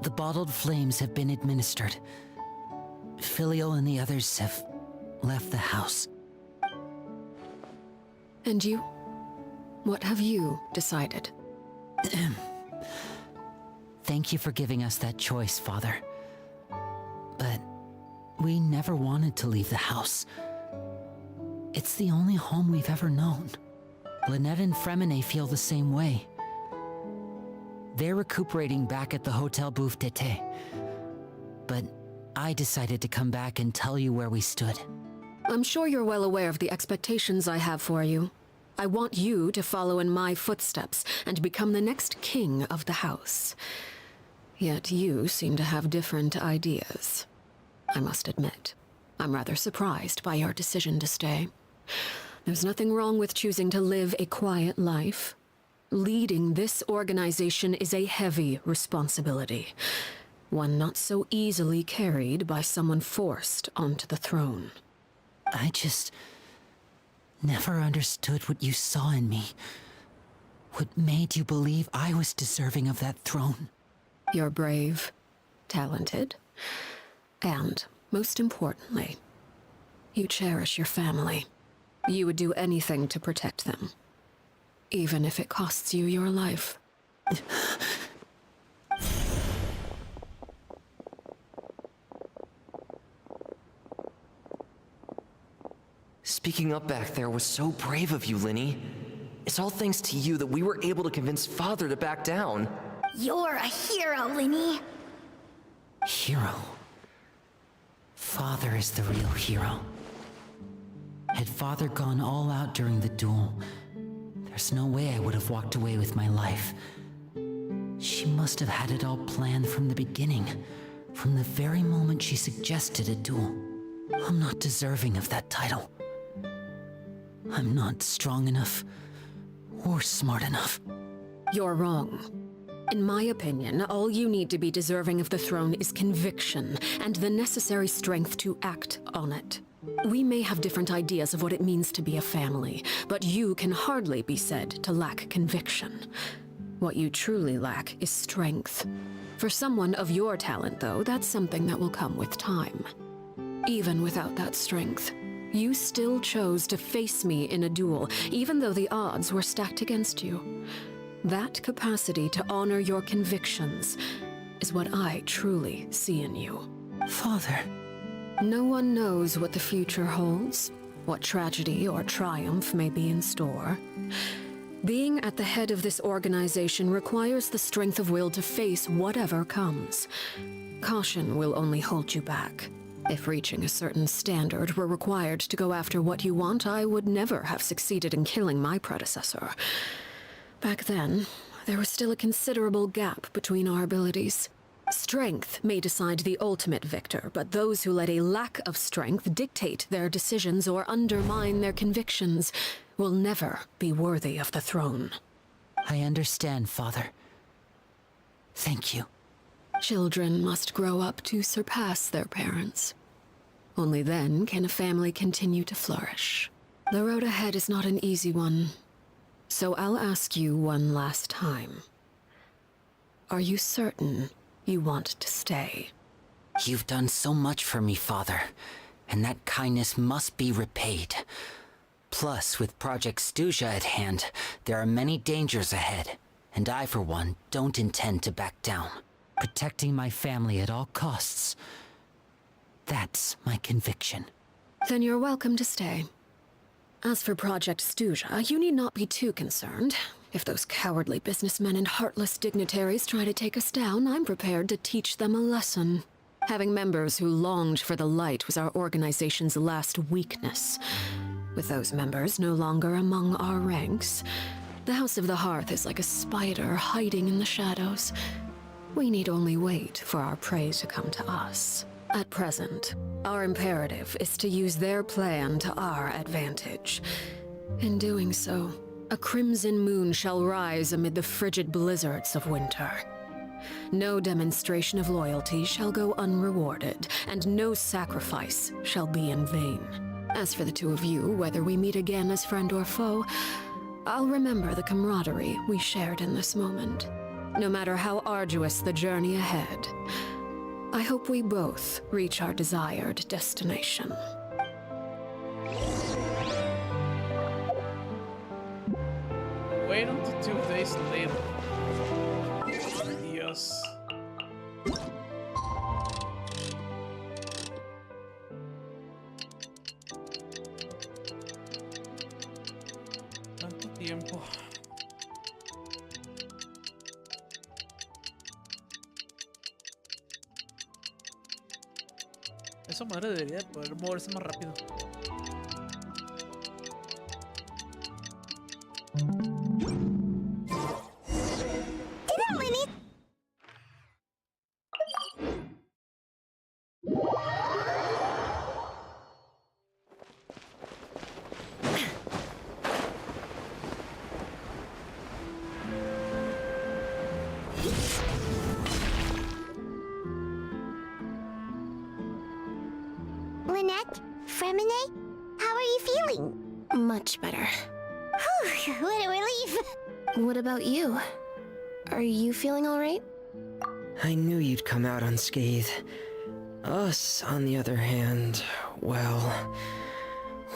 the bottled flames have been administered. Filio and the others have left the house. And you? What have you decided? Thank you for giving us that choice, Father. But we never wanted to leave the house. It's the only home we've ever known. Lynette and Fremine feel the same way. They're recuperating back at the Hotel Bouffe d'été. But I decided to come back and tell you where we stood. I'm sure you're well aware of the expectations I have for you. I want you to follow in my footsteps and become the next king of the house. Yet you seem to have different ideas. I must admit, I'm rather surprised by your decision to stay. There's nothing wrong with choosing to live a quiet life. Leading this organization is a heavy responsibility, one not so easily carried by someone forced onto the throne. I just never understood what you saw in me. What made you believe I was deserving of that throne? You're brave, talented, and, most importantly, you cherish your family. You would do anything to protect them, even if it costs you your life. Speaking up back there was so brave of you, Linny. It's all thanks to you that we were able to convince Father to back down. You're a hero, Linny. Hero? Father is the real hero. Had Father gone all out during the duel, there's no way I would have walked away with my life. She must have had it all planned from the beginning, from the very moment she suggested a duel. I'm not deserving of that title. I'm not strong enough or smart enough. You're wrong. In my opinion, all you need to be deserving of the throne is conviction and the necessary strength to act on it. We may have different ideas of what it means to be a family, but you can hardly be said to lack conviction. What you truly lack is strength. For someone of your talent, though, that's something that will come with time. Even without that strength, you still chose to face me in a duel, even though the odds were stacked against you. That capacity to honor your convictions is what I truly see in you. Father. No one knows what the future holds, what tragedy or triumph may be in store. Being at the head of this organization requires the strength of will to face whatever comes. Caution will only hold you back. If reaching a certain standard were required to go after what you want, I would never have succeeded in killing my predecessor. Back then, there was still a considerable gap between our abilities. Strength may decide the ultimate victor, but those who let a lack of strength dictate their decisions or undermine their convictions will never be worthy of the throne. I understand, Father. Thank you. Children must grow up to surpass their parents. Only then can a family continue to flourish. The road ahead is not an easy one, so I'll ask you one last time. Are you certain you want to stay? You've done so much for me, Father, and that kindness must be repaid. Plus, with Project Stuja at hand, there are many dangers ahead, and I, for one, don't intend to back down. Protecting my family at all costs. That's my conviction. Then you're welcome to stay. As for Project Stuja, you need not be too concerned. If those cowardly businessmen and heartless dignitaries try to take us down, I'm prepared to teach them a lesson. Having members who longed for the light was our organization's last weakness. With those members no longer among our ranks, the House of the Hearth is like a spider hiding in the shadows. We need only wait for our prey to come to us. At present, our imperative is to use their plan to our advantage. In doing so, a crimson moon shall rise amid the frigid blizzards of winter. No demonstration of loyalty shall go unrewarded, and no sacrifice shall be in vain. As for the two of you, whether we meet again as friend or foe, I'll remember the camaraderie we shared in this moment. No matter how arduous the journey ahead, I hope we both reach our desired destination. Wait until 2 days later. Dios. ¿Cuánto tiempo? Esa madre debería poder moverse más rápido. Lynette? Fremine? How are you feeling? Much better. Whew, what a relief! What about you? Are you feeling all right? I knew you'd come out unscathed. Us, on the other hand, well,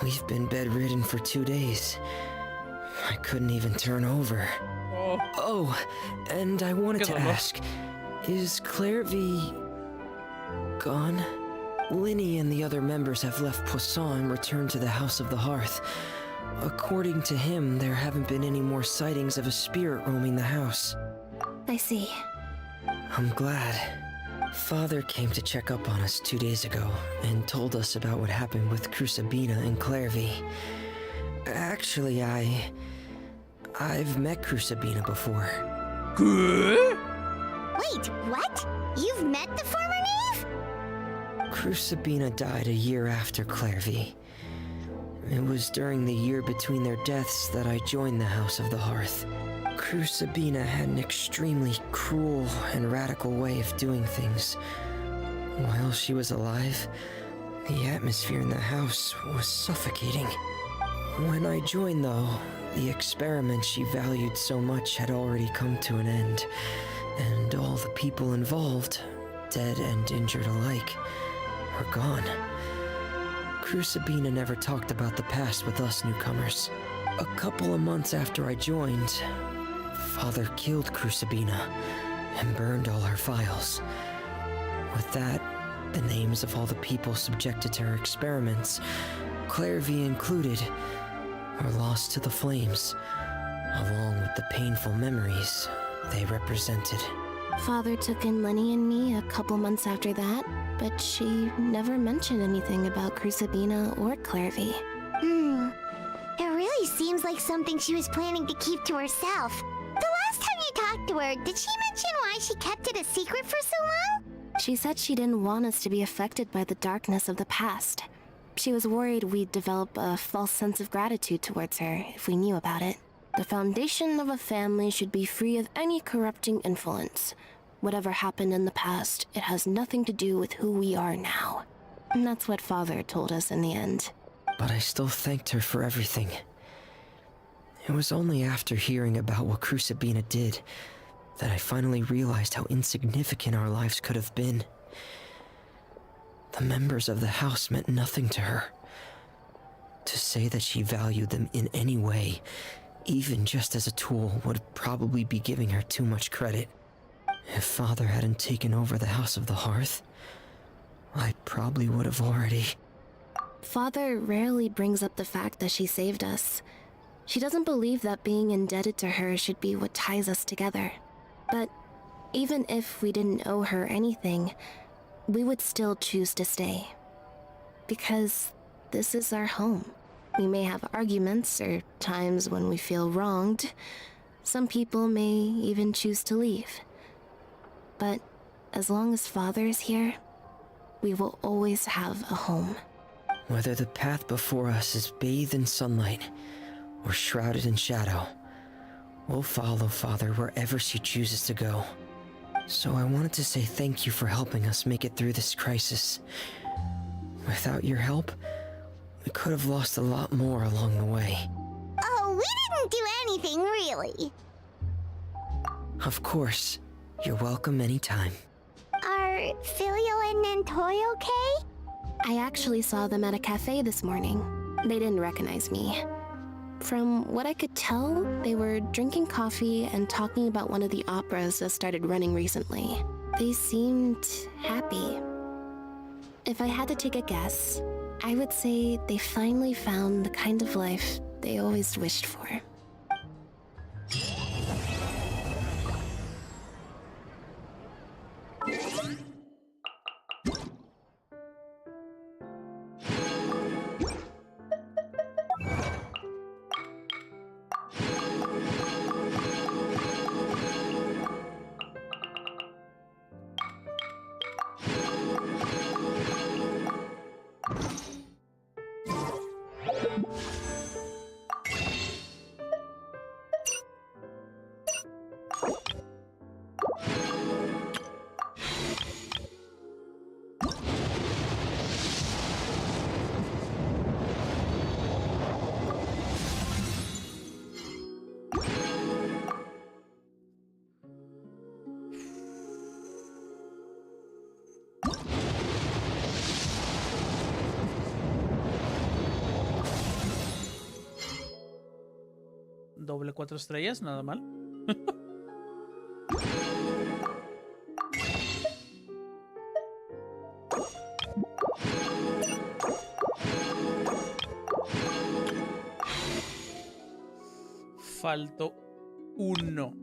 we've been bedridden for 2 days. I couldn't even turn over. Oh, and I wanted to ask, is Clairvy gone? Linny and the other members have left Poisson and returned to the House of the Hearth. According to him, there haven't been any more sightings of a spirit roaming the house. I see. I'm glad. Father came to check up on us 2 days ago and told us about what happened with Crusabina and Clairvy. Actually, I've met Crusabina before. Wait, what? You've met the former knave? Crusabina died a year after Clairvy. It was during the year between their deaths that I joined the House of the Hearth. Crusabina had an extremely cruel and radical way of doing things. While she was alive, the atmosphere in the house was suffocating. When I joined, though, the experiment she valued so much had already come to an end, and all the people involved, dead and injured alike, were gone. Crusabina never talked about the past with us newcomers. A couple of months after I joined, Father killed Crusabina and burned all her files. With that, the names of all the people subjected to her experiments, Clairvy included, were lost to the flames, along with the painful memories they represented. Father took in Lenny and me a couple months after that, but she never mentioned anything about Crucibina or Clairvy. It really seems like something she was planning to keep to herself. The last time you talked to her, did she mention why she kept it a secret for so long? She said she didn't want us to be affected by the darkness of the past. She was worried we'd develop a false sense of gratitude towards her if we knew about it. The foundation of a family should be free of any corrupting influence. Whatever happened in the past, it has nothing to do with who we are now. And that's what Father told us in the end. But I still thanked her for everything. It was only after hearing about what Crucibina did that I finally realized how insignificant our lives could have been. The members of the house meant nothing to her. To say that she valued them in any way, even just as a tool, would probably be giving her too much credit. If Father hadn't taken over the House of the Hearth, I probably would have already... Father rarely brings up the fact that she saved us. She doesn't believe that being indebted to her should be what ties us together. But even if we didn't owe her anything, we would still choose to stay. Because this is our home. We may have arguments or times when we feel wronged. Some people may even choose to leave. But as long as Father is here, we will always have a home. Whether the path before us is bathed in sunlight or shrouded in shadow, we'll follow Father wherever she chooses to go. So I wanted to say thank you for helping us make it through this crisis. Without your help, we could have lost a lot more along the way. Oh, we didn't do anything, really. Of course. You're welcome anytime. Are Filial and Nantoy okay? I actually saw them at a cafe this morning. They didn't recognize me. From what I could tell, they were drinking coffee and talking about one of the operas that started running recently. They seemed happy. If I had to take a guess, I would say they finally found the kind of life they always wished for. Doble 4 estrellas, nada mal. Faltó uno.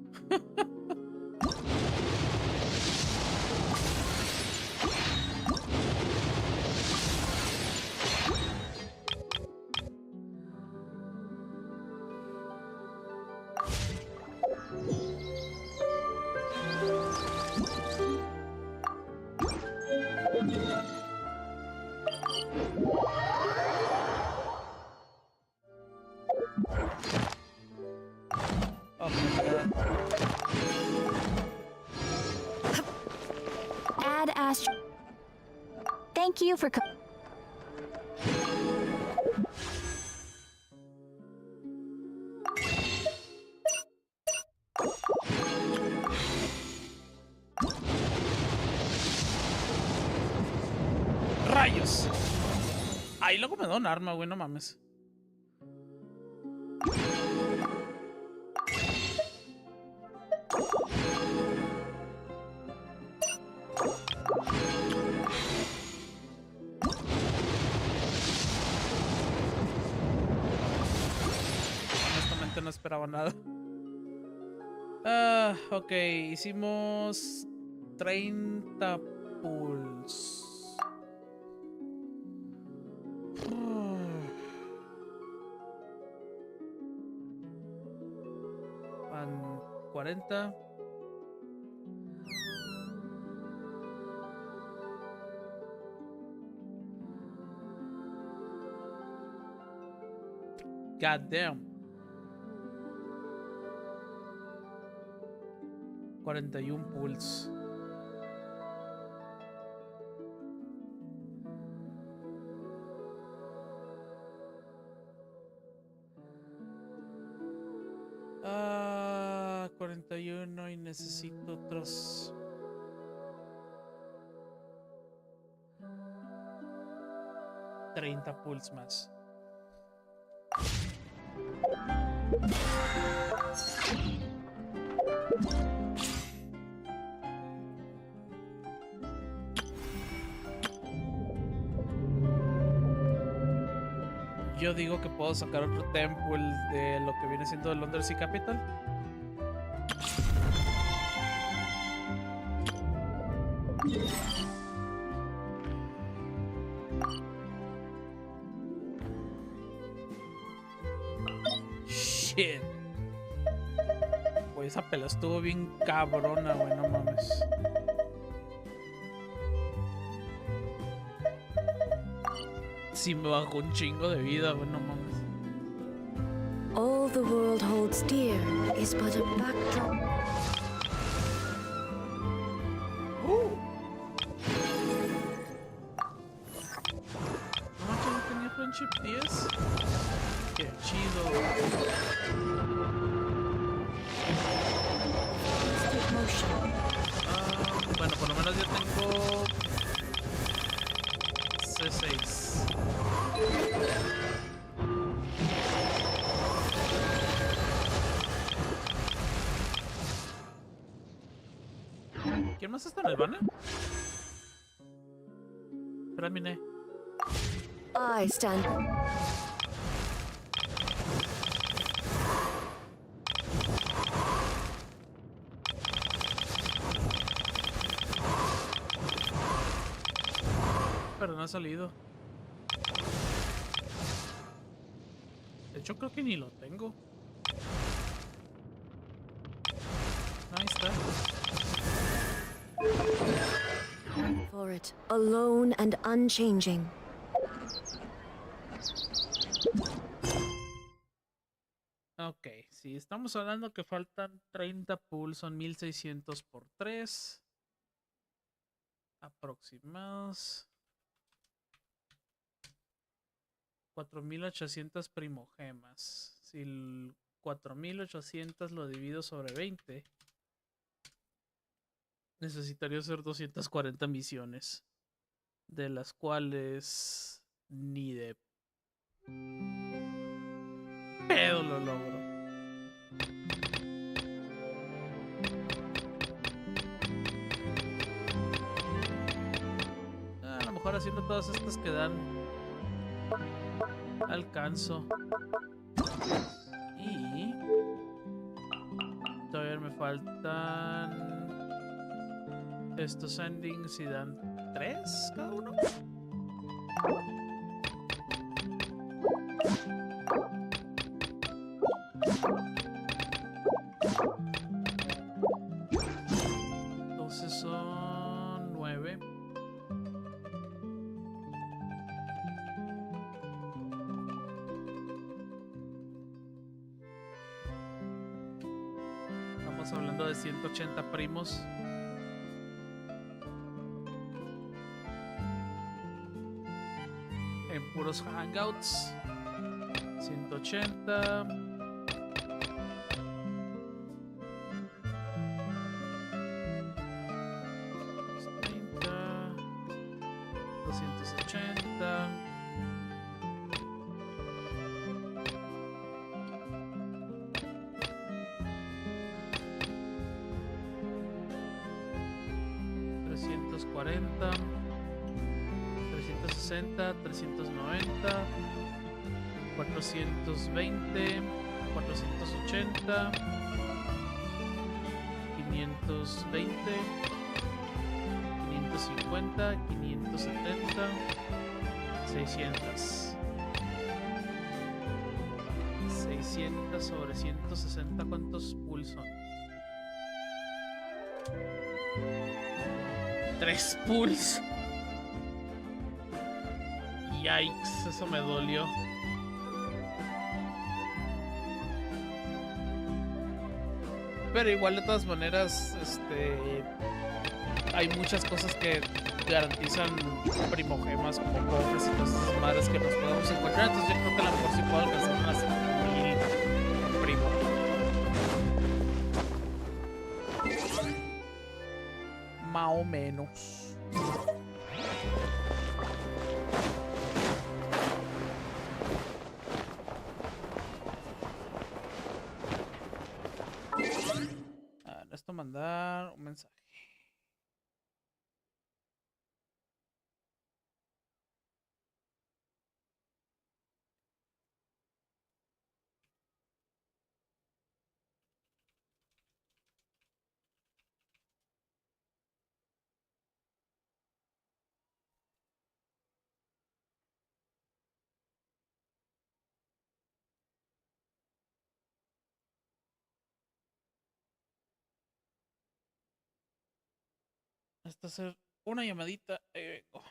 Ad Astro. Thank you for ¡Rayos! Ahí luego me da un arma, güey, no mames. no esperaba nada. Ok, hicimos 30 pulls. Van 40. God damn. 41 pulls. Ah, 41 y necesito otros 30 pulls más. Yo digo que puedo sacar otro temple de lo que viene siendo el Undersea Capital. Shit. Pues esa pelea estuvo bien cabrona, güey, no mames. Sí me bajó un chingo de vida, güey, no mames. All the world holds dear is but a backdrop. No manches, no tenía friendship 10. Qué chido. Bueno, por lo menos yo tengo C6. ¿Quién más está en el banner? Espérame. I stand. Pero no ha salido. De hecho, creo que ni lo tengo. Ahí está. For it, alone and unchanging. Ok, si estamos hablando que faltan 30 pools, son 1600 por 3. Aproximados. 4800 primogemas. Si el 4800 lo divido sobre 20, necesitaría hacer 240 misiones, de las cuales ni de pedo lo logro. A lo mejor haciendo todas estas que dan alcanzo. Y todavía me faltan estos endings y dan 3 cada uno. Entonces son 9. Estamos hablando de 180 primos. En puros hangouts. 180. 230. 280. $340. 360, 390, 420, 480, 520, 550, 570, 600. 600 sobre 160, ¿cuántos pulls son? 3 pulls. Yikes, eso me dolió. Pero igual de todas maneras, hay muchas cosas que garantizan primogemas como cofres y todas esas madres que nos podemos encontrar. Entonces yo creo que a lo mejor sí puedo alcanzar unas 1000 primo. Más o menos. Esto mandar un mensaje. Hasta hacer una llamadita. Vengo.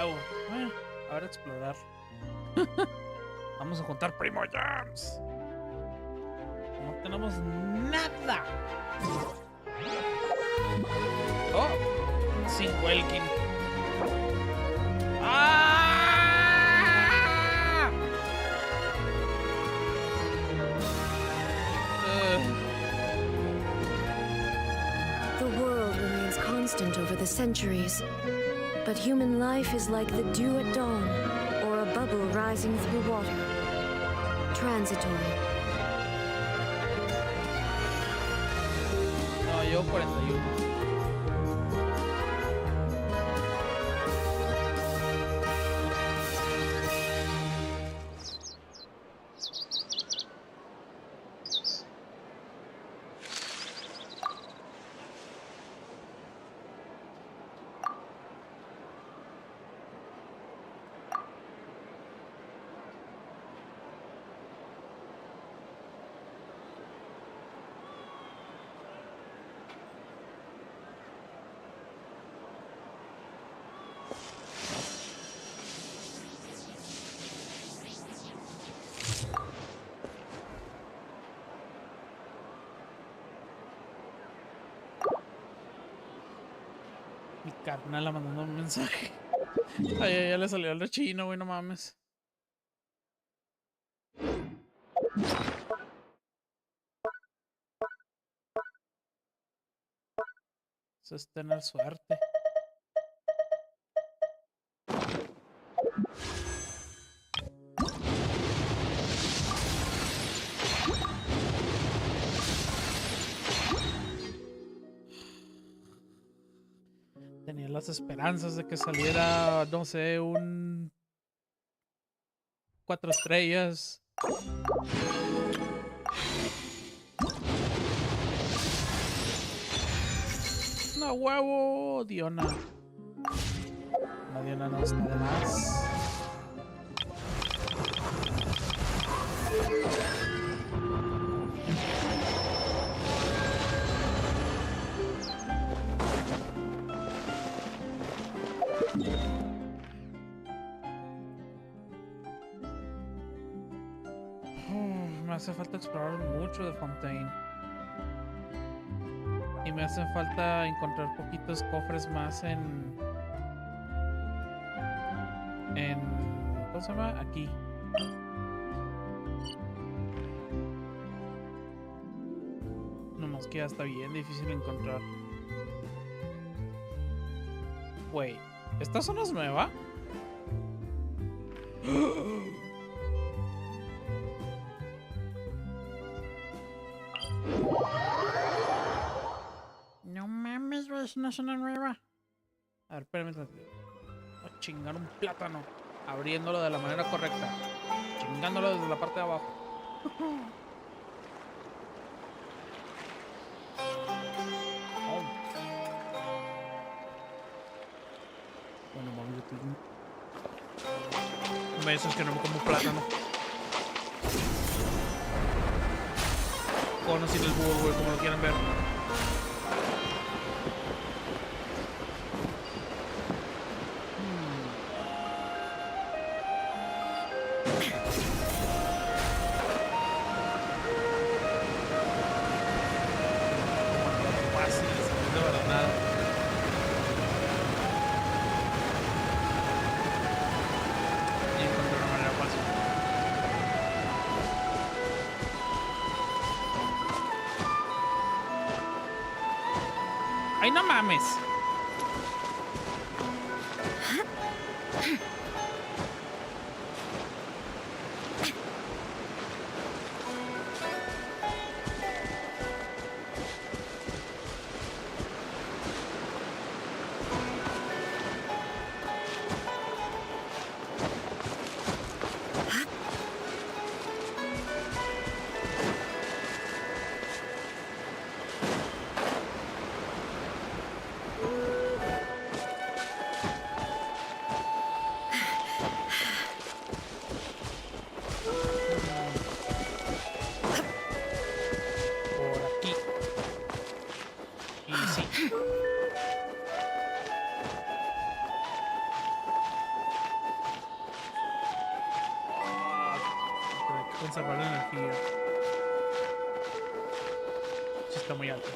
nuevo. A ver, explorar. Vamos a juntar Primo Jams. No tenemos nada. Oh, sin Welkin. ¡Ah! The world remains constant over the centuries, but human life is like the dew at dawn, or a bubble rising through water. Transitory. No, yo 41. Mi carnal mandando un mensaje. Ay, ya le salió el chino, güey, no mames. Eso es tener suerte. Tenía las esperanzas de que saliera, no sé, un 4 estrellas. No, huevo, Diona. La Diona no está de más. Me hace falta explorar mucho de Fontaine. Y me hace falta encontrar poquitos cofres más en... ¿Cómo se llama? Aquí. Nomás que ya está bien difícil encontrar. Wait, ¿esta zona es nueva? No mames, güey, es una zona nueva. A ver, espérame. Voy a chingar un plátano. Abriéndolo de la manera correcta. Chingándolo desde la parte de abajo. Oh. Bueno, vamos a tener... No me dices que no me como plátano. Con o sin el búho, güey, como lo quieran ver. ¡Ay, no mames! Conservar la energía. Sí, está muy alto.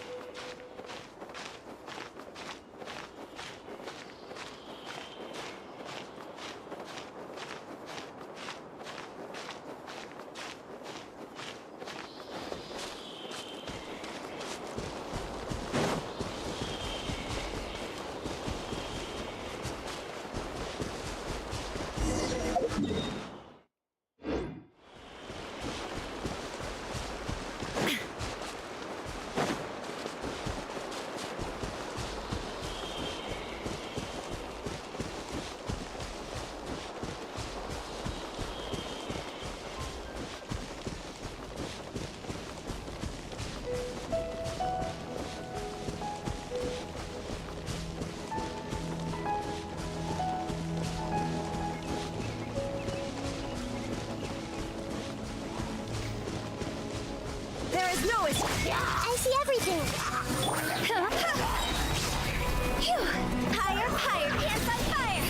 There is no escape. I see everything. Phew. Higher, higher, pants on fire.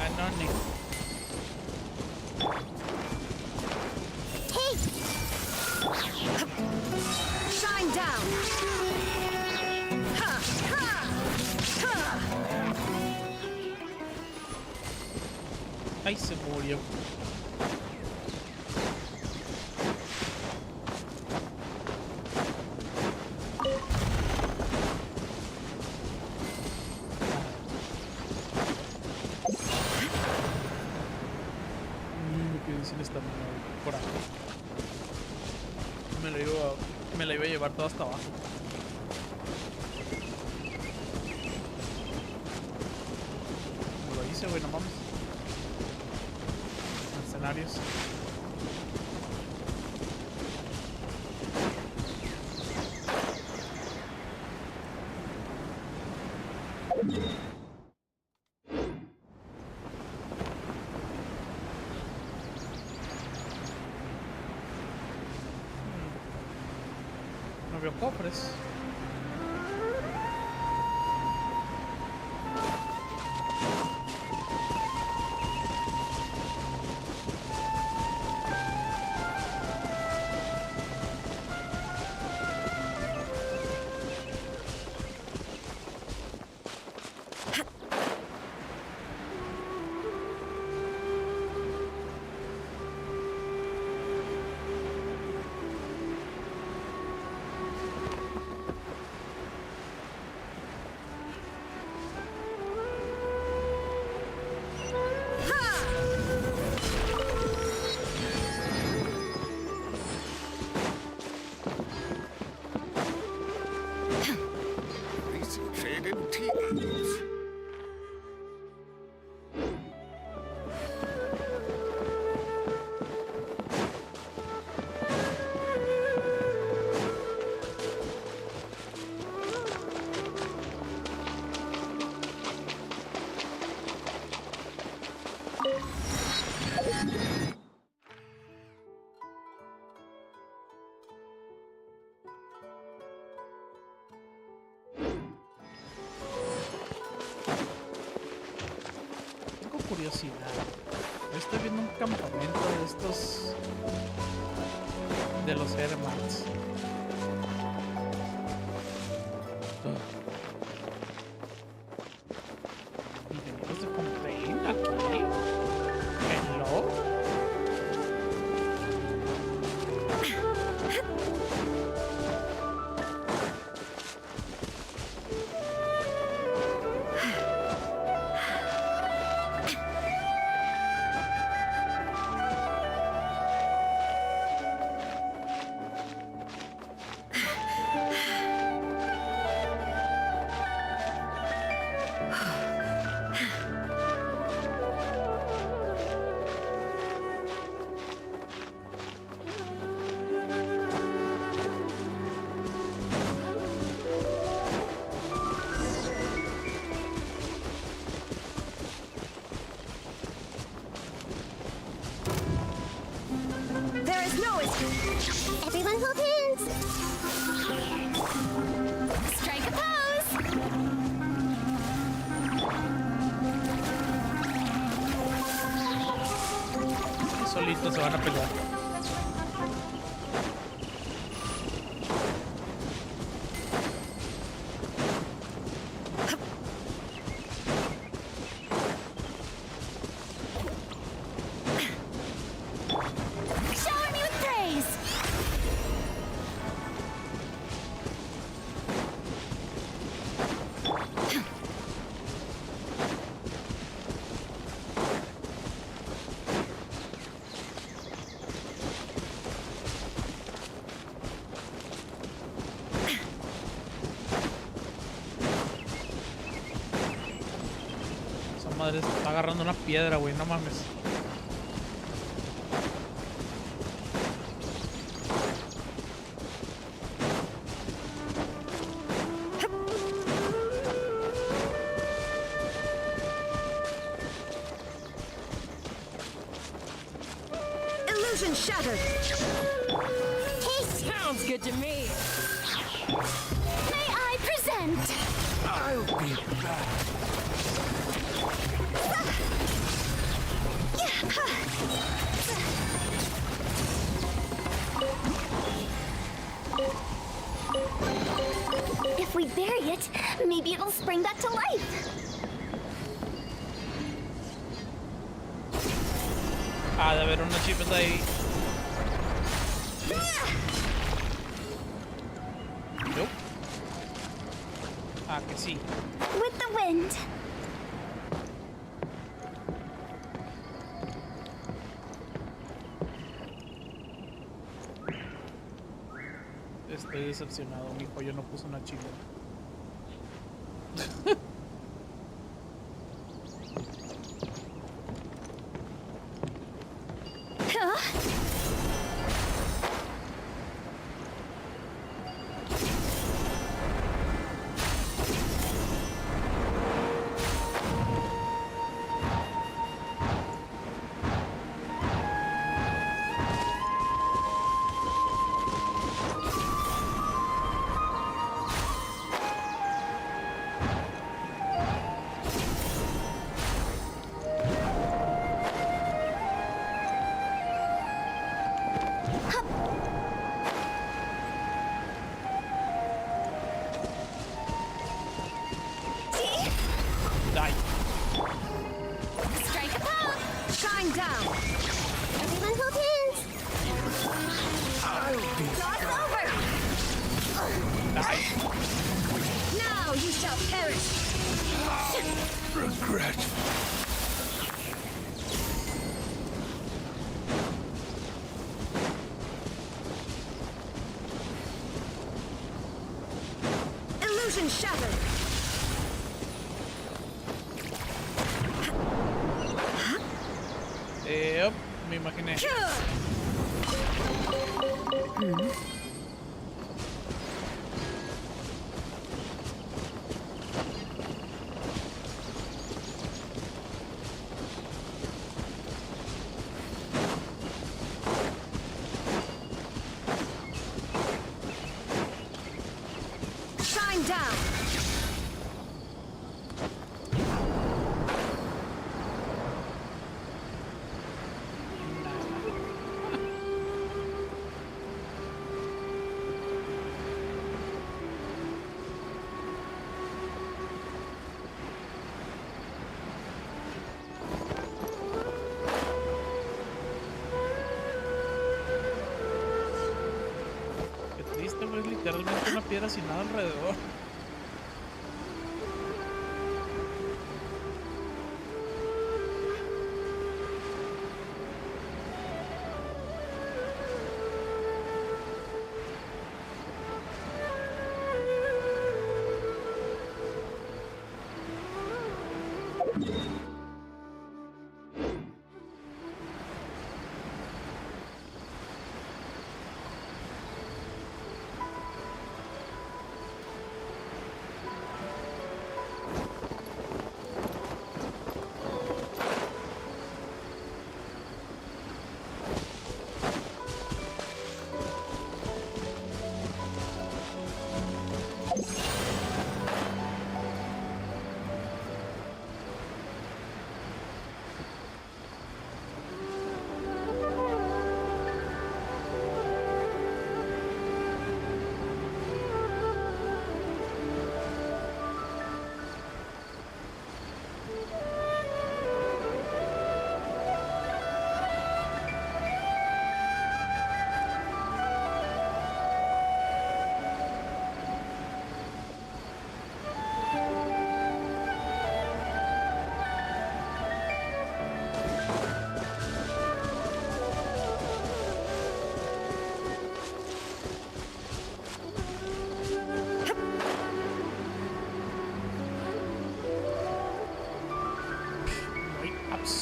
Anonic. Hey! Shine down. Ha, ha, ha. Ay, se murió. Qué difícil está por acá. Me la iba a llevar todo hasta abajo. No lo hice, güey, no mames. Mercenarios. No veo cofres. These faded teeth. Tengo curiosidad. Estoy viendo un campamento de estos de los Hermans. Ingenieros de Fontaine aquí. Hello. solitos se van a pelear. Shower me with praise! Esa madre está agarrando una piedra, güey, no mames. Illusion shattered. Sounds good to me. May I present? I'll be back. If we bury it, maybe it'll spring back to life. Ah, de haber una chipeta ahí. Nope. Ah, que sí. With the wind. Estoy decepcionado, mi pollo no puso una chipeta. Die. Strike a pose. Shine down. Everyone hold hands. I'll be Cross over. Die. Now you shall perish. regret. Illusion shattered. Yep, me imaginé. Shine down. Qué triste, güey, es literalmente una piedra sin nada alrededor.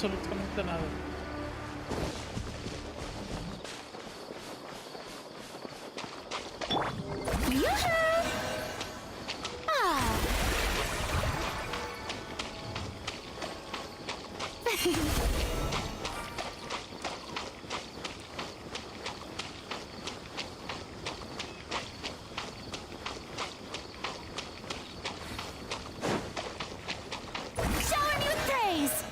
absolutamente nada. Showing you praise!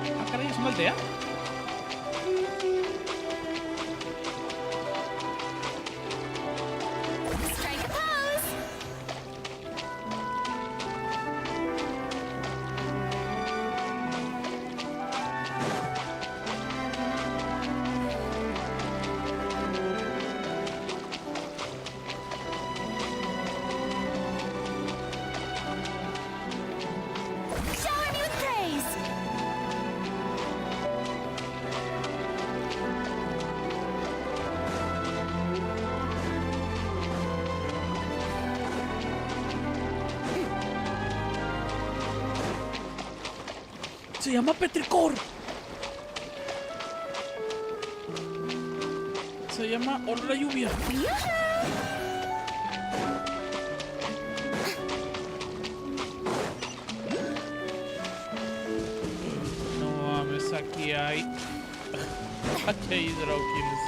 Ah, caray, ¿es una aldea? Strike a pose! Showing you praise! Se llama petricor. Se llama Oro la lluvia. No mames, aquí hay. Aquí hay hidroquines.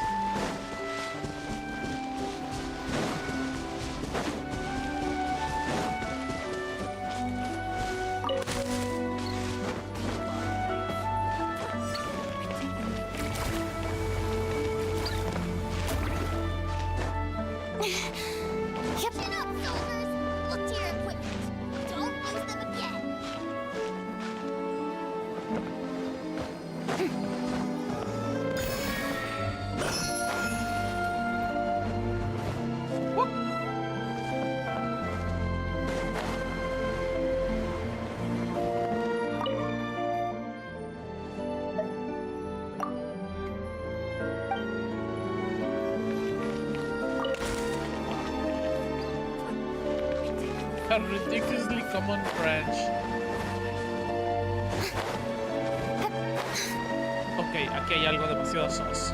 Chin up, soldiers! Look to your equipment. Don't lose them again. A ridiculously common branch. Ok, aquí hay algo demasiado sos.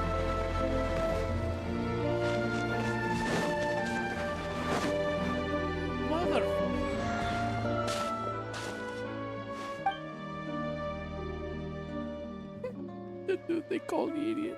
Mother. The dude they call the idiot.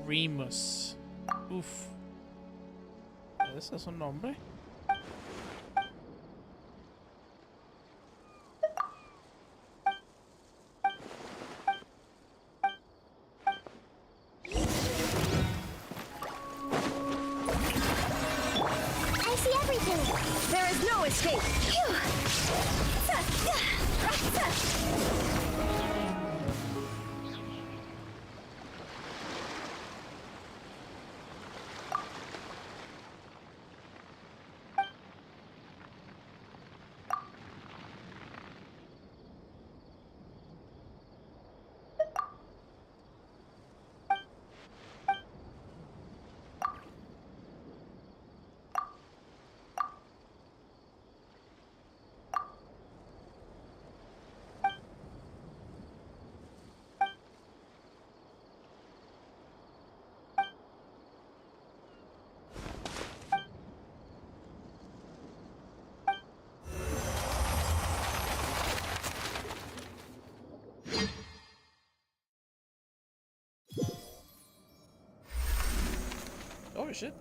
Remus. Uf. ¿Ese es un nombre? I see everything. There is no escape. a shit.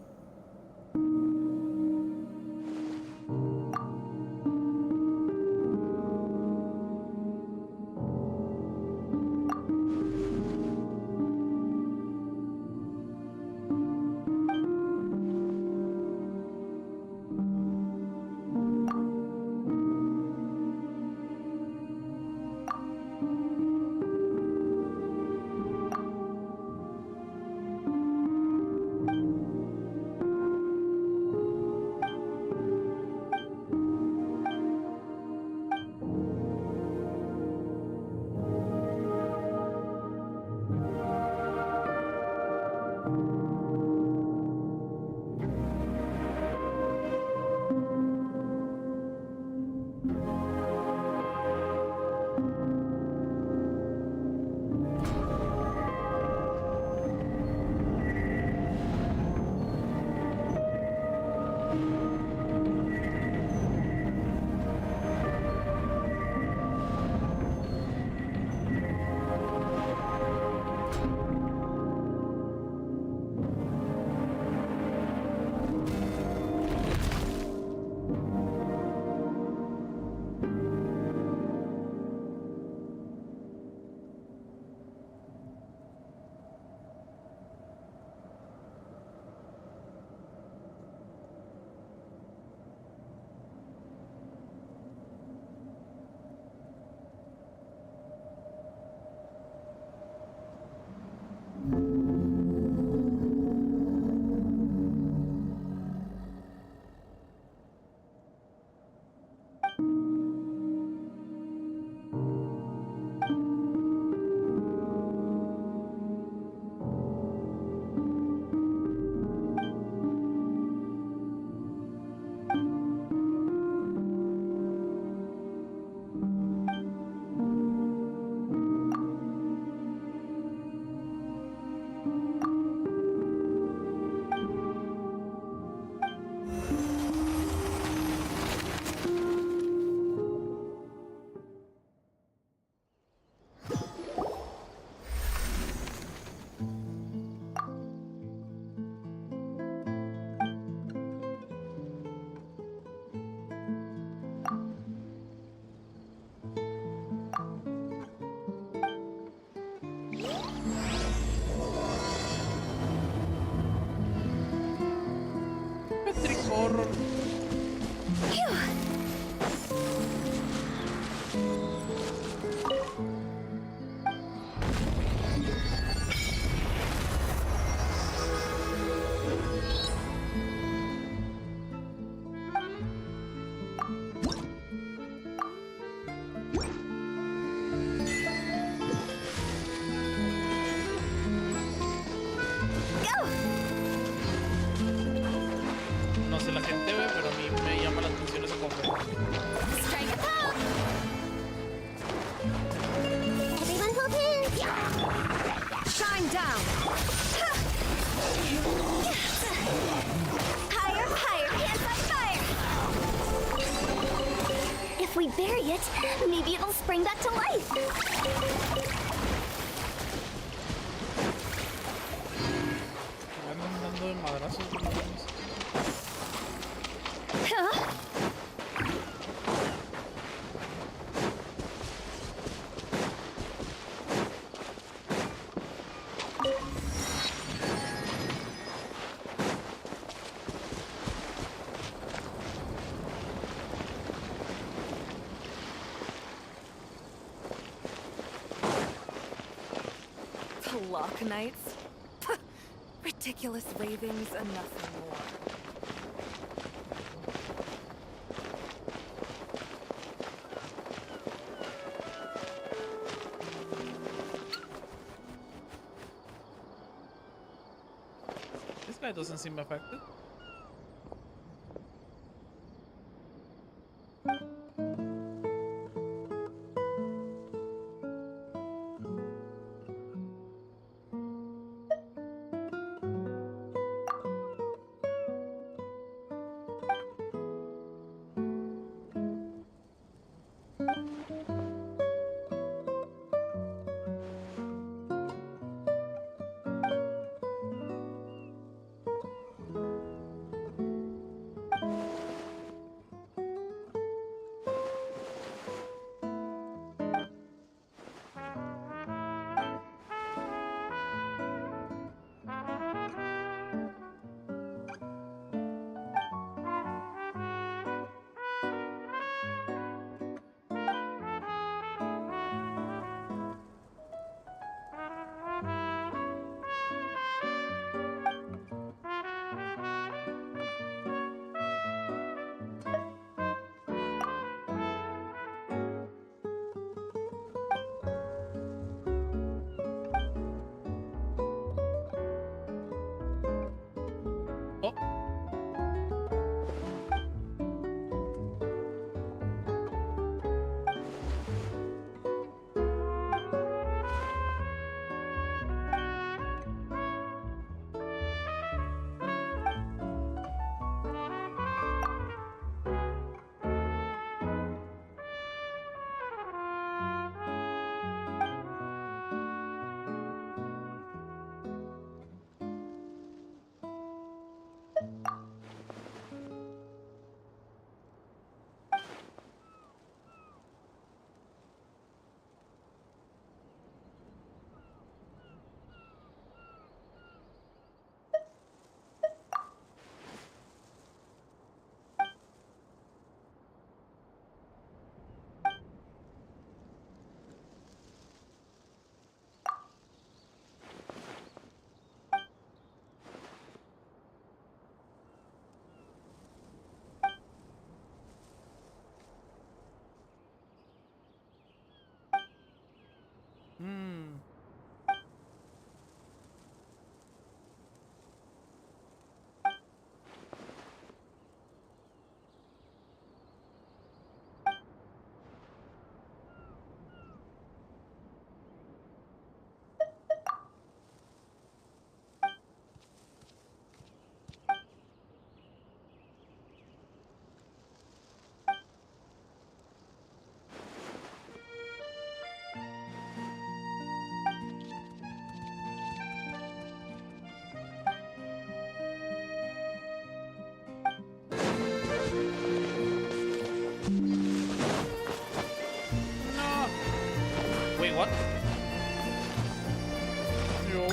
Horror. No sé la gente ve, pero a mí me llama la atención ese combo. Strike a pop! Everyone hold hands! Shine down! Higher, higher, hands on fire! If we bury it, maybe it'll spring back to life! Andan dando de madrazos con los niños. Lock nights? Ridiculous ravings and nothing more. This guy doesn't seem affected.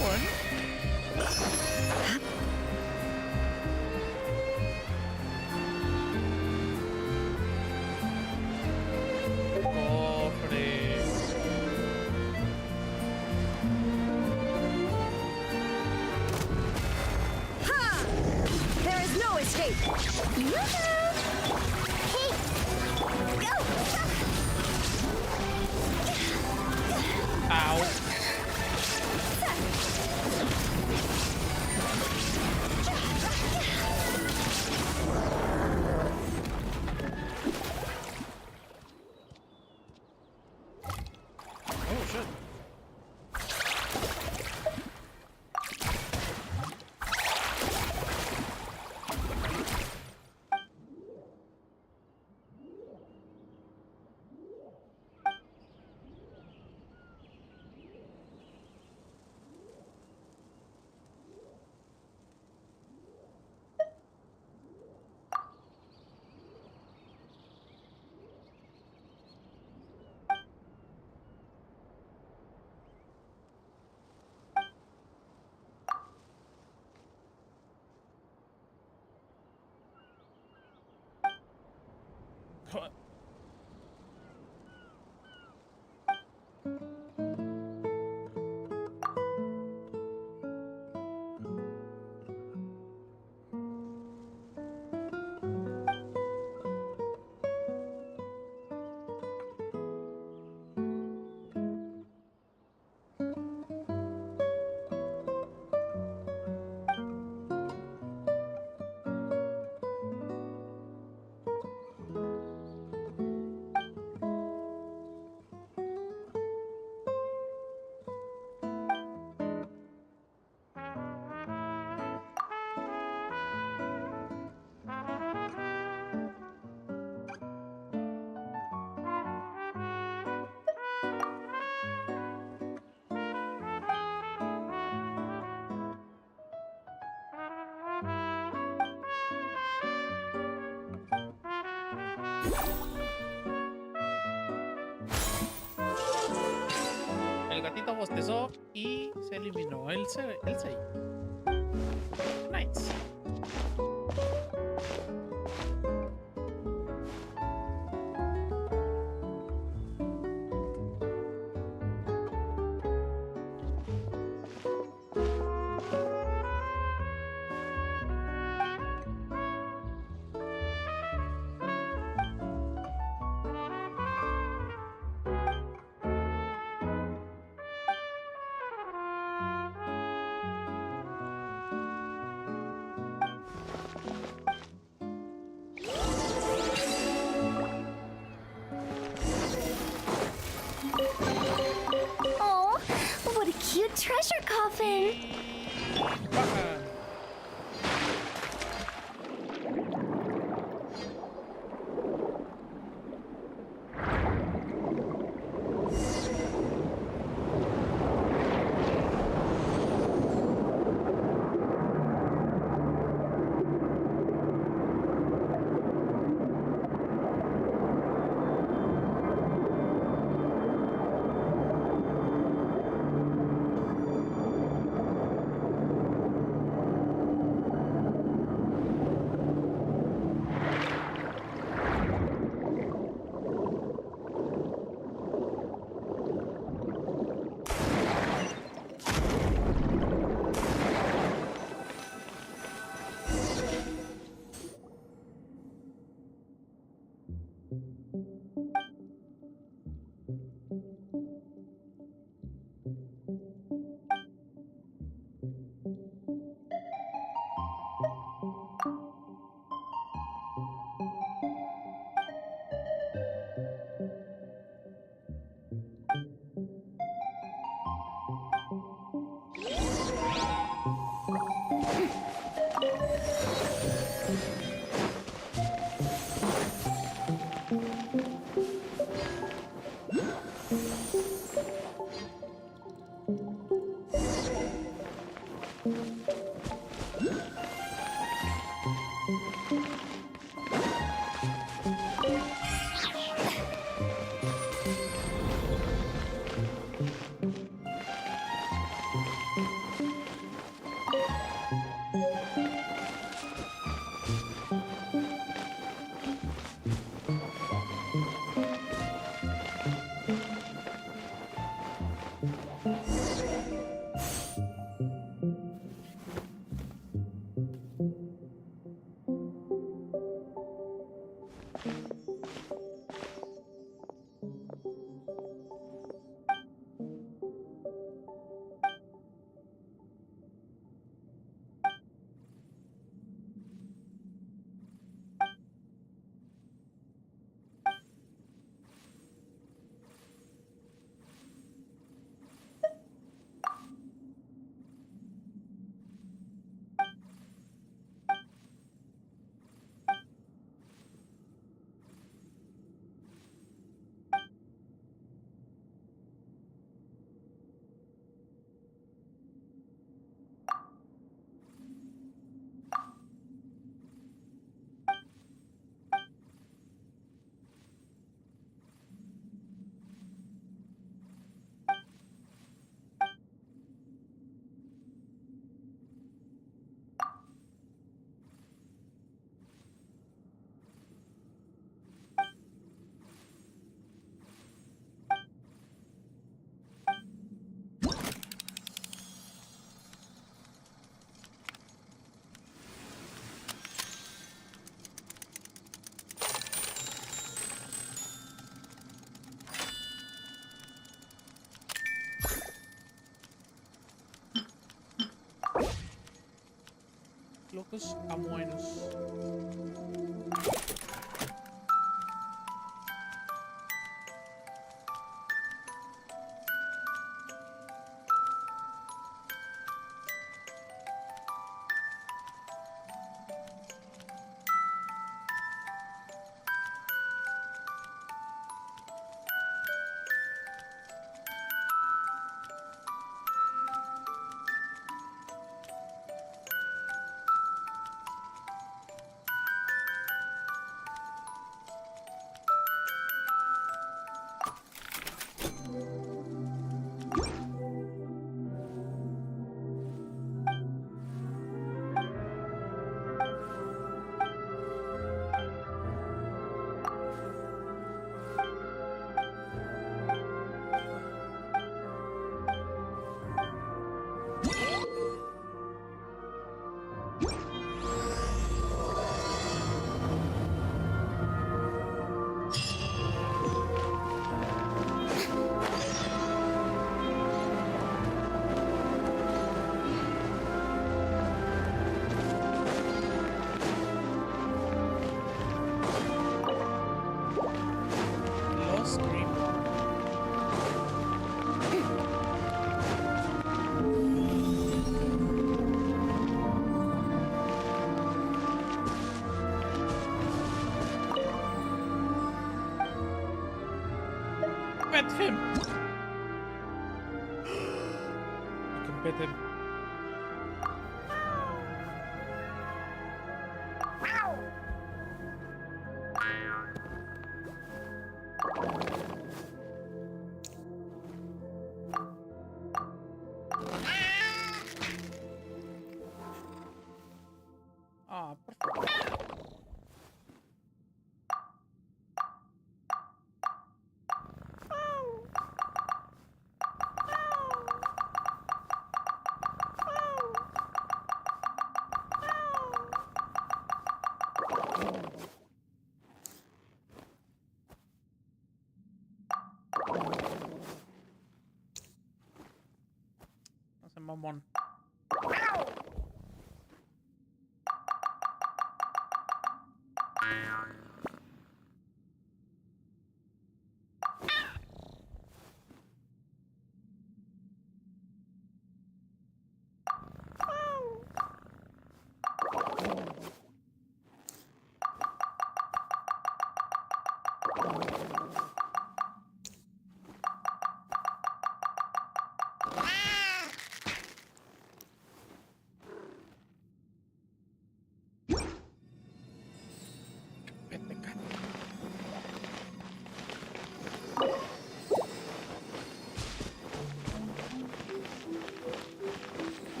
one. Cofres. Ha! There is no escape. Hey! Go! Ow. Oh shit. What? El gatito bostezó y se eliminó el 6. Nice. Oh, what a cute treasure coffin! Baja. locos amuenos. Pet him! You can pet him. Ah, perfecto. No sé, mamón.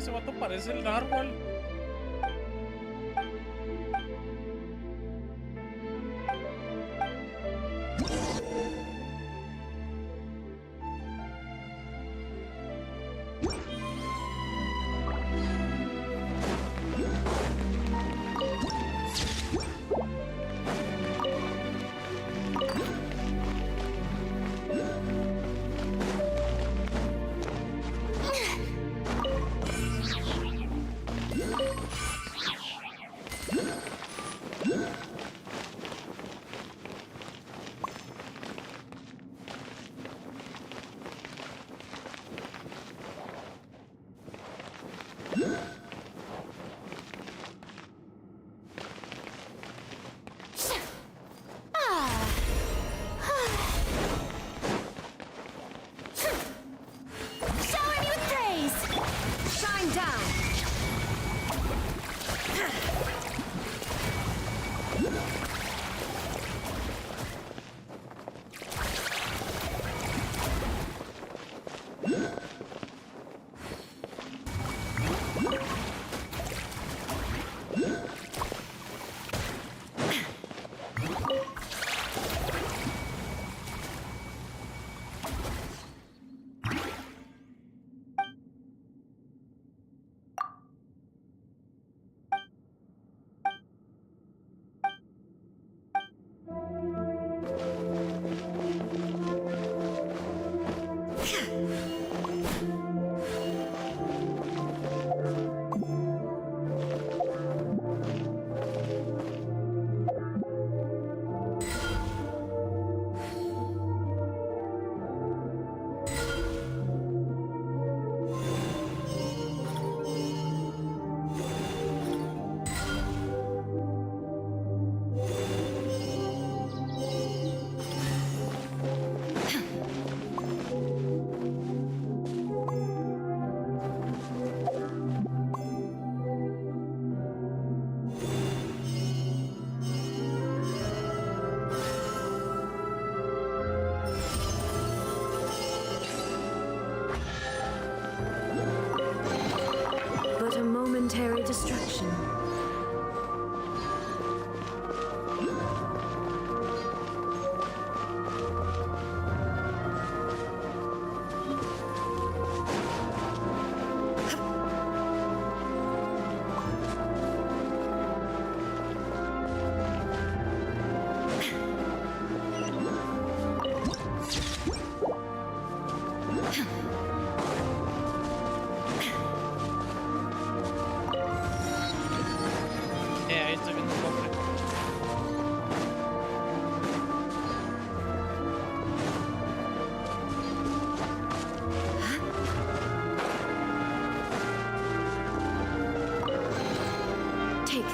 Ese vato parece el narwhal.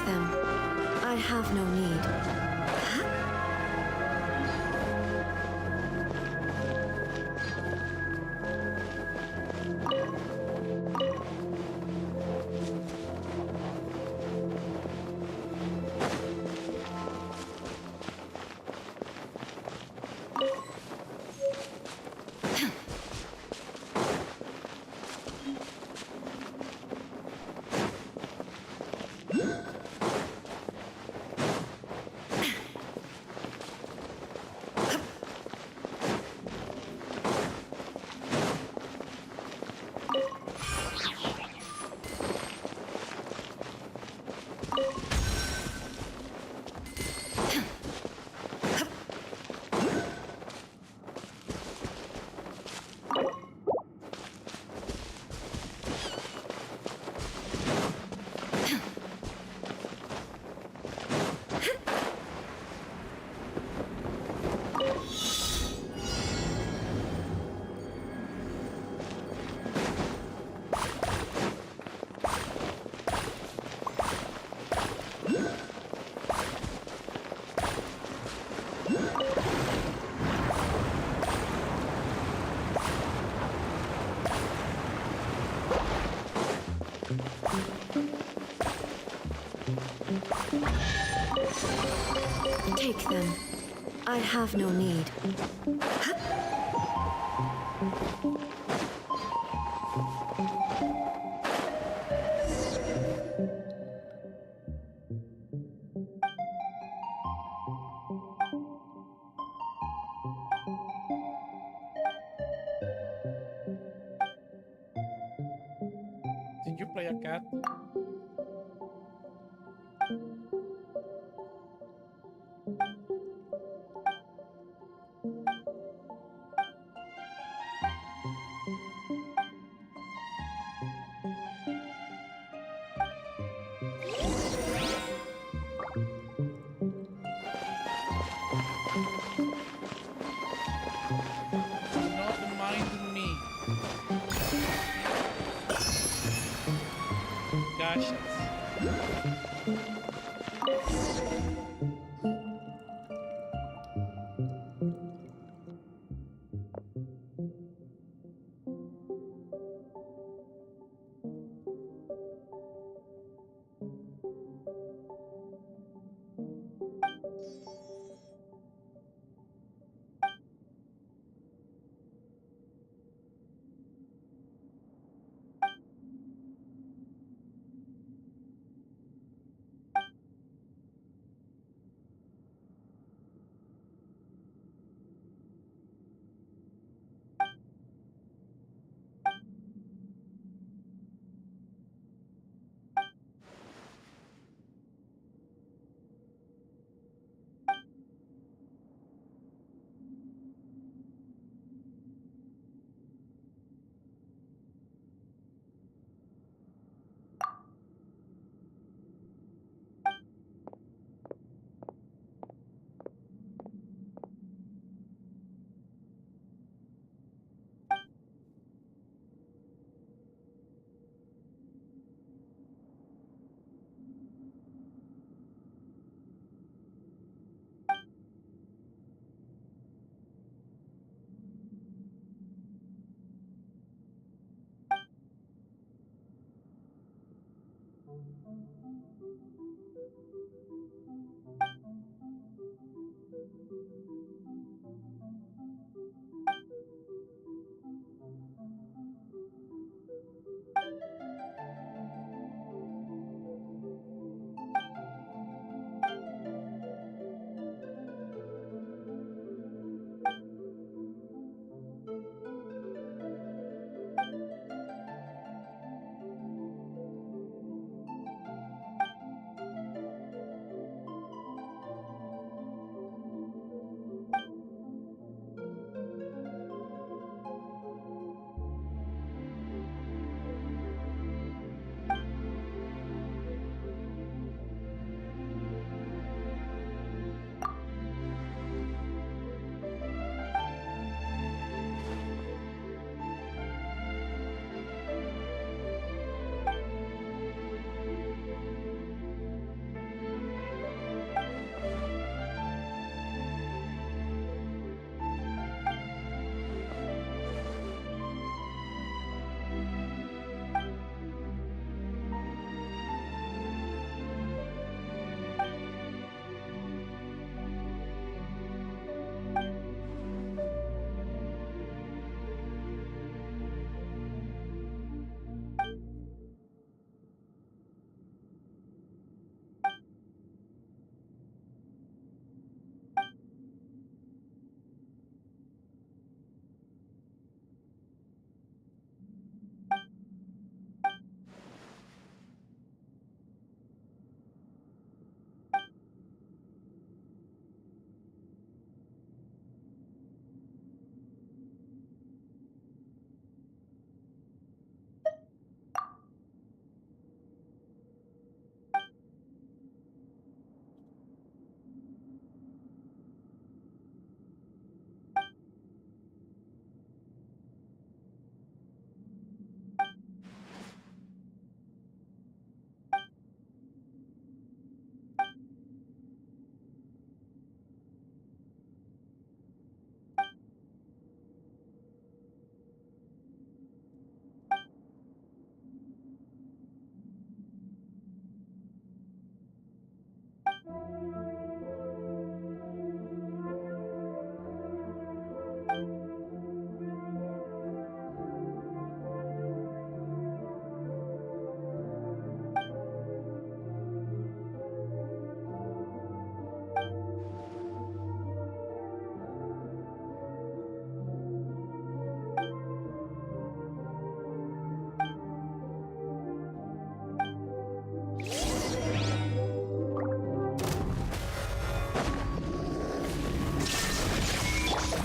them. I have no need. Take them. I have no need. Did you play a cat? Not mind me. Gosh.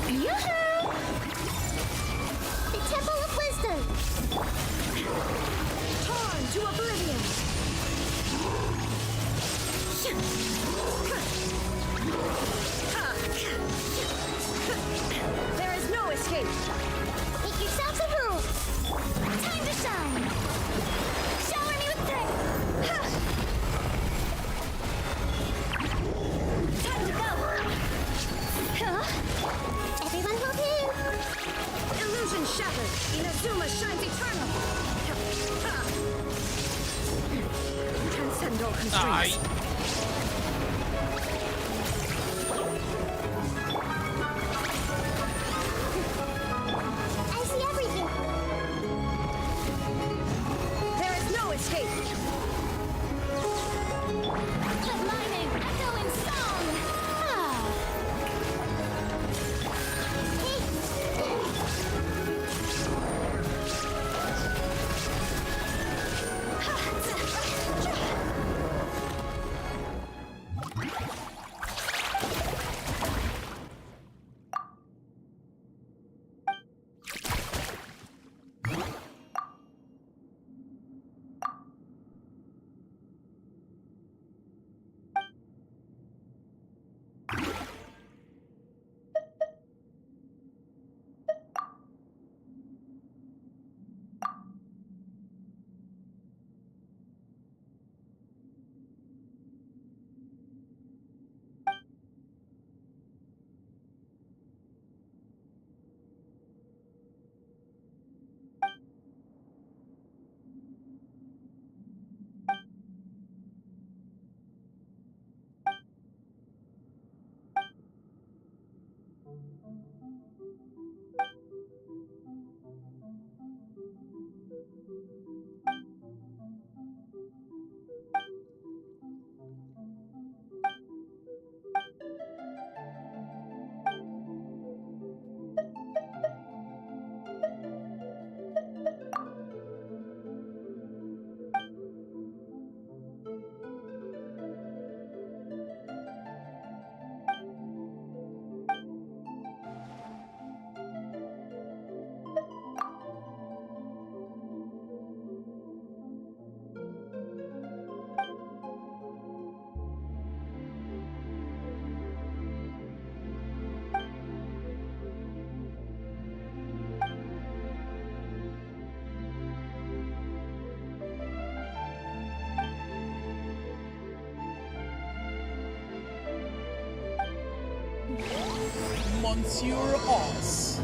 Yoo-hoo! The Temple of Wisdom! Torn to oblivion! There is no escape! Make yourselves a room! Time to shine! Shower me with grace! Time to go! Huh? Everyone hold in! Illusion shattered! Inazuma shines eternal! Transcend all constraints! I see everything! There is no escape! Let my name echo in song! Ah. Monsieur Oz.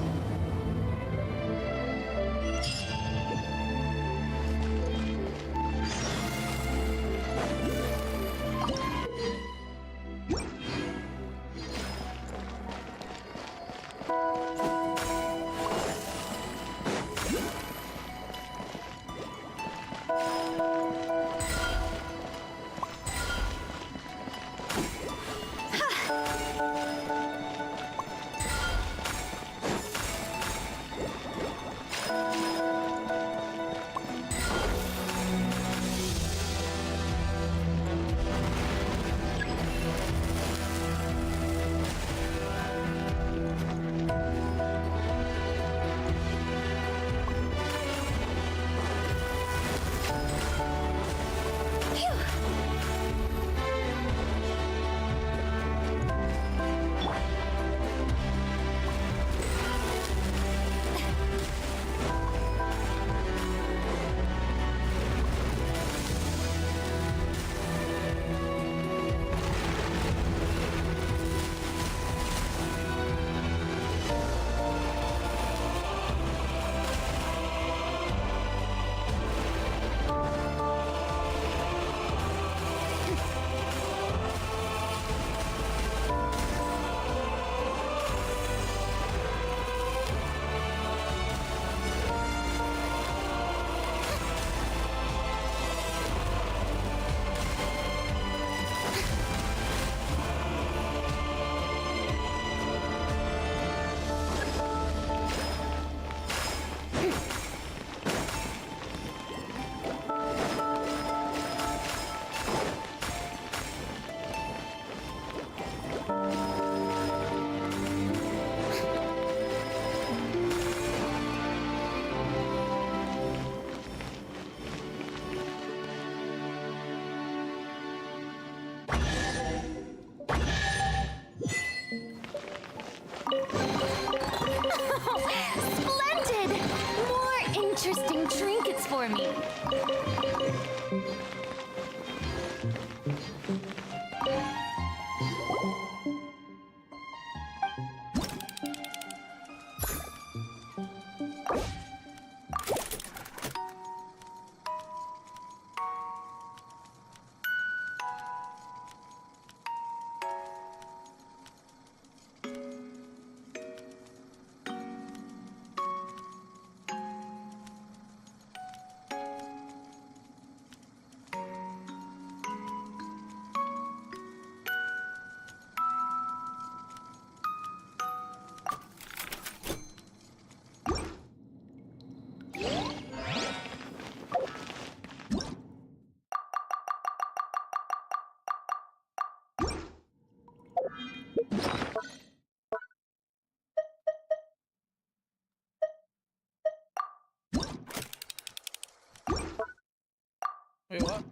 Ahí va.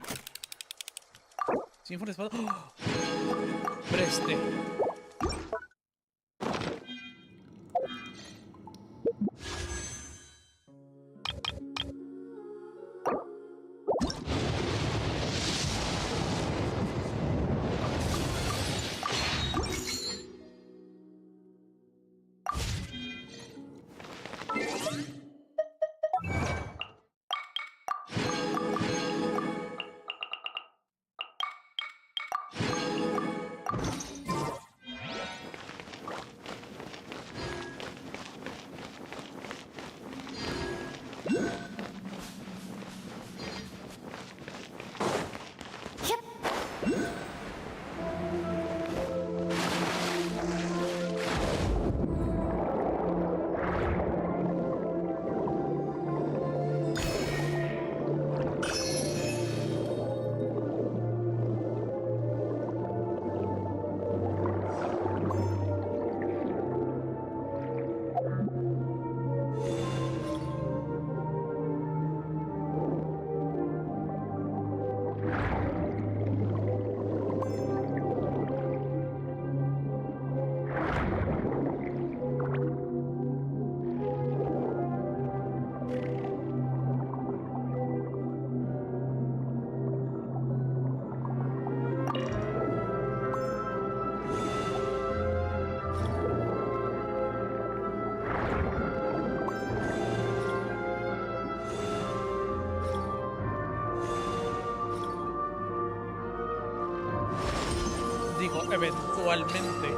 Symphony Espada. ¡Oh! Preste. Digo, eventualmente.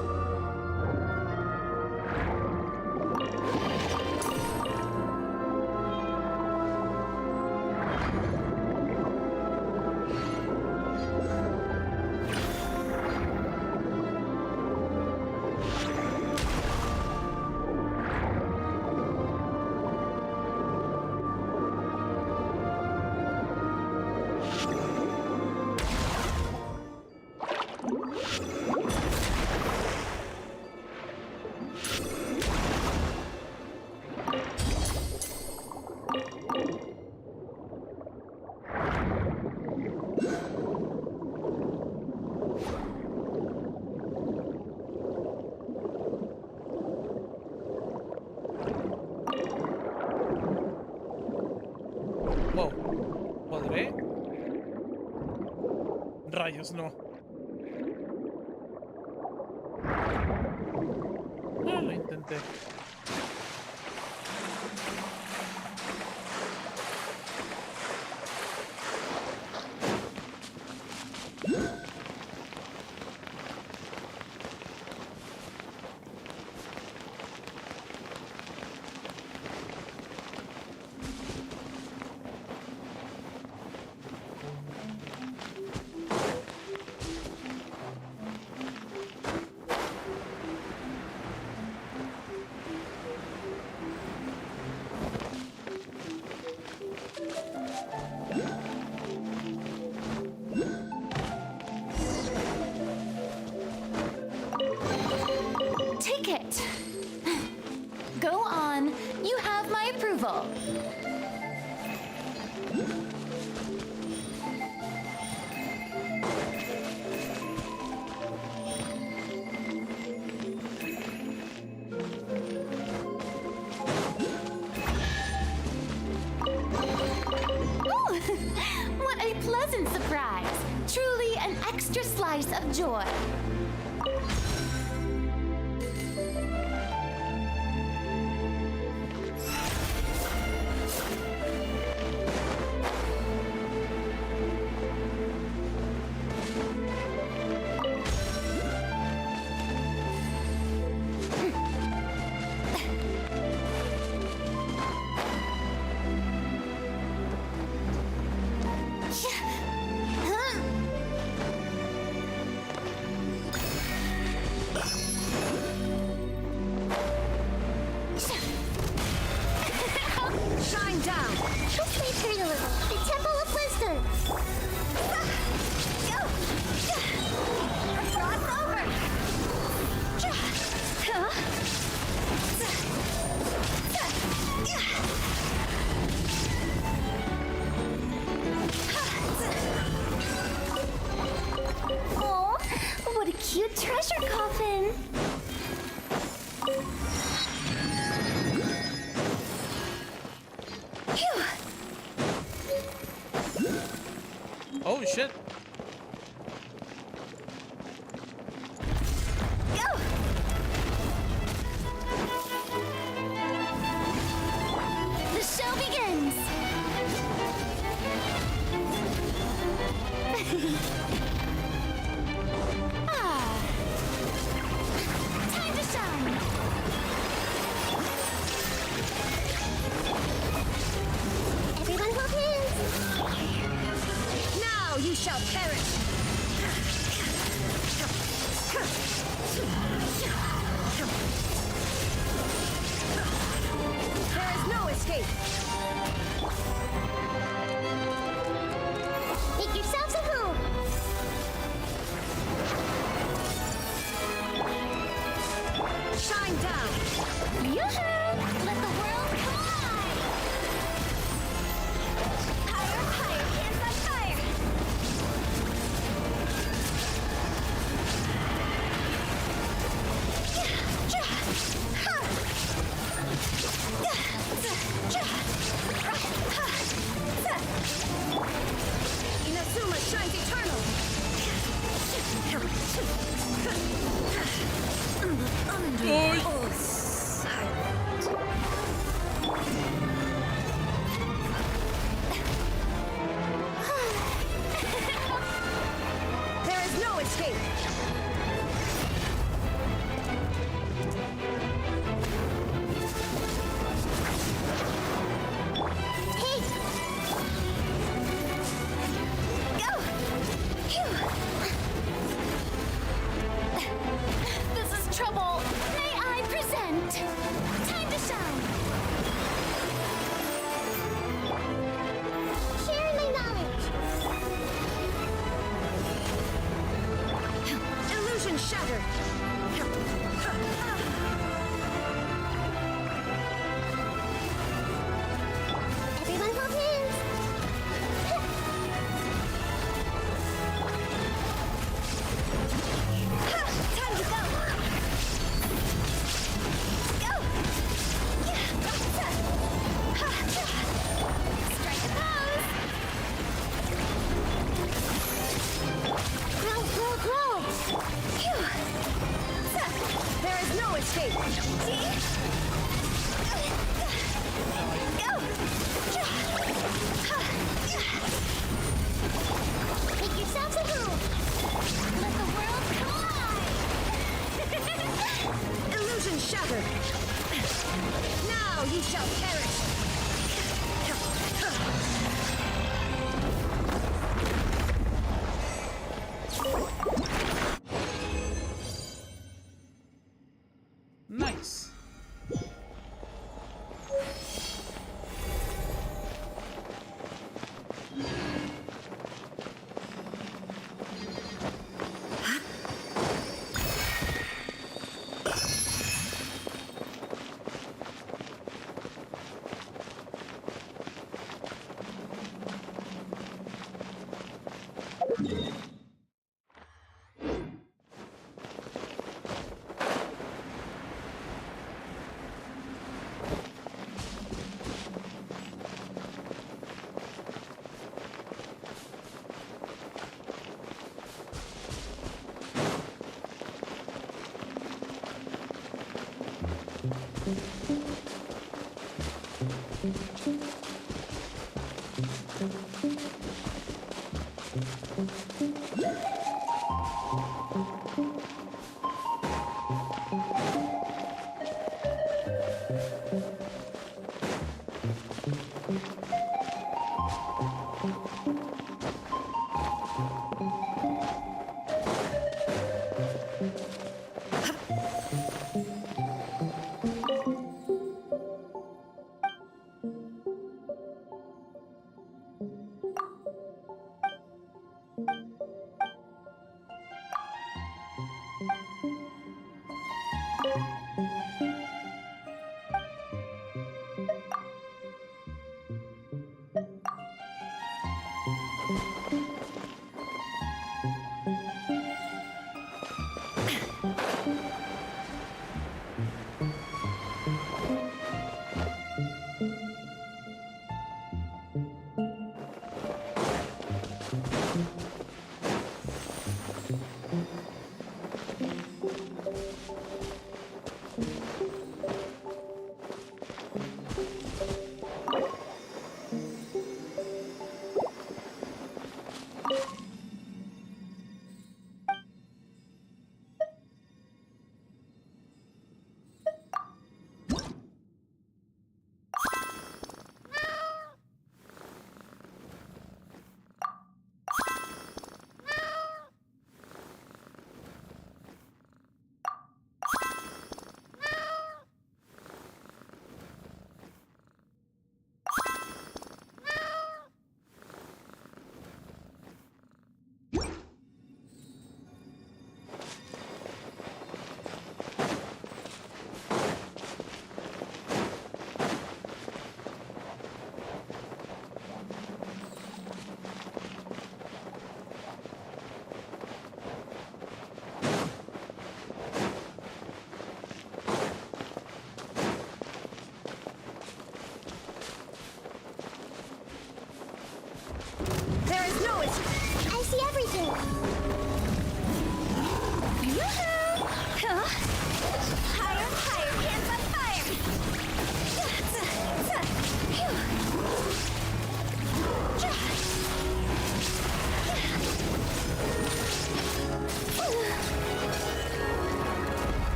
Wow. ¿Podré? Rayos, no. Lo intenté. Take it. Go on. You have my approval. Ooh, what a pleasant surprise. Truly an extra slice of joy. escape. Make yourselves at home. Shine down. Yoo-hoo! Let the world collide! Higher, higher, hands on fire! Inazuma shines eternal. Under there is no escape. Hey! Go! Phew! This is trouble. May I present? Time to shine. Share my knowledge. Illusion shattered. Everyone hold hands. Time to go. Go. Strike a pose. Grow, grow, grow. Phew. There is no escape. See? Go. Make yourselves at home. Let the world collide. Illusion shattered. Now you shall perish. Nice.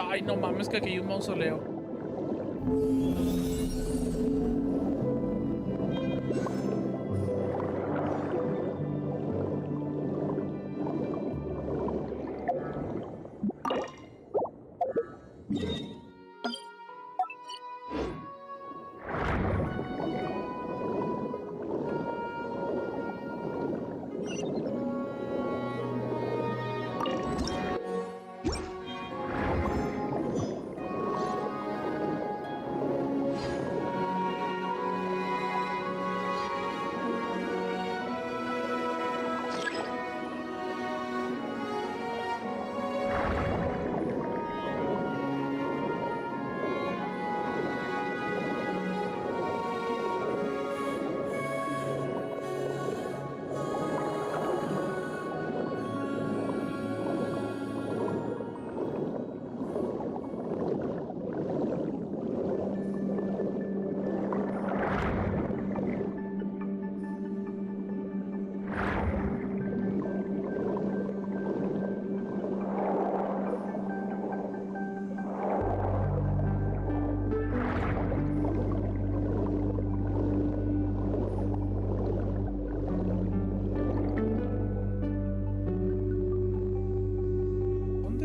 Ay, no mames, que aquí hay un mausoleo.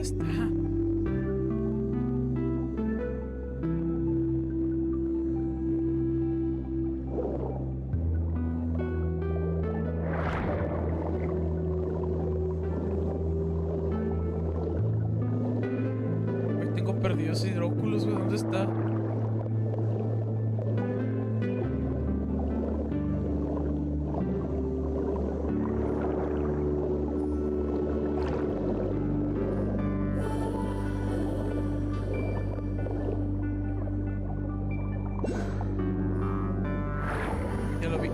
¿Dónde está? Tengo perdidos hidróculos, güey. ¿Dónde está? Ya lo vi.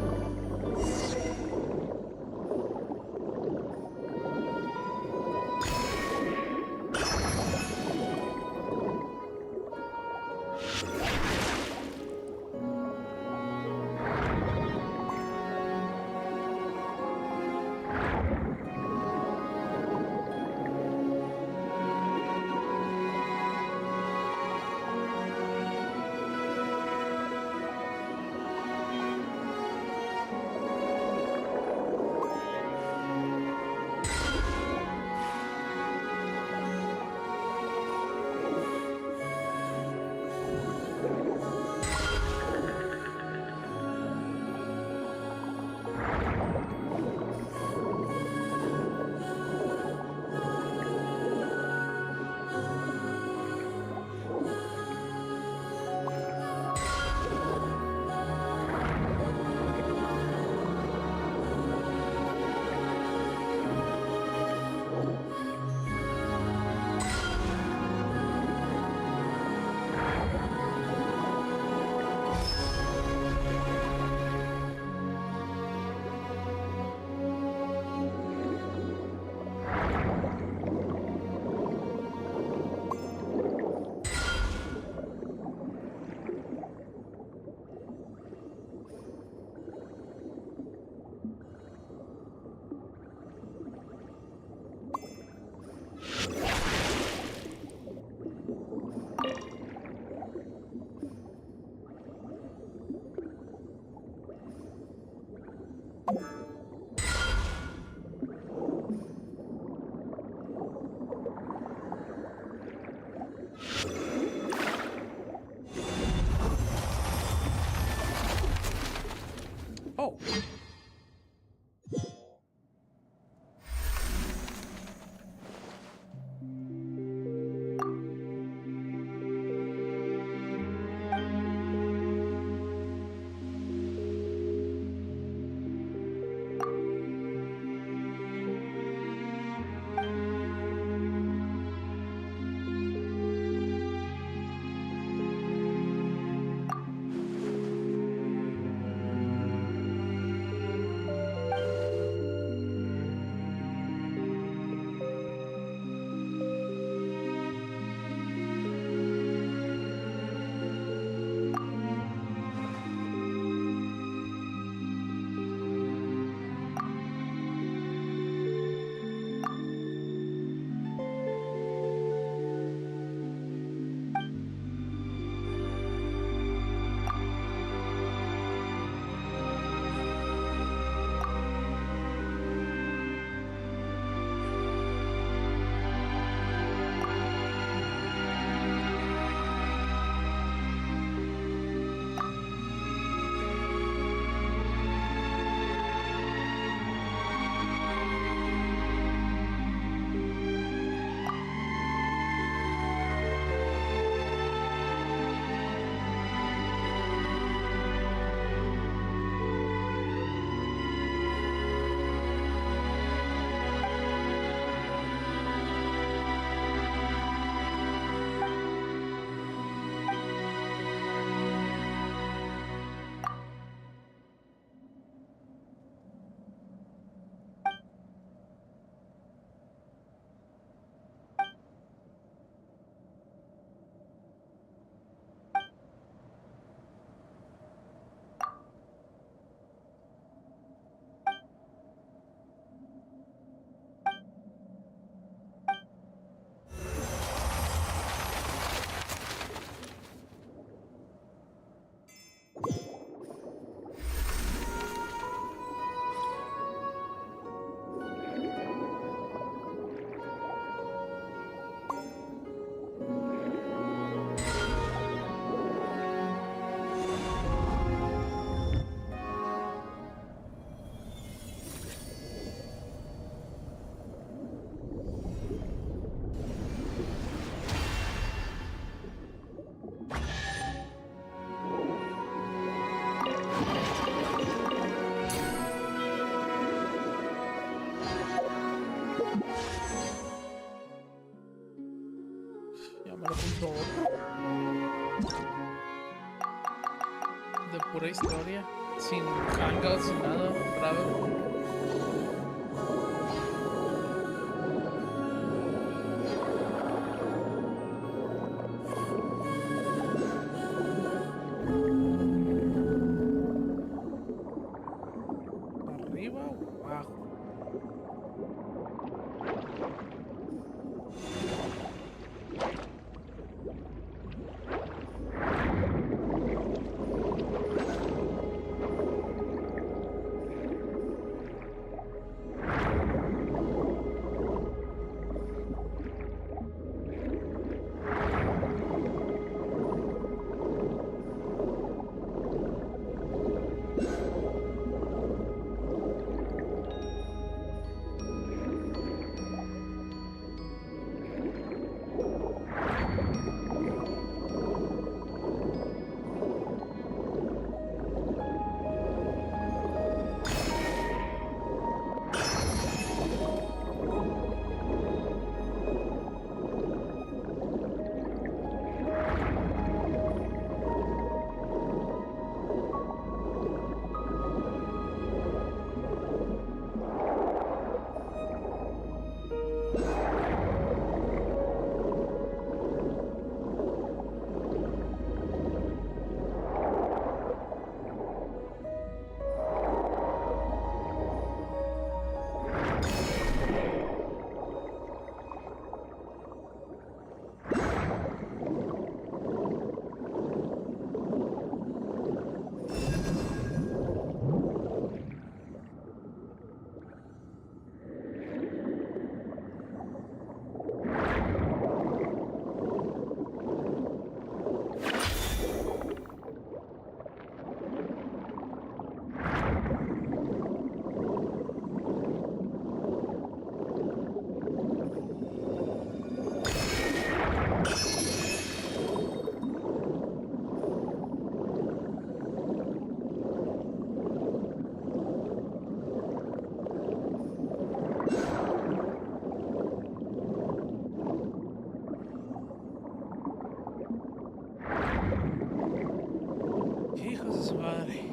Ya me lo puso otro. De pura historia. Sin hangouts, sin nada. Bravo. ¿Arriba o abajo? Hijos de su madre.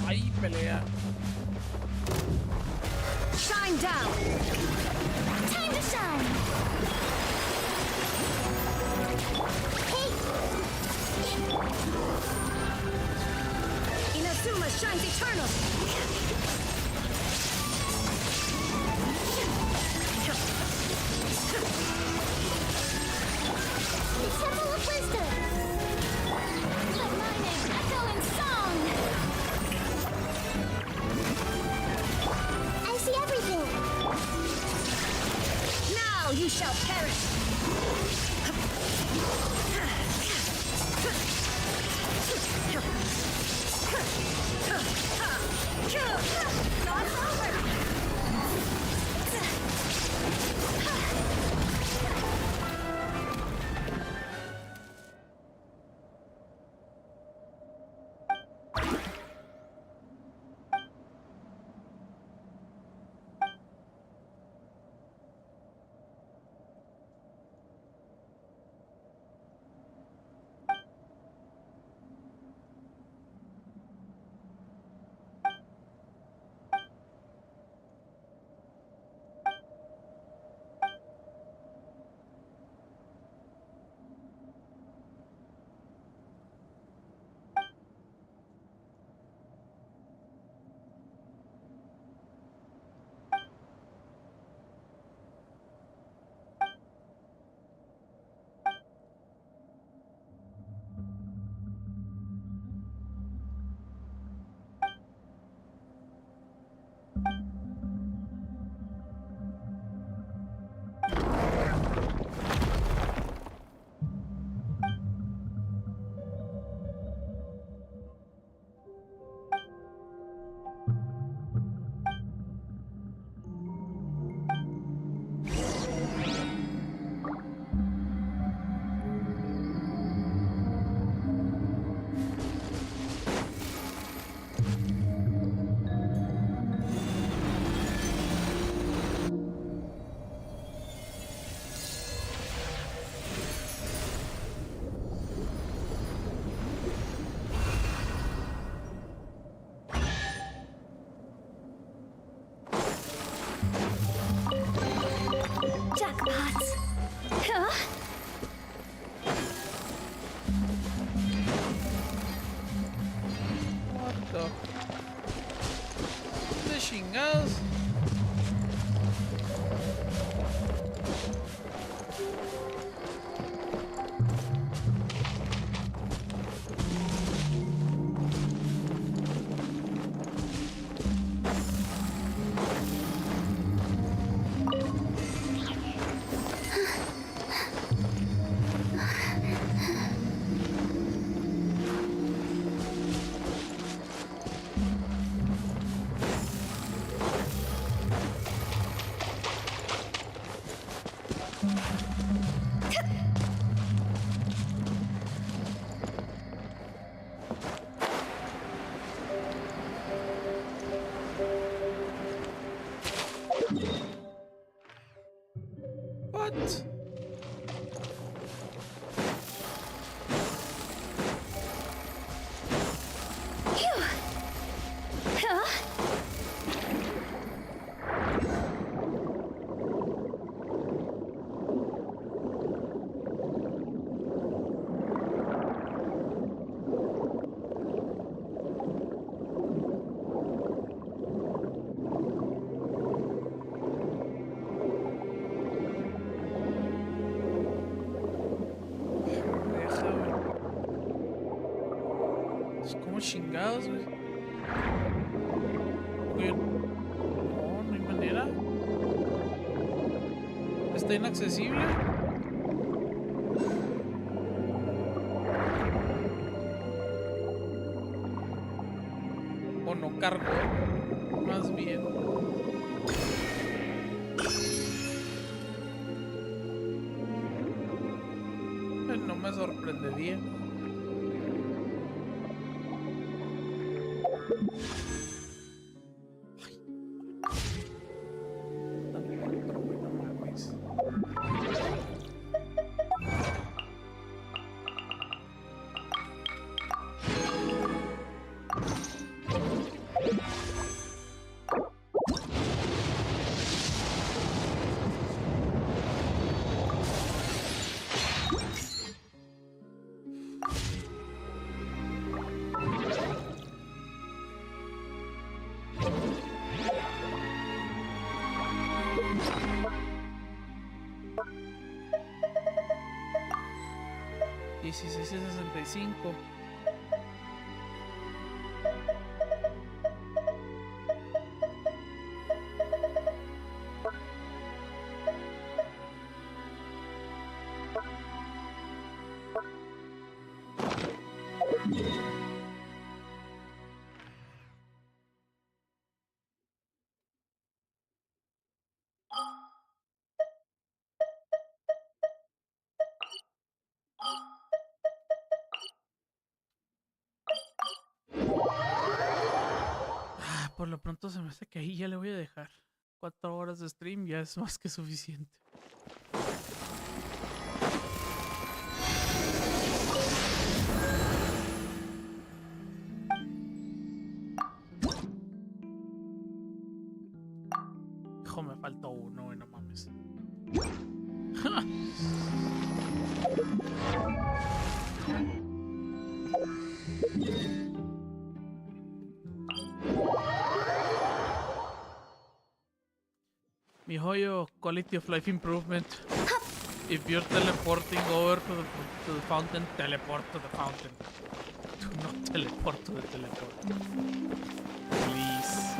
Ay, pelea. Shine down! Time to shine! Hey! Inazuma shines eternal! Temple of Wisdom! Let my name echo in song! I see everything! Now you shall perish! It's over! What the? ¿Dónde chingados? What? ¿Cómo chingados, güey? Güey, no, no hay manera. Está inaccesible. O no cargó, más bien. No me sorprendería. Y 65. Por lo pronto se me hace que ahí ya le voy a dejar. 4 horas de stream ya es más que suficiente. Hijo, me faltó uno, güey, no mames. Mi joyo, quality of life improvement. If you're teleporting over to the fountain, teleport to the fountain. Do not teleport to the teleport. Please.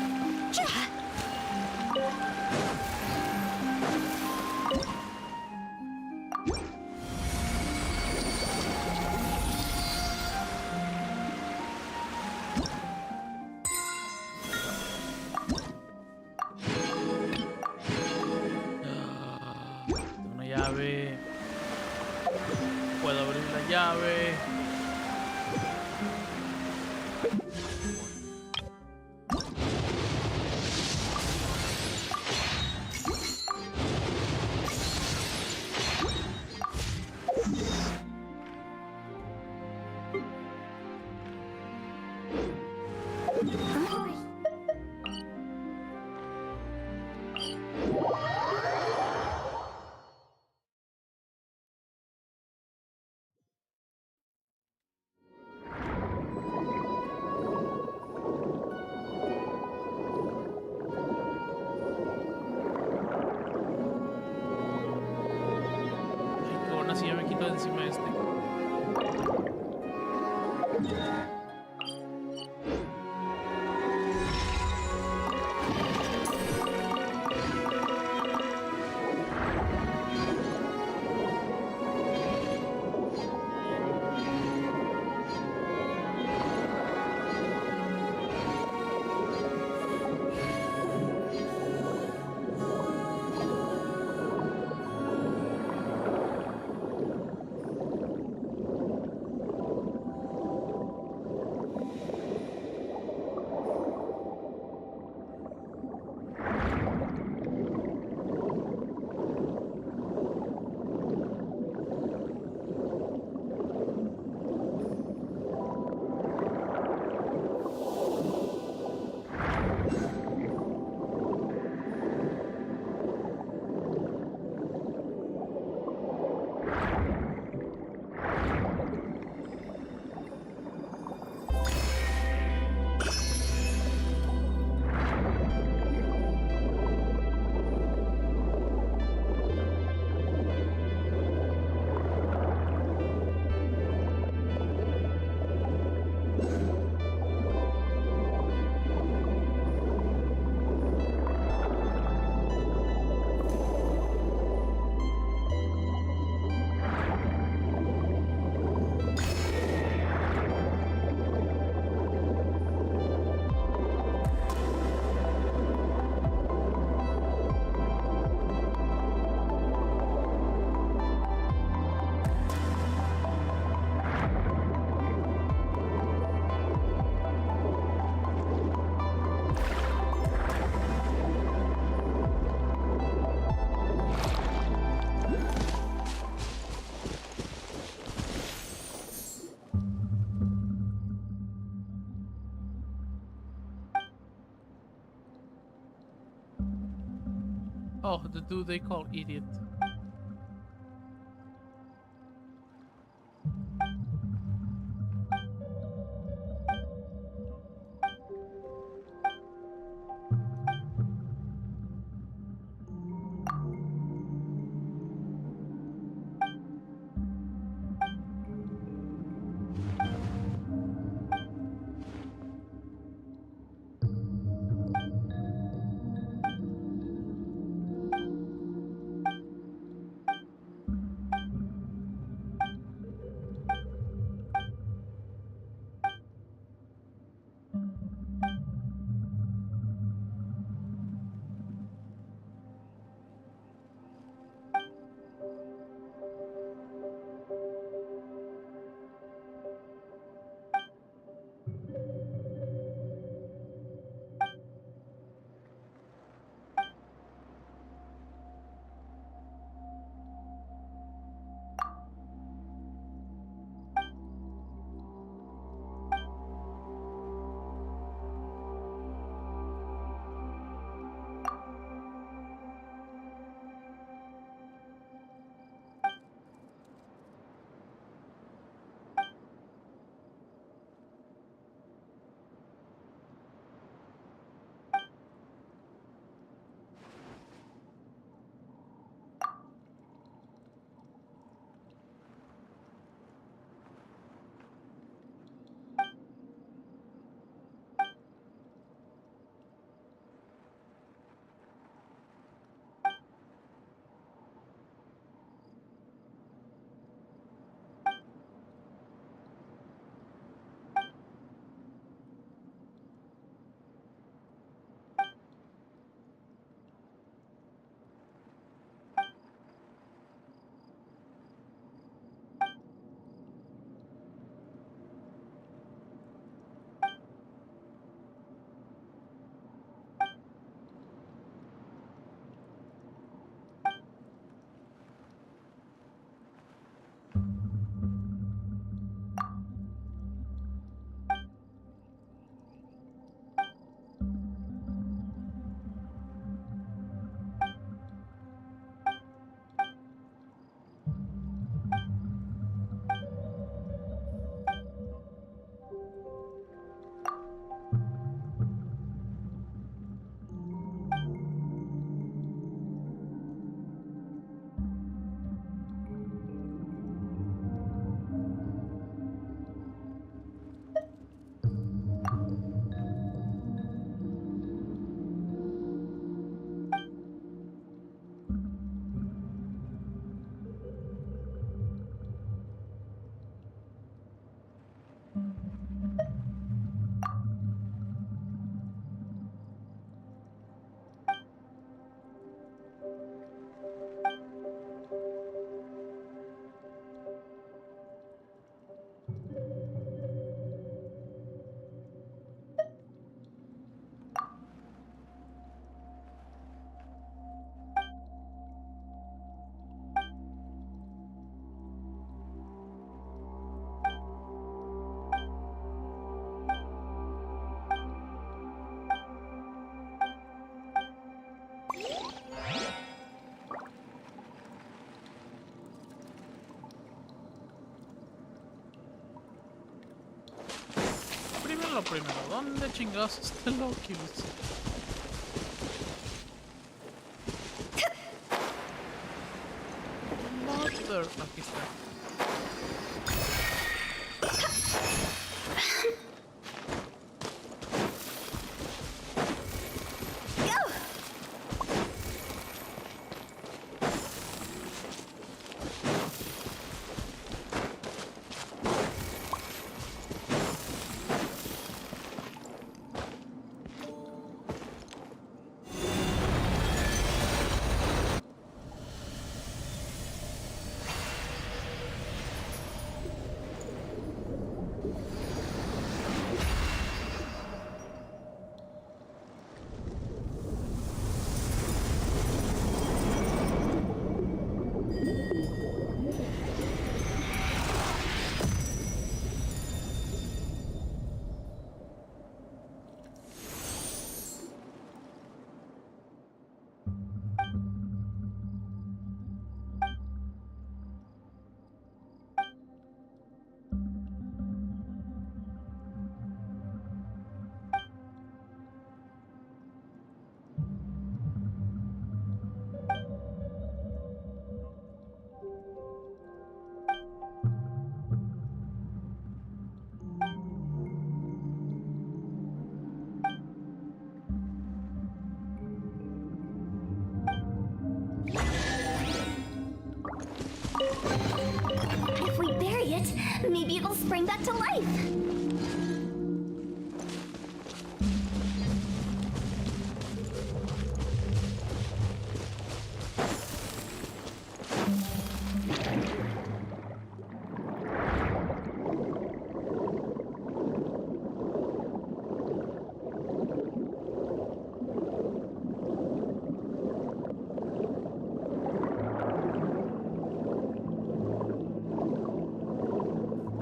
Una llave. Puedo abrir la llave. salto encima de este. Oh, the dude they call idiot. primero. ¿Dónde chingados está el Oculus? Mother... Aquí está. If we bury it, maybe it'll spring back to life.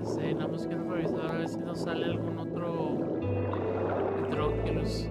Sí, nada más quiero revisar a ver si nos sale algún otro Hidróquilus.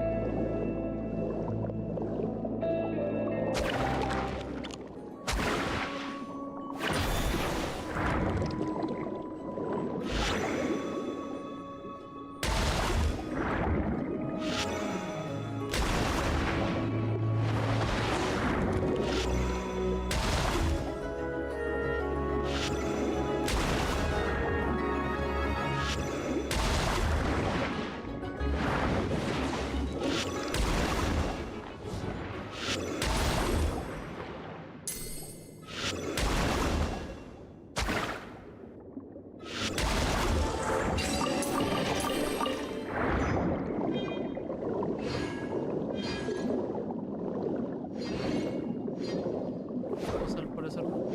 Al parecer no.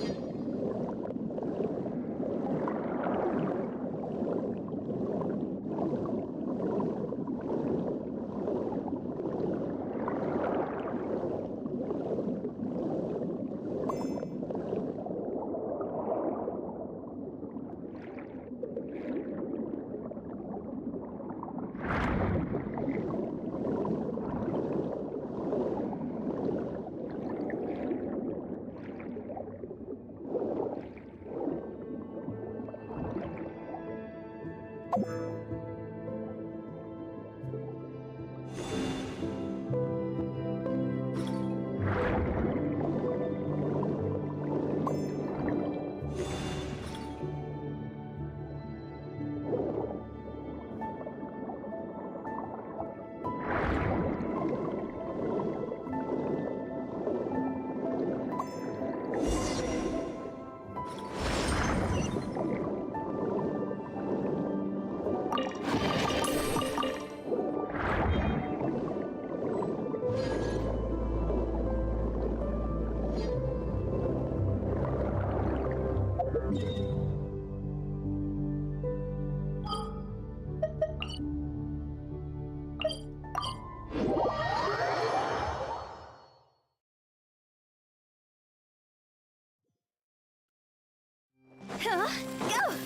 Huh? Go!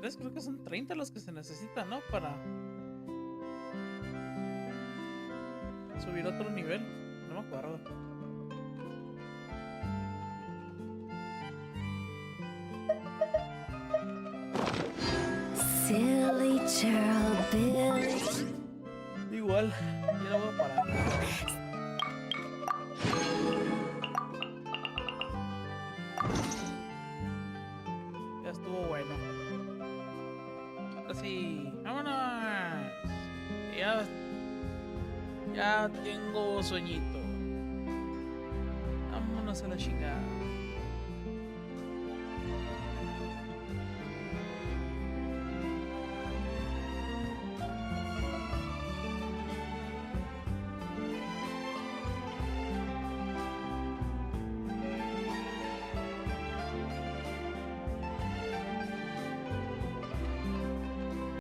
23, creo que son 30 los que se necesitan, ¿no? Para subir otro nivel. No me acuerdo. Silly Charles Billy. Igual, ya la voy a parar. Ya estuvo bueno. Así, vámonos. Ya tengo sueñito. Vámonos a la chingada.